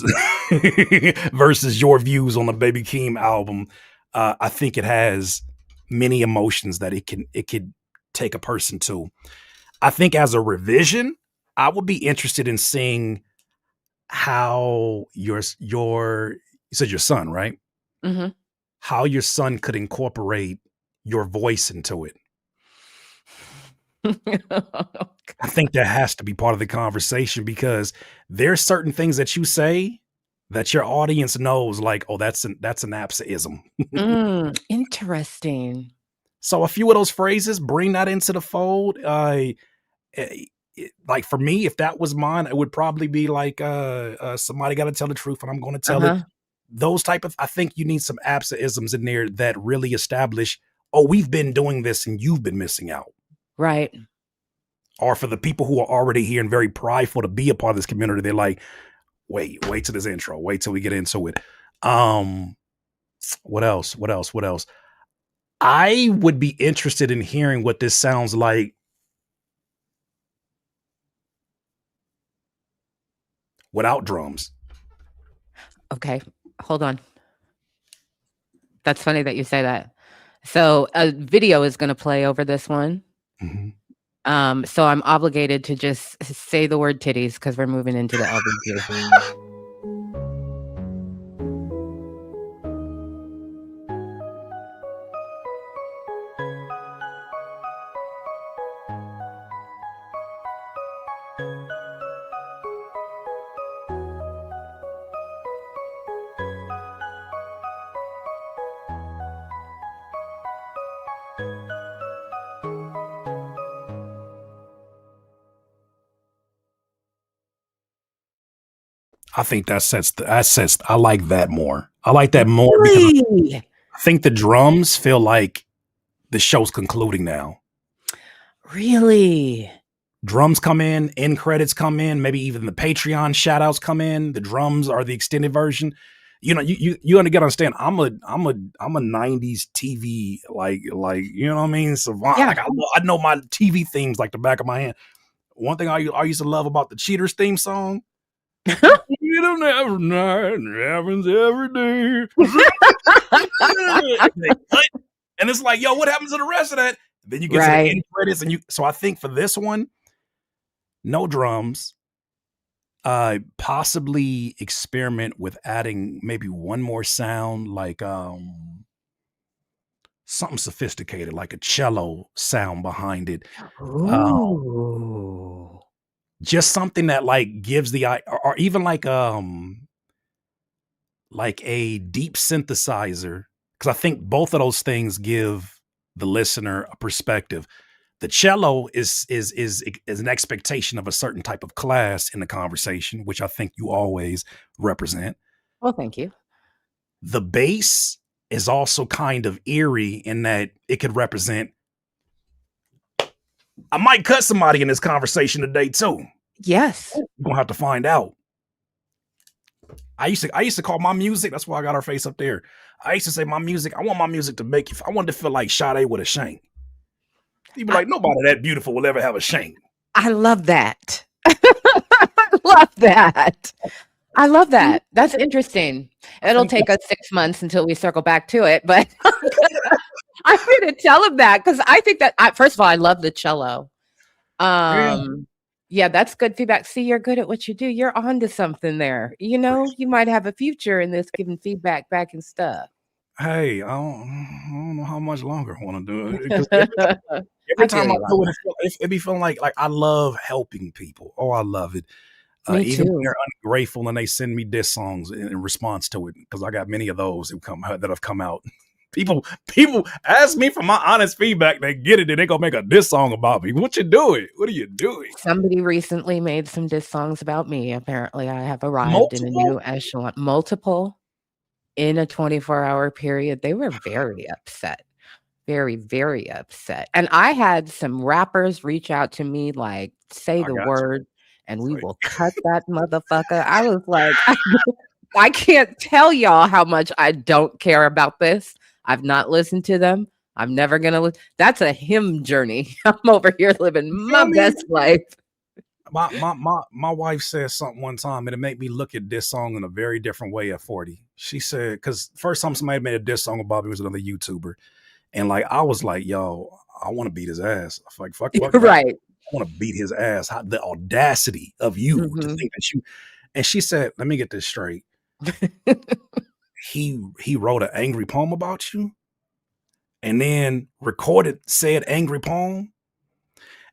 versus your views on the Baby Keem album. I think it has many emotions that it could take a person to. I think as a revision, I would be interested in seeing how you said your son, right?
Mhm.
How your son could incorporate your voice into it. I think that has to be part of the conversation because there's certain things that you say that your audience knows, like, oh, that's an absism.
Interesting.
So a few of those phrases, bring that into the fold. Eh, like for me, if that was mine, it would probably be like, somebody got to tell the truth, and I'm going to tell it.
Uh-huh.
Those type of, I think you need some absisms in there that really establish, oh, we've been doing this and you've been missing out.
Right.
Or for the people who are already here and very prideful to be a part of this community, they're like, wait till this intro, wait till we get into it. What else? I would be interested in hearing what this sounds like without drums.
Okay. Hold on. That's funny that you say that. So a video is going to play over this one. So I'm obligated to just say the word titties because we're moving into the LBG.
I think that sets. I like that more. I like that more because
Really?
I think the drums feel like the show's concluding now.
Really?
Drums come in, end credits come in, maybe even the Patreon shout outs come in. The drums are the extended version. You gotta understand. I'm a 90s TV like you know what I mean, savant.
Yeah.
Like I know my TV themes like the back of my hand. One thing I used to love about the Cheaters theme song. You don't never know, it happens every day. And it's like, yo, what happens to the rest of that? Then you get to the end credits, and so I think for this one, no drums, Possibly experiment with adding maybe one more sound, like something sophisticated, like a cello sound behind it. Uh,
Ooh.
just something that like gives the eye, or even like a deep synthesizer, because I think both of those things give the listener a perspective. The cello is an expectation of a certain type of class in the conversation, which I think you always represent.
Well, thank you.
The bass is also kind of eerie in that it could represent. I might cut somebody in this conversation today too.
Yes.
You're gonna have to find out. I used to call my music. That's why I got our face up there. I used to say my music. I want my music to make you. I want to feel like Sade with a shank. You'd be
I
like, nobody that beautiful will ever have a shank.
I love that. I love that. I love that. That's interesting.
I
It'll
think
take
that's
us 6 months until we circle back to it, but I'm gonna tell him that because I think that first of all, I love the cello.
yeah.
Yeah, that's good feedback. See, you're good at what you do. You're onto something there. You might have a future in this giving feedback back and stuff.
Hey, I don't know how much longer I want to do it because every
I feel
time I
you on
do it,
that.
it be feeling like I love helping people. Oh, I love it.
Me
Even when
too.
they're ungrateful and they send me diss songs in response to it, because I got many of those that have come out. People ask me for my honest feedback. They get it, and they gonna make a diss song about me. What you doing? What are you doing?
Somebody recently made some diss songs about me. Apparently, I have arrived in a
Multiple?
new echelon. Multiple in a 24-hour period. They were very upset. Very, very upset. And I had some rappers reach out to me like, "Say
I
the
got you.
word and we
Say,
will cut that motherfucker." I was like, I can't tell y'all how much I don't care about this. I've not listened to them. I'm never gonna that's a him journey. I'm over here living
you
my
feel me?
best life.
My wife said something one time, and it made me look at this song in a very different way at 40. She said, because first time somebody made a diss song about me was another YouTuber. And like I was like, yo, I want to beat his ass. Like fuck that.
Right.
I want to beat his ass. The audacity of you to
Mhm.
think that you. And she said, let me get this straight. He wrote an angry poem about you, and then recorded said angry poem,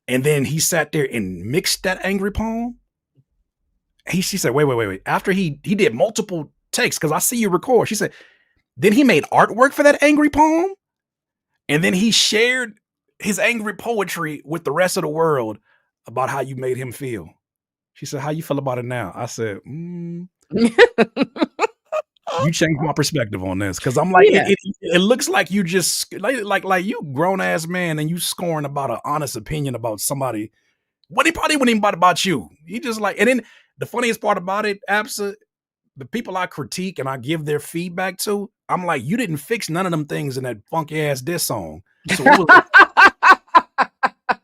and then he sat there and mixed that angry poem. She said, wait. After he did multiple takes, because I see you record. She said, then he made artwork for that angry poem, and then he shared his angry poetry with the rest of the world about how you made him feel. She said, how you feel about it now? I said, you changed my perspective on this, because I'm like,
Yeah.
it looks like you just like you grown ass man and you scoring about an honest opinion about somebody. What he probably wouldn't even about you. He just like, and then the funniest part about it, Absa, the people I critique and I give their feedback to, I'm like, you didn't fix none of them things in that funky ass diss song. So it was like,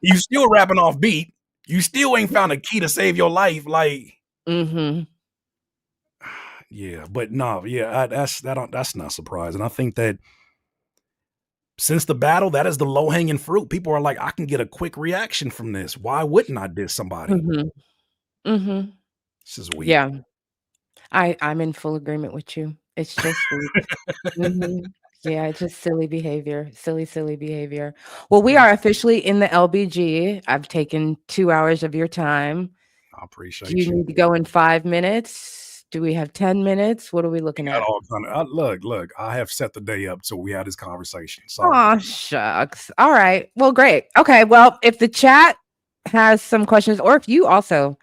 you still rapping off beat. You still ain't found a key to save your life. Like,
Mhm.
yeah, but no, yeah, that's not surprising. I think that since the battle, that is the low hanging fruit. People are like, I can get a quick reaction from this. Why wouldn't I diss somebody?
Mhm. Mhm.
This is weak.
Yeah. I'm in full agreement with you. It's just weak. Mhm. Yeah, it's just silly behavior. Silly, silly behavior. Well, we
Yeah,
are officially in the LBG. I've taken 2 hours of your time.
I
Do you
appreciate you.
need to go in 5 minutes? Do we have 10 minutes? What are we
We
looking
got
at?
all kind of look. I have set the day up so we had this conversation. So
Aw, shucks. All right. Well, great. Okay, well, if the chat has some questions or if you also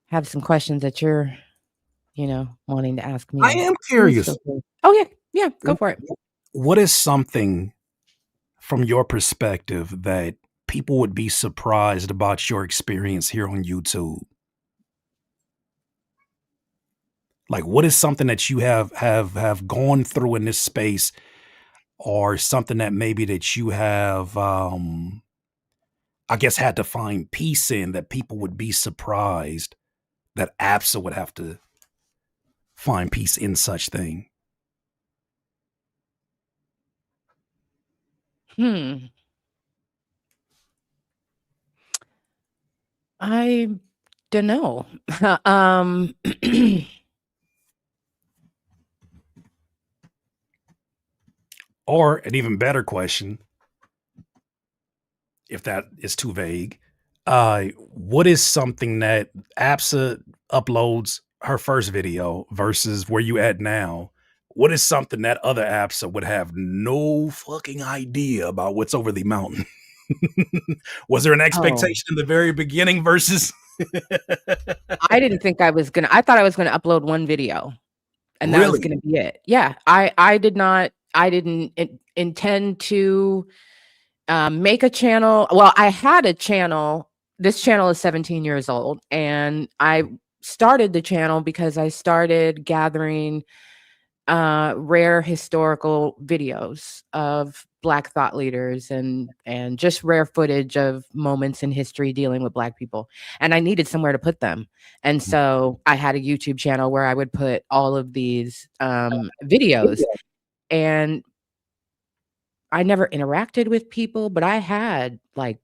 have some questions that you're, wanting to ask
I
me,
am
please
curious.
feel free. Oh, yeah. Yeah, go
w-
for it.
What is something from your perspective that people would be surprised about your experience here on YouTube? Like, what is something that you have gone through in this space, or something that maybe that you have, I guess, had to find peace in, that people would be surprised that APSA would have to find peace in such thing?
Hmm. I Dunno. Um,
Or an even better question, if that is too vague, what is something that APSA uploads her first video versus where you at now? What is something that other APSA would have no fucking idea about what's over the mountain? Was there an
oh,
expectation in the very beginning versus
I didn't think I thought I was gonna upload one video, and that was
really?
gonna be it. Yeah, I didn't intend to, make a channel. Well, I had a channel. This channel is 17 years old, and I started the channel because I started gathering rare historical videos of Black thought leaders and just rare footage of moments in history dealing with Black people, and I needed somewhere to put them, and so I had a YouTube channel where I would put all of these videos, and I never interacted with people, but I had like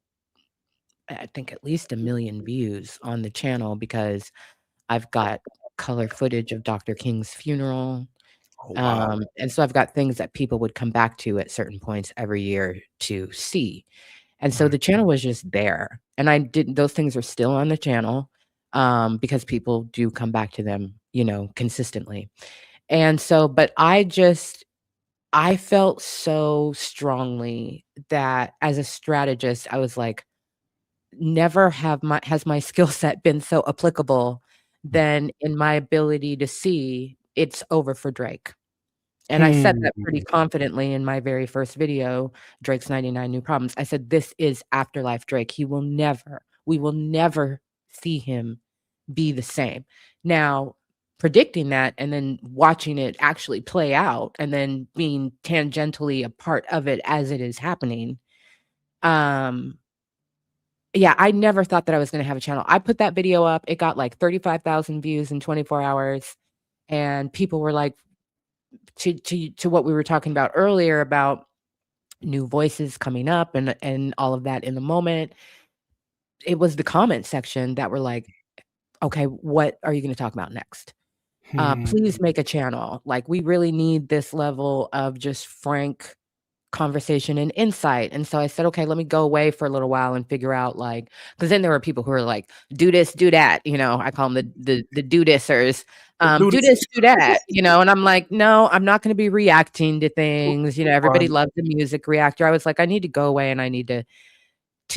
I think at least 1,000,000 views on the channel because I've got color footage of Dr. King's funeral.
Oh wow.
And so I've got things that people would come back to at certain points every year to see. And so
Right.
the channel was just there. And I didn't those things are still on the channel, because people do come back to them, consistently. And so, but I felt so strongly that as a strategist, I was like, never have my has my skill set been so applicable than in my ability to see it's over for Drake. And I said
Hmm.
that pretty confidently in my very first video, Drake's 99 New Problems. I said, "This is afterlife Drake. We will never see him be the same." Now, predicting that and then watching it actually play out and then being tangentially a part of it as it is happening, um, yeah, I never thought that I was gonna have a channel. I put that video up, it got like 35,000 views in 24 hours, and people were like, to what we were talking about earlier about new voices coming up and all of that in the moment, it was the comment section that were like, "Okay, what are you gonna talk about next?
Hmm.
Please make a channel. Like, we really need this level of just frank conversation and insight." And so I said, "Okay, let me go away for a little while and figure out, like," because then there were people who were like, "Do this, do that," I call them the do thisers.
Do
"Do
this.
this, do that," and I'm like, "No, I'm not gonna be reacting to things," everybody
Right.
loves the music reactor. I was like, "I need to go away and I need to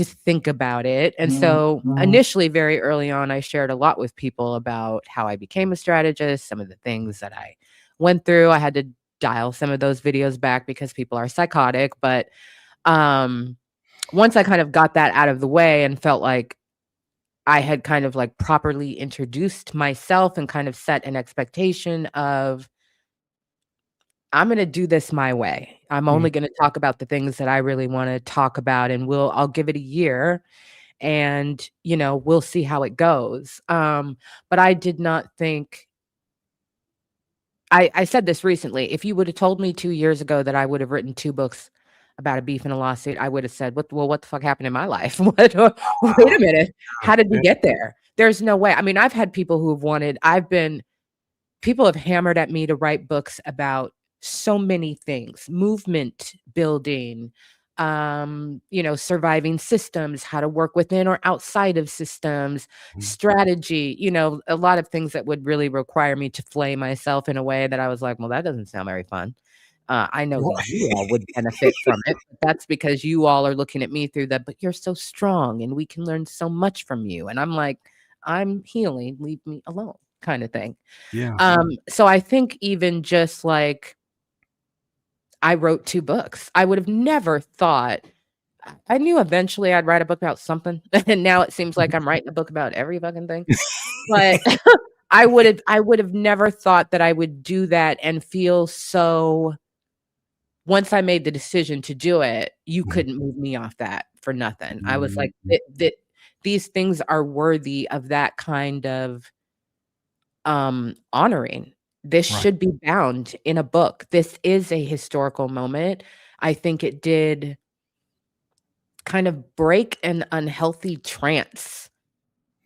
think about it." And so initially, very early on, I shared a lot with people about how I became a strategist, some of the things that I went through. I had to dial some of those videos back because people are psychotic, but um, once I kind of got that out of the way and felt like I had kind of like properly introduced myself and kind of set an expectation of I'm going to do this my way. I'm
Mm.
only going to talk about the things that I really want to talk about, and I'll give it a year and we'll see how it goes. But I did not think I said this recently. If you would have told me 2 years ago that I would have written 2 books about a beef and a lawsuit, I would have said, what the fuck happened in my life? What wait a minute. How did we
Yeah.
get there? There's no way. I mean, I've had people who have wanted I've been people have hammered at me to write books about so many things, movement building, surviving systems, how to work within or outside of systems,
Mhm.
strategy, a lot of things that would really require me to flay myself in a way that I was like, well, that doesn't sound very fun. I know that you all would benefit from it, but that's because you all are looking at me through that, but you're so strong and we can learn so much from you. And I'm like, I'm healing, leave me alone, kind of thing.
Yeah.
So I think even just like I wrote 2 books. I would have never thought I knew eventually I'd write a book about something, and now it seems like I'm writing a book about every fucking thing. But I would have never thought that I would do that and feel so once I made the decision to do it, you
Mhm.
couldn't move me off that for nothing. I was like,
Mhm.
these things are worthy of that kind of honoring. This
Right.
should be bound in a book. This is a historical moment. I think it did kind of break an unhealthy trance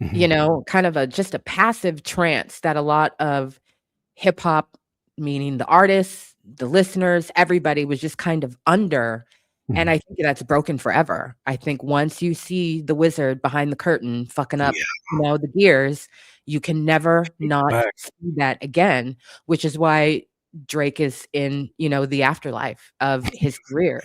Mhm.
kind of just a passive trance that a lot of hip hop, meaning the artists, the listeners, everybody was just kind of under. And
Mhm.
I think that's broken forever. I think once you see the wizard behind the curtain fucking up,
Yeah.
the gears, you can never not
Back.
see that again, which is why Drake is in, the afterlife of his career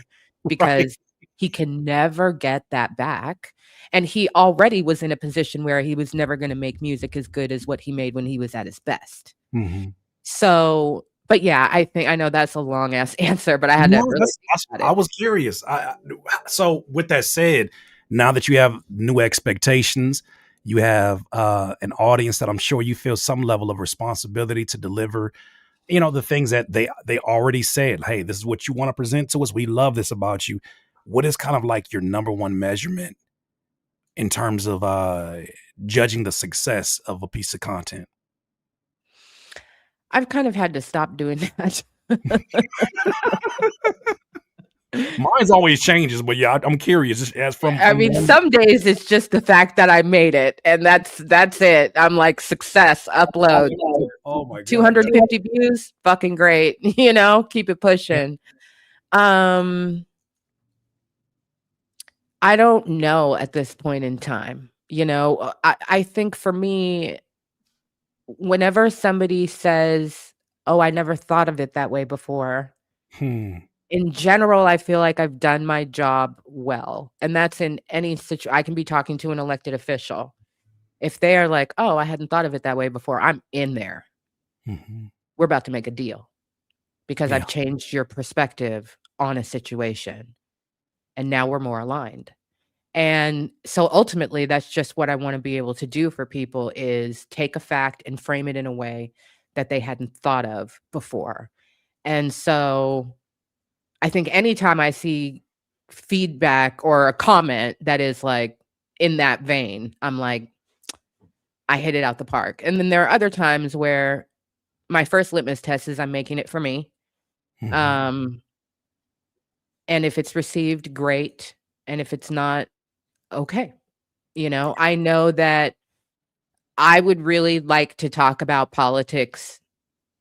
Right.
because he can never get that back. And he already was in a position where he was never going to make music as good as what he made when he was at his best.
Mhm.
So, but yeah, I know that's a long ass answer, but I had to
No,
really think
that's
about
I
it.
was curious. So with that said, now that you have new expectations, you have an audience that I'm sure you feel some level of responsibility to deliver, the things that they already said, hey, this is what you want to present to us. We love this about you. What is kind of like your number one measurement in terms of judging the success of a piece of content?
I've kind of had to stop doing that.
Mine's always changes, but yeah, I'm curious. Just as
I
from
mean,
one.
some days it's just the fact that I made it, and that's it. I'm like, success, upload,
Oh my god, that
250 views, fucking great. Keep it pushing. Um, I don't know at this point in time. I think for me, whenever somebody says, "Oh, I never thought of it that way before,"
hmm.
in general, I feel like I've done my job well, and that's in any I can be talking to an elected official. If they are like, "Oh, I hadn't thought of it that way before," I'm in there.
Mhm.
We're about to make a deal because
Yeah.
I've changed your perspective on a situation, and now we're more aligned. And so ultimately, that's just what I wanna be able to do for people is take a fact and frame it in a way that they hadn't thought of before. And so I think anytime I see feedback or a comment that is, like, in that vein, I'm like, "I hit it out the park." And then there are other times where my first litmus test is I'm making it for me.
Mhm.
Um, and if it's received, great, and if it's not, okay. I know that I would really like to talk about politics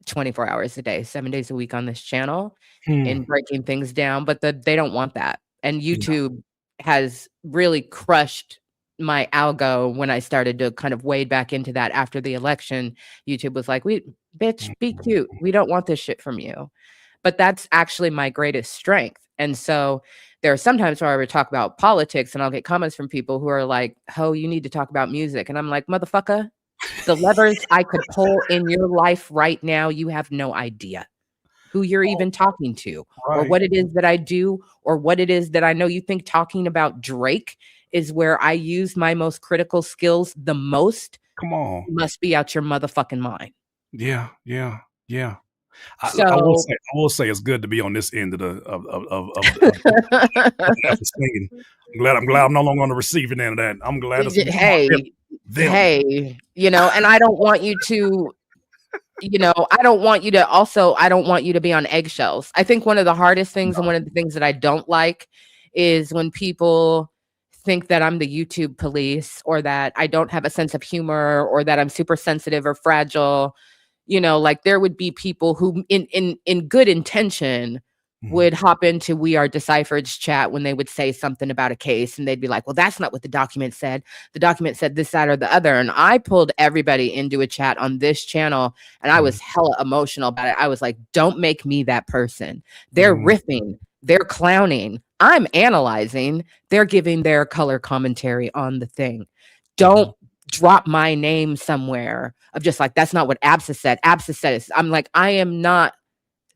24 hours a day, 7 days a week on this channel
Hmm.
and breaking things down, but they don't want that. And
Yeah.
YouTube has really crushed my algo when I started to kind of wade back into that after the election. YouTube was like, "We bitch, be
Mhm.
cute. We don't want this shit from you." But that's actually my greatest strength. And so there are sometimes where I would talk about politics and I'll get comments from people who are like, "Oh, you need to talk about music." And I'm like, "Motherfucker, the levers I could pull in your life right now, you have no idea who you're
Oh,
even talking to, or
right.
what it is that I do, or what it is that I know you think talking about Drake is where I use my most critical skills the most.
Come on.
You must be out your motherfucking mind."
Yeah, yeah, yeah.
So
I will say it's good to be on this end of the episode. I'm glad I'm no longer on the receiving end of that. I'm glad it's my
hey,
them.
and I don't want you to I don't want you to be on eggshells. I think one of the hardest things and one of the things that I don't like is when people think that I'm the YouTube police or that I don't have a sense of humor or that I'm super sensitive or fragile. Like there would be people who in good intention
Mhm.
would hop into We Are Deciphered's chat when they would say something about a case and they'd be like, "Well, that's not what the document said. The document said this, that, or the other." And I pulled everybody into a chat on this channel and I
Mhm.
was hella emotional about it. I was like, "Don't make me that person. They're
Mhm.
riffing, they're clowning. I'm analyzing, they're giving their color commentary on the thing. Don't
Mhm.
drop my name somewhere of just like, that's not what Absa said. Absa said it." I'm like, I am not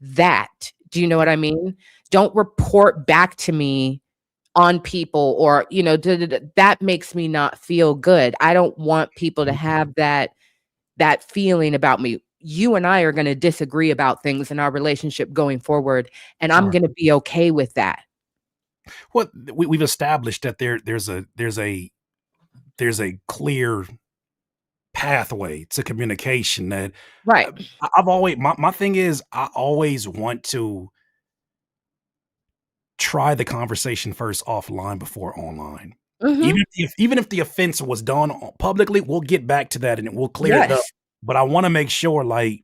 that. Do you know what I mean? Don't report back to me on people or, that makes me not feel good. I don't want people to
Mhm.
have that feeling about me. You and I are going to disagree about things in our relationship going forward, and I'm
Sure.
going to be okay with that.
Well, we've established that there's a clear pathway to communication that
Right.
uh, I've always my thing is I always want to try the conversation first offline before online.
Mhm.
Even if the offense was done publicly, we'll get back to that and we'll clear it up.
Yes.
But I want to make sure, like,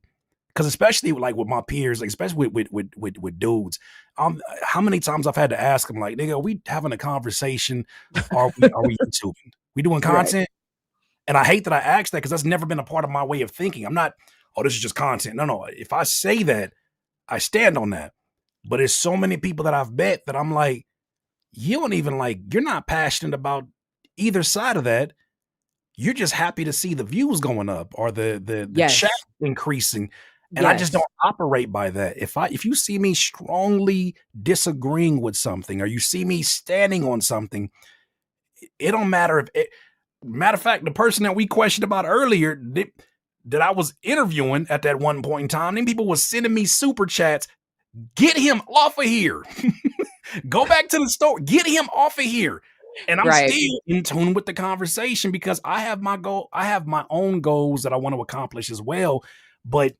because especially like with my peers, like especially with dudes, how many times I've had to ask them, like, nigga, are we having a conversation? Are we YouTubing? We doing
Right.
content? And I hate that I asked that because that's never been a part of my way of thinking. I'm not, oh, this is just content. No, no. If I say that, I stand on that. But there's so many people that I've met that I'm like, you don't even like, you're not passionate about either side of that. You're just happy to see the views going up or the chat
Yes.
increasing. And I just don't
Yes.
operate by that. If you see me strongly disagreeing with something or you see me standing on something, it don't matter if it, matter of fact, the person that we questioned about earlier that I was interviewing at that one point in time, then people was sending me super chats. Get him off of here. Go back to the store. Get him off of here. And I'm
Right.
still in tune with the conversation because I have my goal. I have my own goals that I want to accomplish as well. But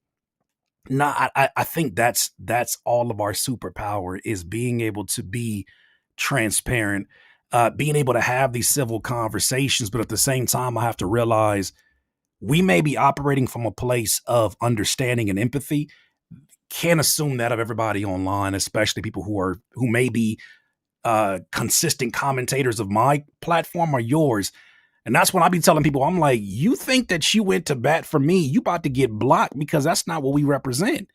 I think that's all of our superpower is being able to be transparent, being able to have these civil conversations. But at the same time, I have to realize we may be operating from a place of understanding and empathy. Can't assume that of everybody online, especially people who may be consistent commentators of my platform or yours. And that's when I be telling people, I'm like, you think that you went to bat for me, you about to get blocked because that's not what we represent.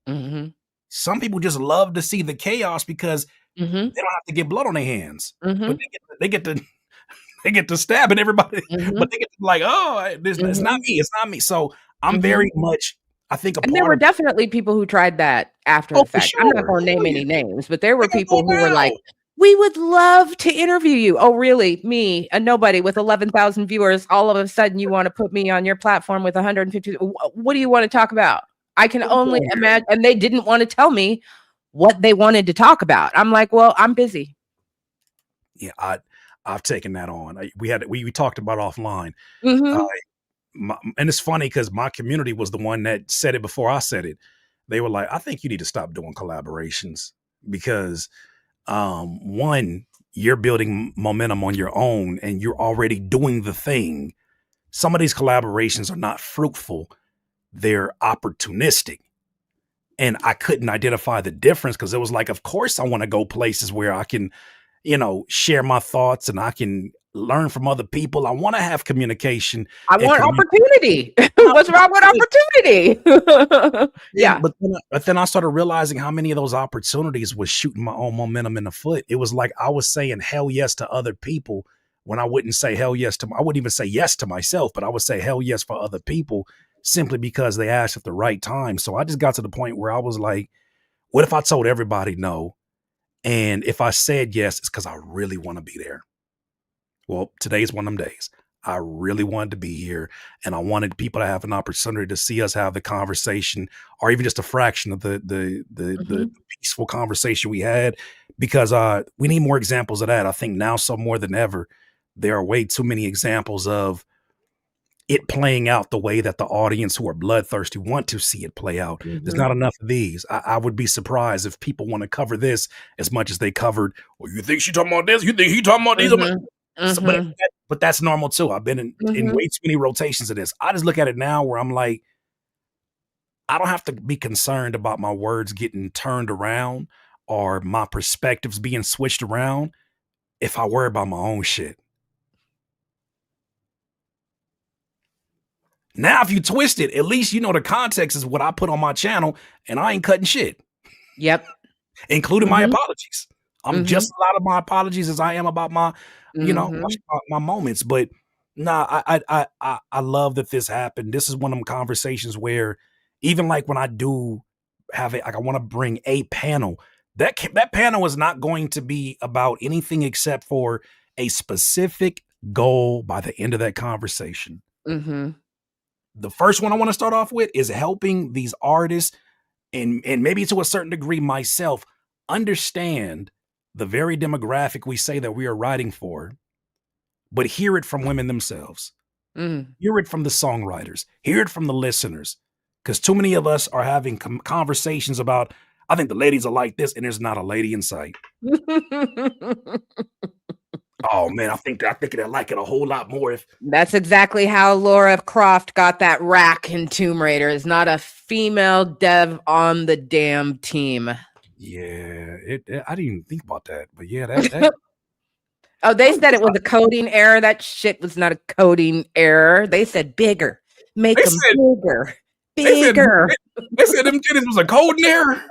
Mhm.
Some people just love to see the chaos because
Mhm.
they don't have to get blood on their hands. But
Mhm.
they get to they get to stabbing everybody, but
Mhm.
they get to like, oh, it's not
Mhm.
me, it's not me. So I'm
Mhm.
very much, I think a
And there
part
were
of
definitely people who tried that after
oh
the
for
fact. I'm not
sure,
gonna
hell
name
yeah,
any names, but there
they
were
gonna do
people
it
who were like,
now.
"We would love to interview you." "Oh, really? Me, a nobody with 11,000 viewers, all of a sudden you wanna put me on your platform with 150 what do you wanna talk about?" I can
Come
only
on, man.
imagine, and they didn't wanna tell me what they wanted to talk about. I'm like, "Well, I'm busy."
Yeah, I've taken that on. We talked about offline. Uh,
Mhm.
and it's funny because my community was the one that said it before I said it. They were like, I think you need to stop doing collaborations because one, you're building momentum on your own and you're already doing the thing. Some of these collaborations are not fruitful, they're opportunistic. And I couldn't identify the difference because it was like, of course, I want to go places where I can, share my thoughts and I can learn from other people. I want to have communication
I
and
want
communicate.
opportunity. What's wrong with opportunity?
Then,
Yeah.
but then I started realizing how many of those opportunities was shooting my own momentum in the foot. It was like I was saying hell yes to other people when I wouldn't say hell yes to. I wouldn't even say yes to myself, but I would say hell yes for other people simply because they asked at the right time. So I just got to the point where I was like, what if I told everybody no? And if I said yes, it's because I really want to be there. Well, today's one of them days. I really wanted to be here and I wanted people to have an opportunity to see us have the conversation or even just a fraction of the
Mhm.
peaceful conversation we had because we need more examples of that. I think now so more than ever there are way too many examples of it playing out the way that the audience who are bloodthirsty want to see it play out. There's
Mhm.
not enough of these. I would be surprised if people want to cover this as much as they covered. Well, you think she talking about this? You think he talking about these?
Mhm.
So,
Mhm.
but that's normal too. I've been in
Mhm.
way too many rotations of this. I just look at it now where I'm like, I don't have to be concerned about my words getting turned around or my perspectives being switched around if I worry about my own shit. Now, if you twist it, at least you know the context is what I put on my channel, and I ain't cutting shit,
Yep.
including my
Mhm.
apologies. I'm just
Mhm.
a lot of my apologies as I am about my,
Mhm.
my moments. But nah, I love that this happened. This is one of them conversations where even like when I do have it, like I want to bring a panel. That panel is not going to be about anything except for a specific goal by the end of that conversation.
Mhm.
The first one I want to start off with is helping these artists and maybe to a certain degree myself understand the very demographic we say that we are writing for, but hear it from women themselves.
Mm.
Hear it from the songwriters. Hear it from the listeners. Because too many of us are having conversations about, I think the ladies are like this, and there's not a lady in sight. Oh man, I think I like it a whole lot more if
That's exactly how Laura Croft got that rack in Tomb Raider. Is not a female dev on the damn team.
yeah, I didn't even think about that, but yeah, that
Oh, they
oh,
said it was a coding error. That shit was not a coding error. They said bigger, make
they
them
said
bigger,
they said
bigger.
they said them titties was a code in there.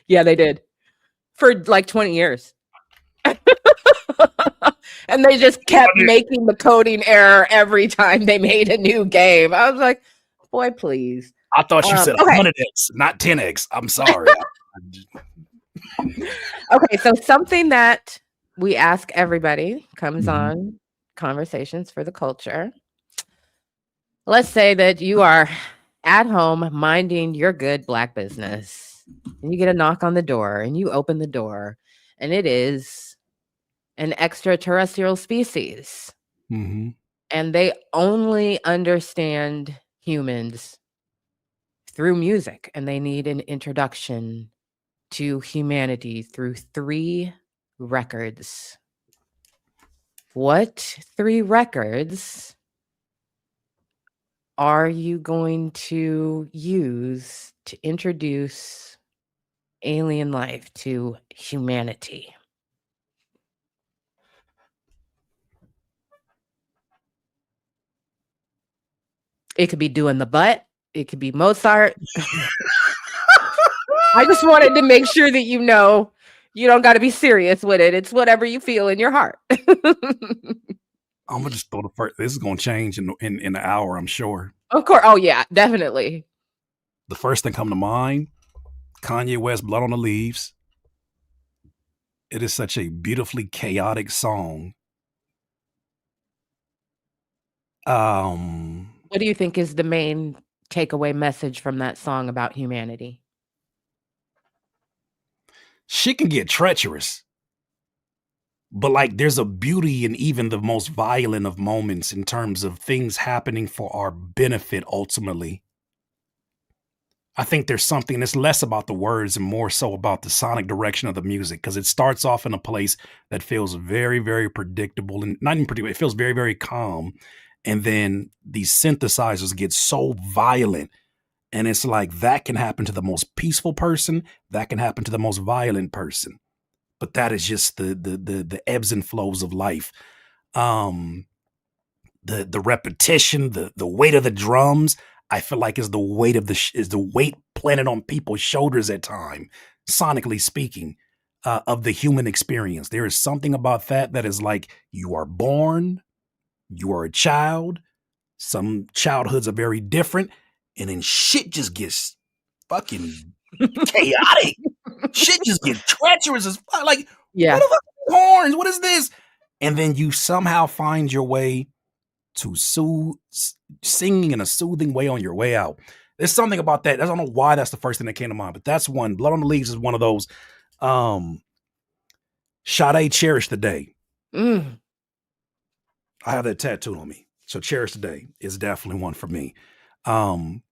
Yeah, they did for like 20 years. And they just kept making the coding error every time they made a new game. I was like, boy, please.
I thought you said
Okay.
100x, not 10x. I'm sorry.
Okay. So something that we ask everybody comes
Mhm.
on Conversations for the Culture. Let's say that you are at home minding your good Black business, and you get a knock on the door, and you open the door, and it is an extraterrestrial species,
Mhm.
and they only understand humans through music, and they need an introduction to humanity through 3 records. What 3 records are you going to use to introduce alien life to humanity? It could be Doing the Butt, it could be Mozart. I just wanted to make sure that you know you don't gotta be serious with it. It's whatever you feel in your heart.
I'm gonna just throw the first. This is gonna change in an hour, I'm sure.
Of course. Oh, yeah, definitely.
The first thing come to mind: Kanye West, "Blood on the Leaves." It is such a beautifully chaotic song. Um,
What do you think is the main takeaway message from that song about humanity?
Shit can get treacherous, but like there's a beauty in even the most violent of moments in terms of things happening for our benefit ultimately. I think there's something that's less about the words and more so about the sonic direction of the music because it starts off in a place that feels very, very predictable and not even predictable. It feels very, very calm. And then these synthesizers get so violent. And it's like that can happen to the most peaceful person, that can happen to the most violent person. But that is just the ebbs and flows of life. Um, the repetition, the weight of the drums, I feel like is the weight of is the weight planted on people's shoulders at time, sonically speaking, of the human experience. There is something about that that is like you are born, you are a child. Some childhoods are very different, and then shit just gets fucking chaotic. Shit just gets treacherous as fuck. Like, what
Yeah.
the fuck are horns? What is this? And then you somehow find your way to singing in a soothing way on your way out. There's something about that. I don't know why that's the first thing that came to mind, but that's one. Blood on the Leaves is one of those. Um, Sade, Cherish the Day.
Mm.
I have that tattooed on me. So Cherish the Day is definitely one for me. Um,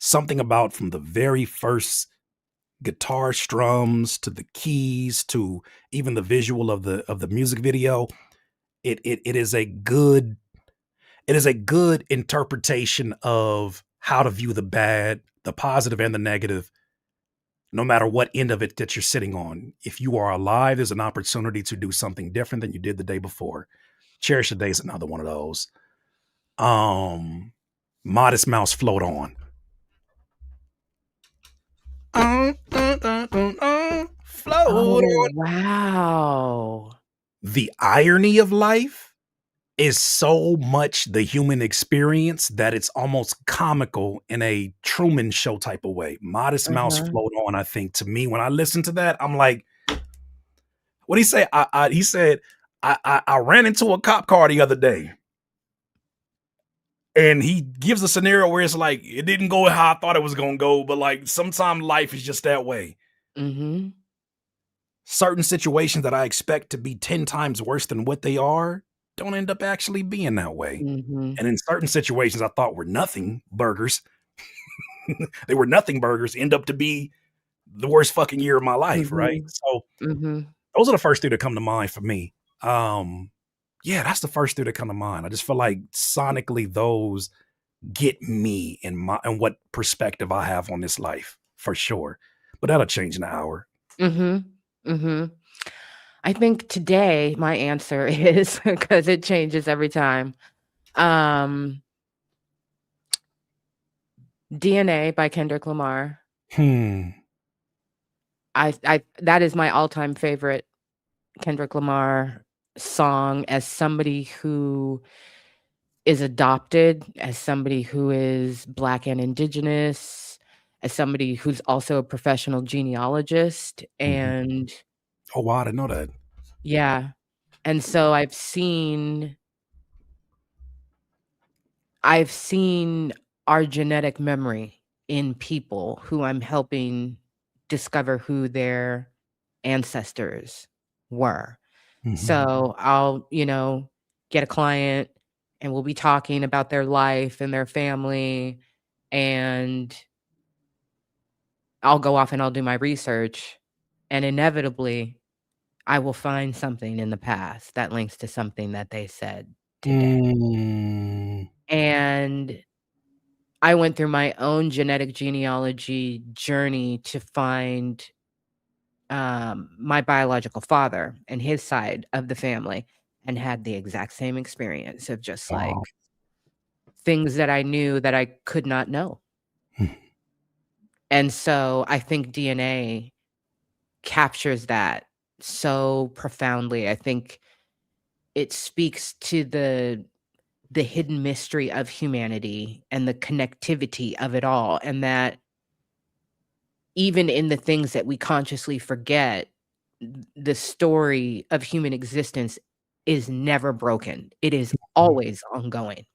Something about from the very first guitar strums to the keys to even the visual of the music video. It is a good interpretation of how to view the bad, the positive, and the negative, no matter what end of it that you're sitting on. If you are alive, there's an opportunity to do something different than you did the day before. Cherish the Day is another one of those. Um, Modest Mouse, Float On. Float
Oh,
on.
wow.
The irony of life is so much the human experience that it's almost comical in a Truman Show type of way. Modest Mouse,
Uh-huh.
Float On. I think to me, when I listen to that, I'm like, what he say? He said, I ran into a cop car the other day. And he gives a scenario where it's like, it didn't go how I thought it was going to go, but like sometimes life is just that way.
Mhm.
Certain situations that I expect to be 10 times worse than what they are don't end up actually being that way.
Mhm.
And in certain situations I thought were nothing burgers, they were nothing burgers, end up to be the worst fucking year of my life, right?
Mhm.
So
Mhm.
those are the first two that come to mind for me. Um, Yeah, that's the first two that come to mind. I just feel like sonically those get me and what perspective I have on this life for sure. But that'll change in an hour.
Mm-hmm. Mm-hmm. I think today my answer is, because it changes every time. DNA by Kendrick Lamar. I that is my all-time favorite Kendrick Lamar song, as somebody who is adopted, as somebody who is Black and Indigenous, as somebody who's also a professional genealogist.
Mhm.
And
Oh wow, I didn't know that.
yeah. And so I've seen our genetic memory in people who I'm helping discover who their ancestors were.
Mhm.
So I'll, get a client and we'll be talking about their life and their family, and I'll go off and I'll do my research, and inevitably I will find something in the past that links to something that they said today.
Mm.
And I went through my own genetic genealogy journey to find my biological father and his side of the family, and had the exact same experience of just
Wow.
like things that I knew that I could not know. And so I think DNA captures that so profoundly. I think it speaks to the hidden mystery of humanity and the connectivity of it all, and that even in the things that we consciously forget, the story of human existence is never broken. It is always ongoing.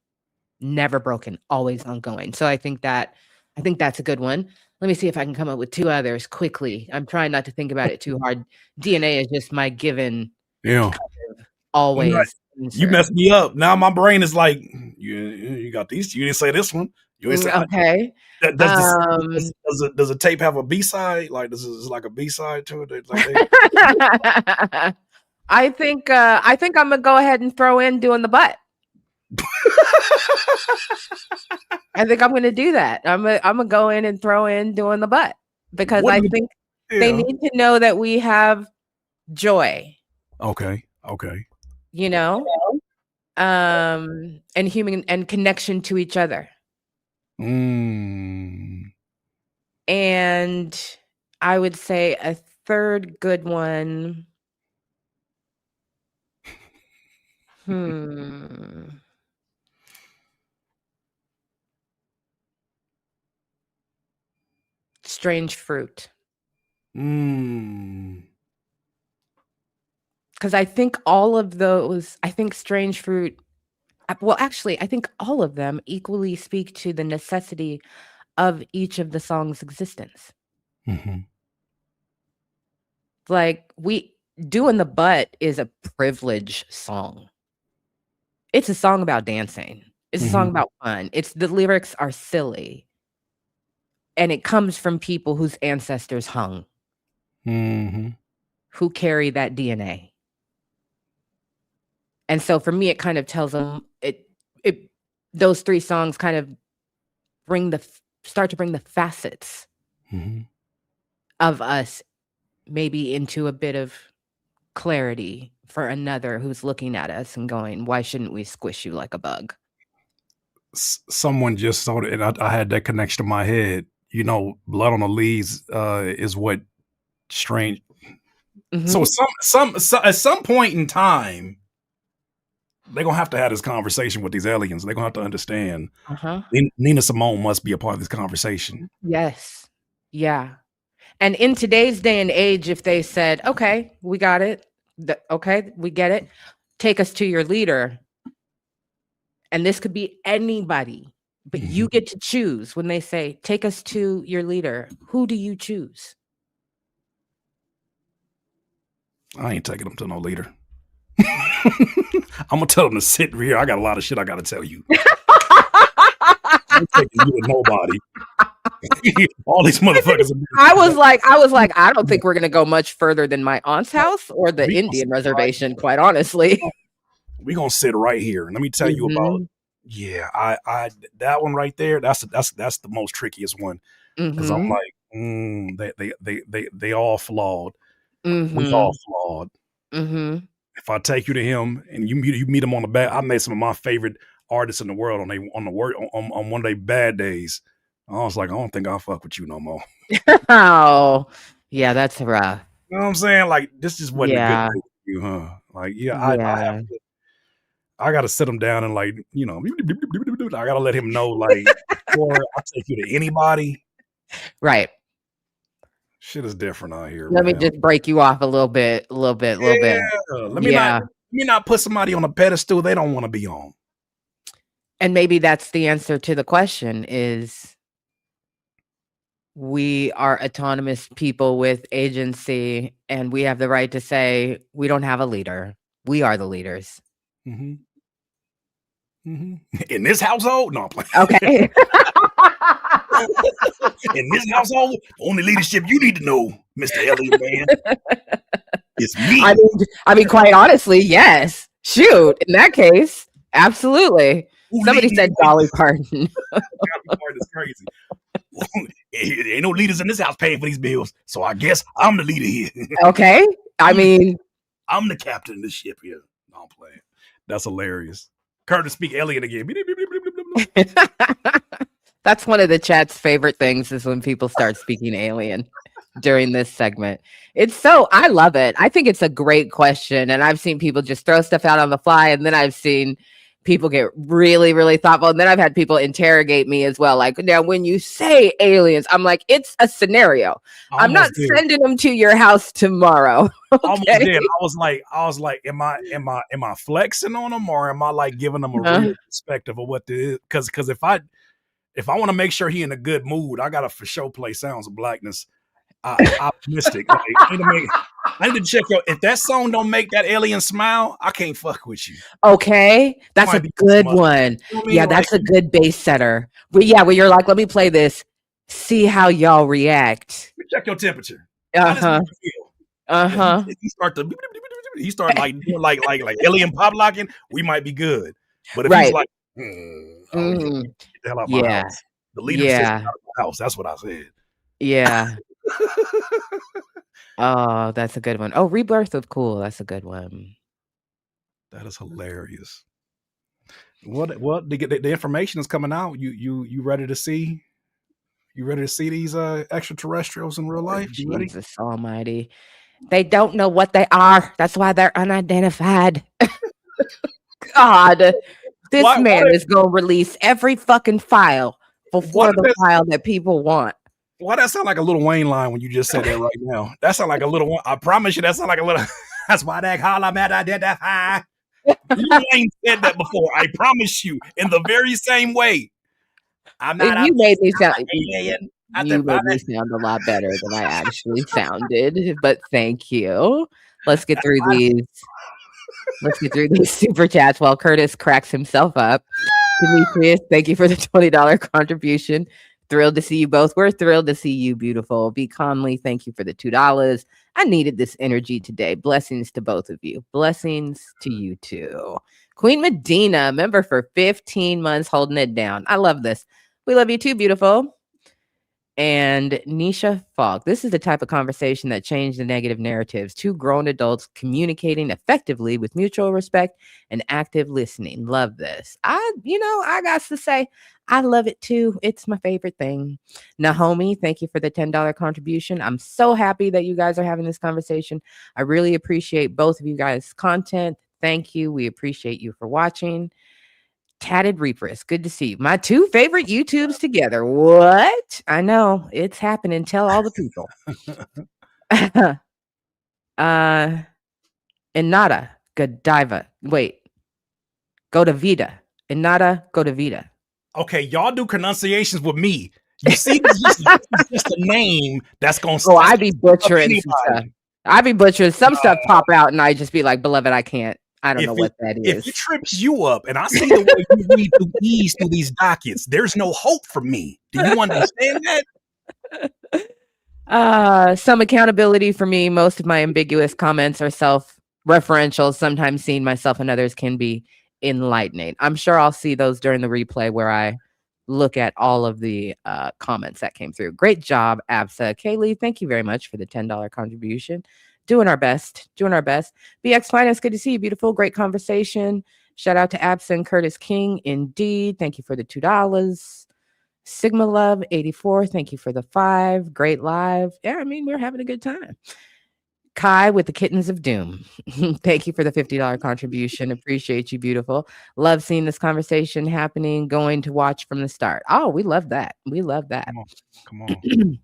Never broken, always ongoing. So I think that's a good one. Let me see if I can come up with 2 others quickly. I'm trying not to think about it too hard. DNA is just my given
Yeah.
kind of
Right.
always
You
answer.
messed me up. Now my brain is like, you got these. You didn't say this one. You didn't say
Okay.
does the tape have a B side? Like does it like a B side to it? Like they
I think I'm gonna go ahead and throw in doing the butt. I think I'm gonna do that. I'm gonna go in and throw in doing the butt, because
what
I
do you
think they
yeah.
need to know that we have joy,
Okay. Okay.
you know, and human and connection to each other.
Mm.
And I would say a third good one. Hmm. Strange fruit.
Mm.
Because I think all of those, I think strange fruit, well, actually, I think all of them equally speak to the necessity of each of the song's existence.
Mhm.
Like, doing the butt is a privilege song. It's a song about dancing. It's a song
Mhm.
about fun. The lyrics are silly, and it comes from people whose ancestors hung,
Mhm.
who carry that DNA. And so for me, it kind of tells them it those 3 songs kind of start to bring the facets
Mhm.
of us maybe into a bit of clarity for another who's looking at us and going, "Why shouldn't we squish you like a bug?"
Someone just saw it, and I had that connection in my head. You know, blood on the leaves is what strange. So
Mhm.
at some point in time, they're gonna have to have this conversation with these aliens. They're gonna have to understand
Uh-huh.
Nina Simone must be a part of this conversation.
Yes. Yeah. And in today's day and age, if they said, "Okay, we got it. Okay, we get it. Take us to your leader." And this could be anybody, but
Mhm.
you get to choose. When they say, "Take us to your leader," who do you choose?
I ain't taking them to no leader. I'm gonna tell them to sit here. I got a lot of shit I gotta tell you. I ain't taking you to nobody. All these motherfuckers
I was like, I don't think we're gonna go much further than my aunt's house or the
we gonna
Indian
sit right
reservation, quite honestly.
we gonna sit right here and let me tell you about.
Mhm.
Yeah, I that one right there. That's the most trickiest one because I'm
Mhm.
like, they all flawed. We all
Mhm.
flawed.
Mhm.
If I take you to him and you meet him on the bad, I made some of my favorite artists in the world on the work on one of their bad days. I was like, I don't think I'll fuck with you no more.
Oh, yeah, that's rough.
You know what I'm saying? Like this just wasn't a good
Yeah.
day for you, huh? Like, yeah,
Yeah.
I gotta sit him down and like, I gotta let him know like before I take you to anybody.
Right.
Shit is different out here,
Let me
man.
just break you off a little bit, a little bit, a little bit.
Yeah,
Yeah.
let me not put somebody on a pedestal they don't want to be on.
And maybe that's the answer to the question is we are autonomous people with agency and we have the right to say we don't have a leader. We are the leaders.
Mm-hmm. Mm-hmm. In this household, no, I'm playing.
Okay.
In this household, the only leadership you need to know, Mr. Elliott, man, is
I
me.
mean I mean, quite honestly, yes. Shoot, in that case, absolutely.
Who
Somebody
leading these
said
niggas?
Dolly Parton.
That part is crazy. Ain't no leaders in this house paying for these bills, so I guess I'm the leader here.
Okay. I mean,
I'm the captain of this ship here. No, I'm playing. That's hilarious. Curtis speak Elliott again.
that's one of the chat's favorite things is when people start speaking alien during this segment. I love it. I think it's a great question. And I've seen people just throw stuff out on the fly. And then I've seen people get really, really thoughtful. And then I've had people interrogate me as well. Like, now, when you say aliens, I'm like, it's a scenario.
I
I'm not
almost did.
sending them to your house tomorrow.
Almost
Okay.
did. I was like, am I flexing on them or am I like giving them a
Uh,
real perspective of what this is? Because if I want to make sure he in a good mood, I gotta for sure play Sounds of Blackness. Optimistic. Like, I need to check your. If that song don't make that alien smile, I can't fuck with you.
Okay,
It
that's a
might be some
good
other.
one.
You know what I
Yeah,
mean? Like,
that's a good base setter. But yeah, where you're like, let me play this, see how y'all react.
check your temperature. How does
Uh-huh.
make you feel? If
Uh-huh.
he start like doing like alien pop locking, we might be good. But if he's
Right.
like, oh yeah,
Mhm.
get the hell out of my
Yeah.
house. The leader says
Yeah.
get out of my house. That's what I said.
Yeah. Oh, that's a good one. Oh, Rebirth of Cool. That's a good one.
That is hilarious. What the information is coming out. You ready to see? You ready to see these extraterrestrials in real
Lord
life? You ready?
Jesus Almighty. They don't know what they are. That's why they're unidentified. God, this
Why
man is gonna release every fucking file
why
before
did
the
that
file that people want.
why that sound like a little Wayne line when you just said that right now? That sound like a little one. I promise you that sound like a little that's why they call them identify. Lil Wayne said that before. I promise you, in the very same way. I'm not a
You made me sound
alien.
you made me sound a lot better than I actually sounded, but thank you. Let's get through these. Let's get through these super chats while Curtis cracks himself up. Demetrius, thank you for the $20 contribution. Thrilled to see you both. We're thrilled to see you, beautiful. B. Conley, thank you for the $2. I needed this energy today. Blessings to both of you. Blessings to you too. Queen Medina, member for 15 months, holding it down. I love this. We love you too, beautiful. And Nisha Falk. This is the type of conversation that changed the negative narratives. Two grown adults communicating effectively with mutual respect and active listening. Love this. I got to say, I love it too. It's my favorite thing. Naomi, thank you for the $10 contribution. I'm so happy that you guys are having this conversation. I really appreciate both of you guys' content. Thank you. We appreciate you for watching. Tatted Reapress, good to see you. My two favorite YouTubes together. What? I know it's happening. Tell all the people. uh, Inada Godiva. Wait, go to Vida. Inada go to Vida.
Okay, y'all do pronunciations with me. You see, this is just a name that's gonna
Oh,
that's
I
gonna
be
stick up
butchering some stuff.
anybody.
I be butchering some stuff. Pop out, and I just be like, "Beloved, I can't. I don't know what that
If it
is."
trips you up, and I see the way you read through these dockets, there's no hope for me. Do you understand that?
Some accountability for me. Most of my ambiguous comments are self referential, sometimes seeing myself in others can be enlightening. I'm sure I'll see those during the replay where I look at all of the comments that came through. Great job, Absa. Kaylee, thank you very much for the $10 contribution. Doing our best, doing our best. BX Finance, good to see you, beautiful. Great conversation. Shout out to Absa and Curtis King. Indeed. Thank you for the $2. Sigma Love 84, thank you for the 5. Great live. Yeah, I mean, we're having a good time. Kai with the Kittens of Doom. Thank you for the $50 contribution. Appreciate you, beautiful. Love seeing this conversation happening, going to watch from the start. Oh, we love that. We love that.
Come on. Come on.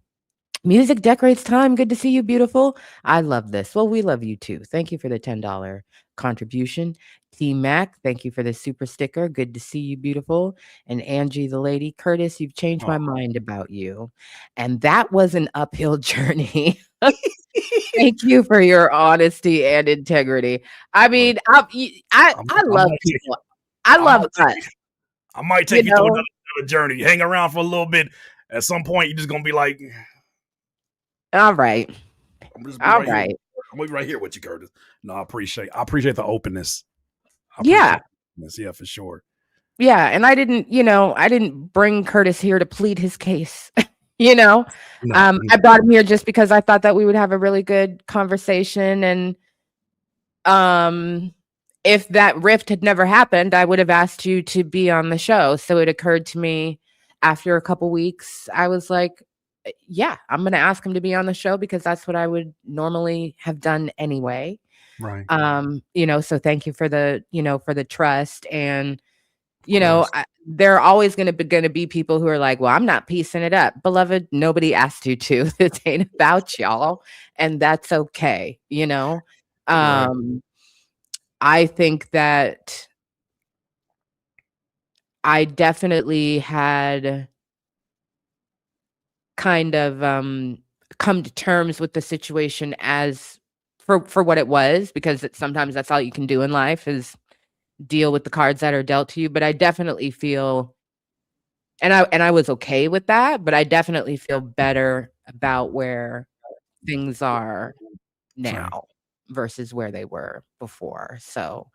Music decorates time. Good to see you, beautiful. I love this. Well, we love you too. Thank you for the $10 contribution. T Mac, thank you for the super sticker. Good to see you, beautiful. And Angie, the lady. Curtis, you've changed my mind about you. And that was an uphill journey. Thank you for your honesty and integrity. I mean, I love people. I love us.
I might take you through another journey. Hang around for a little bit. At some point, you're just gonna be like,
all right.
I'm just all right. Here. I'm gonna be right here with you, Curtis. No, I appreciate the openness.
Yeah,
for sure.
Yeah, and I didn't bring Curtis here to plead his case. No. I brought him here just because I thought that we would have a really good conversation, and if that rift had never happened, I would have asked you to be on the show. So it occurred to me after a couple weeks, I was like, yeah, I'm going to ask him to be on the show because that's what I would normally have done anyway.
Right.
So thank you for the, for the trust. And, there are always going to be people who are like, well, I'm not piecing it up. Beloved, nobody asked you to. This ain't about y'all. And that's okay. Right. I think that I definitely had kind of come to terms with the situation as for what it was, because sometimes that's all you can do in life is deal with the cards that are dealt to you. But I definitely feel, and I was okay with that, but I definitely feel better about where things are now versus where they were before. So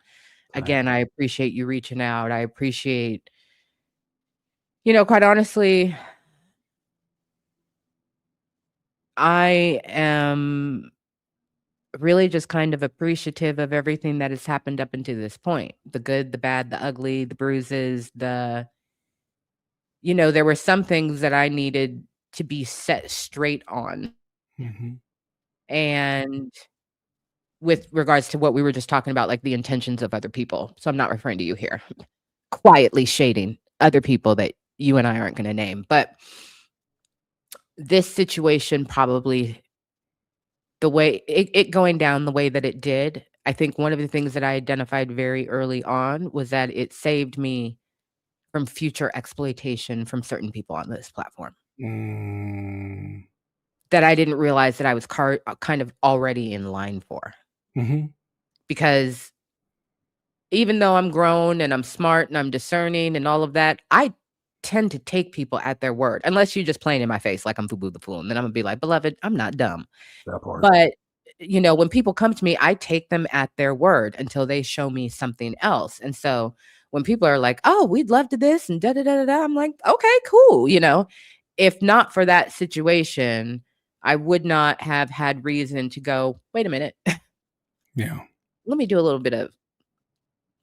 again, I appreciate you reaching out. I appreciate, quite honestly, I am really just kind of appreciative of everything that has happened up until this point. The good, the bad, the ugly, the bruises, there were some things that I needed to be set straight on.
Mm-hmm.
And with regards to what we were just talking about, like the intentions of other people. So I'm not referring to you here. Quietly shading other people that you and I aren't going to name. But this situation probably, the way it going down the way that it did, I think one of the things that I identified very early on was that it saved me from future exploitation from certain people on this platform. That I didn't realize that I was kind of already in line for.
Mm-hmm.
Because even though I'm grown and I'm smart and I'm discerning and all of that, I tend to take people at their word, unless you're just playing in my face like I'm Fubu the Fool. And then I'm gonna be like, beloved, I'm not dumb. But when people come to me, I take them at their word until they show me something else. And so when people are like, oh, we'd love to this and da da da da, I'm like, okay, cool. If not for that situation, I would not have had reason to go, wait a minute.
Yeah.
Let me do a little bit of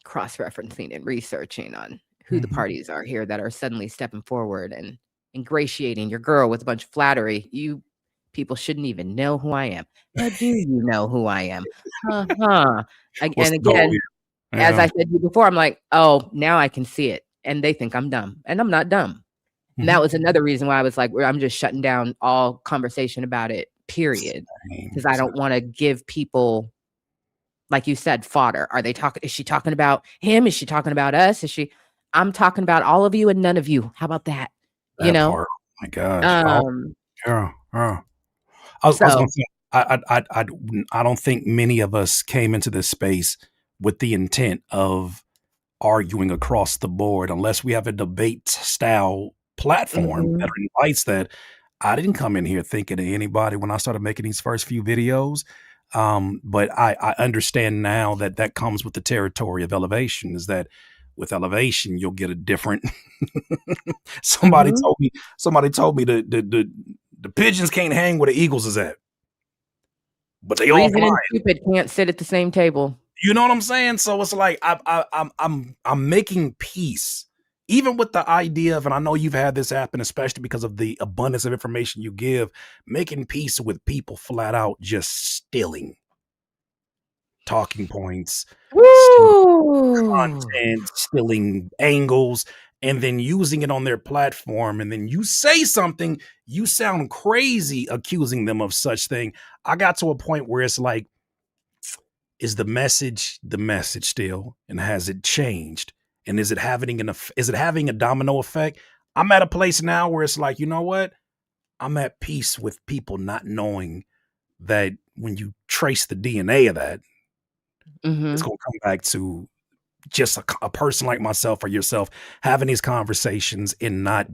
cross-referencing and researching on who the parties are here that are suddenly stepping forward and ingratiating your girl with a bunch of flattery. You people shouldn't even know who I am. How do you know who I am? And again, as I said to you before, I'm like, oh, now I can see it. And they think I'm dumb. And I'm not dumb. And that was another reason why I was like, I'm just shutting down all conversation about it, period. Because I don't want to give people, like you said, fodder. Is she talking about him? Is she talking about us? I'm talking about all of you and none of you. How about that?
Part. Oh my gosh. I was gonna say, I don't think many of us came into this space with the intent of arguing across the board, unless we have a debate style platform that invites that. I didn't come in here thinking of anybody when I started making these first few videos. But I understand now that that comes with the territory of elevation. Is that with elevation you'll get a different. somebody
Mhm.
told me. Somebody told me the pigeons can't hang where the eagles is at, but they all
Reason
fly.
and Cupid can't sit at the same table.
You know what I'm saying? So it's like I'm making peace, even with the idea of, and I know you've had this happen, especially because of the abundance of information you give, making peace with people flat out just stealing talking points, stealing
Woo!
content, stealing angles, and then using it on their platform. And then you say something, you sound crazy accusing them of such thing. I got to a point where it's like, is the message still, and has it changed, and is it having a domino effect? I'm at a place now where it's like, you know what, I'm at peace with people not knowing that when you trace the DNA of that, it's
Mhm.
going to come back to just a person like myself or yourself having these conversations and not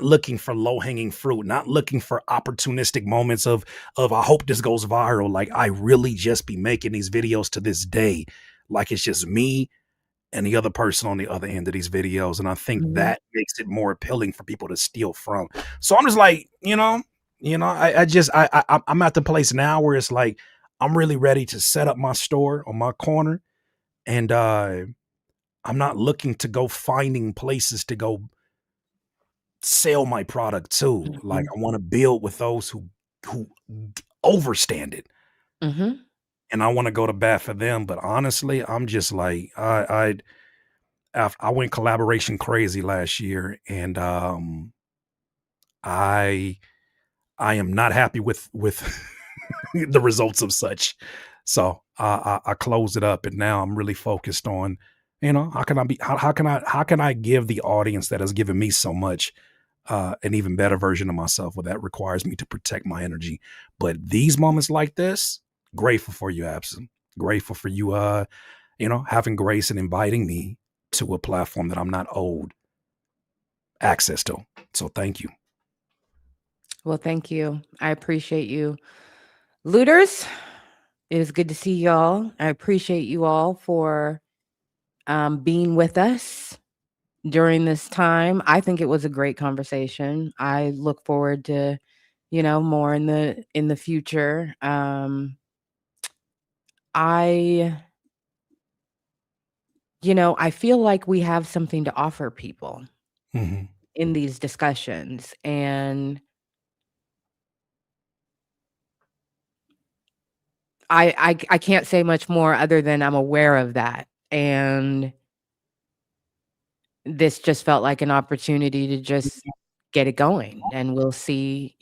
looking for low-hanging fruit, not looking for opportunistic moments of I hope this goes viral. Like, I really just be making these videos to this day like it's just me and the other person on the other end of these videos, and I think
Mhm.
that makes it more appealing for people to steal from. So I'm just like, I just I'm at the place now where it's like I'm really ready to set up my store on my corner, and I'm not looking to go finding places to go sell my product to. Like,
Mhm.
I want to build with those who overstand it,
Mhm.
and I want to go to bat for them. But honestly, I'm just like, I went collaboration crazy last year, and I I am not happy with the results of such. So I closed it up, and now I'm really focused on, how can I give the audience that has given me so much an even better version of myself. Well, that requires me to protect my energy. But these moments like this, grateful for you, Absent. Grateful for you, having grace and inviting me to a platform that I'm not owed access to. So thank you.
Well, thank you. I appreciate you. Looters, it is good to see y'all. I appreciate you all for being with us during this time. I think it was a great conversation. I look forward to, more in the future. I I feel like we have something to offer people
Hmm.
in these discussions, and I can't say much more other than I'm aware of that, and this just felt like an opportunity to just get it going, and we'll see,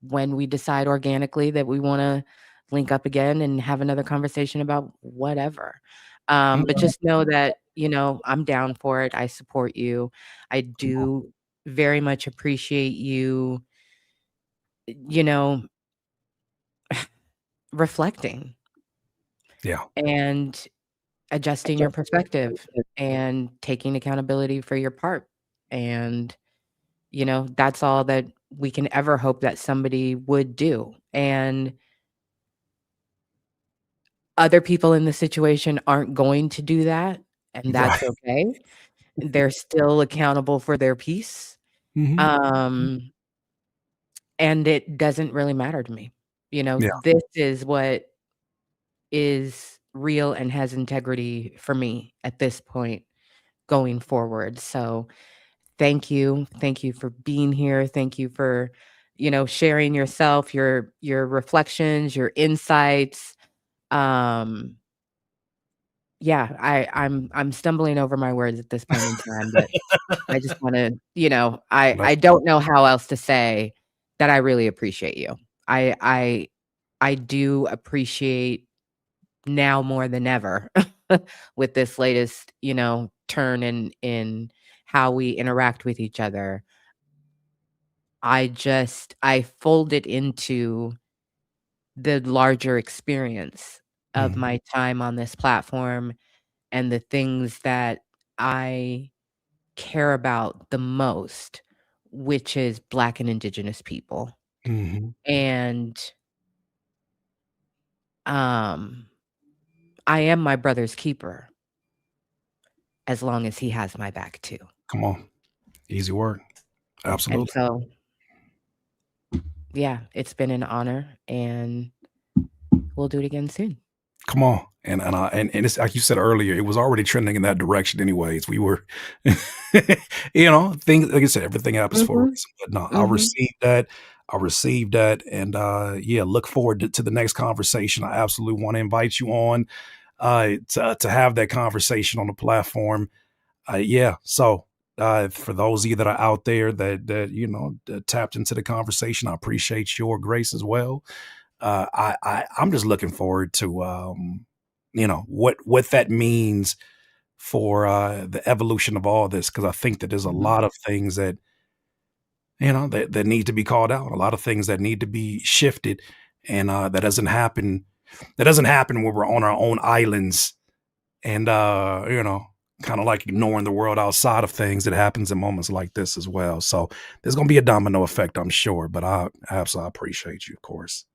when we decide organically that we wanna link up again and have another conversation about whatever. But just know that, I'm down for it, I support you. I do very much appreciate you, you know, reflecting
Yeah.
and adjusting your perspective and taking accountability for your part. And, that's all that we can ever hope that somebody would do. And other people in the situation aren't going to do that, and
Right.
that's okay. They're still accountable for their peace.
Hmm.
Um, and it doesn't really matter to me.
Yeah.
This is what is real and has integrity for me at this point going forward. So thank you. Thank you for being here. Thank you for, sharing yourself, your reflections, your insights. Um, yeah, I'm stumbling over my words at this point in time, but I just wanna, I
That's
don't know how else to say that I really appreciate you. I do appreciate now more than ever with this latest, turn in how we interact with each other. I fold it into the larger experience of
mhm,
my time on this platform and the things that I care about the most, which is Black and Indigenous people.
mhm,
And um, I am my brother's keeper as long as he has my back too.
Come on. Easy work.
And
Absolutely.
so, yeah, it's been an honor, and we'll do it again soon.
Come on. And it's like you said earlier, it was already trending in that direction anyways. We were things like I said, everything happens for a
Mhm,
reason. But no, I
mhm.
received that. I received that. And yeah, look forward to the next conversation. I absolutely want to invite you on to have that conversation on the platform. Yeah. So for those of you that are out there that tapped into the conversation, I appreciate your grace as well. I'm just looking forward to what that means for the evolution of all this, because I think that there's a
Mhm.
lot of things that that need to be called out, a lot of things that need to be shifted, and that doesn't happen. That doesn't happen when we're on our own islands and kind of like ignoring the world outside of things. That happens in moments like this as well. So there's going to be a domino effect, I'm sure. But I absolutely appreciate you, of course.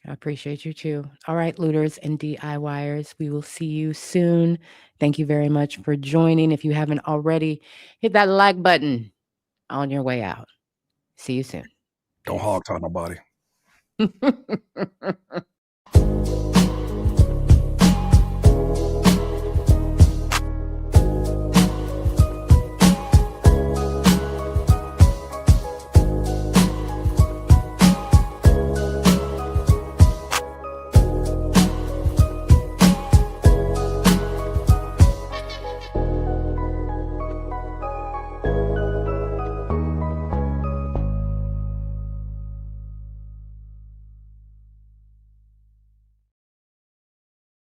I appreciate you too. All right, looters and DIYers, we will see you soon. Thank you very much for joining. If you haven't already, hit that like button on your way out. See you soon.
Don't
Peace.
hog tie nobody.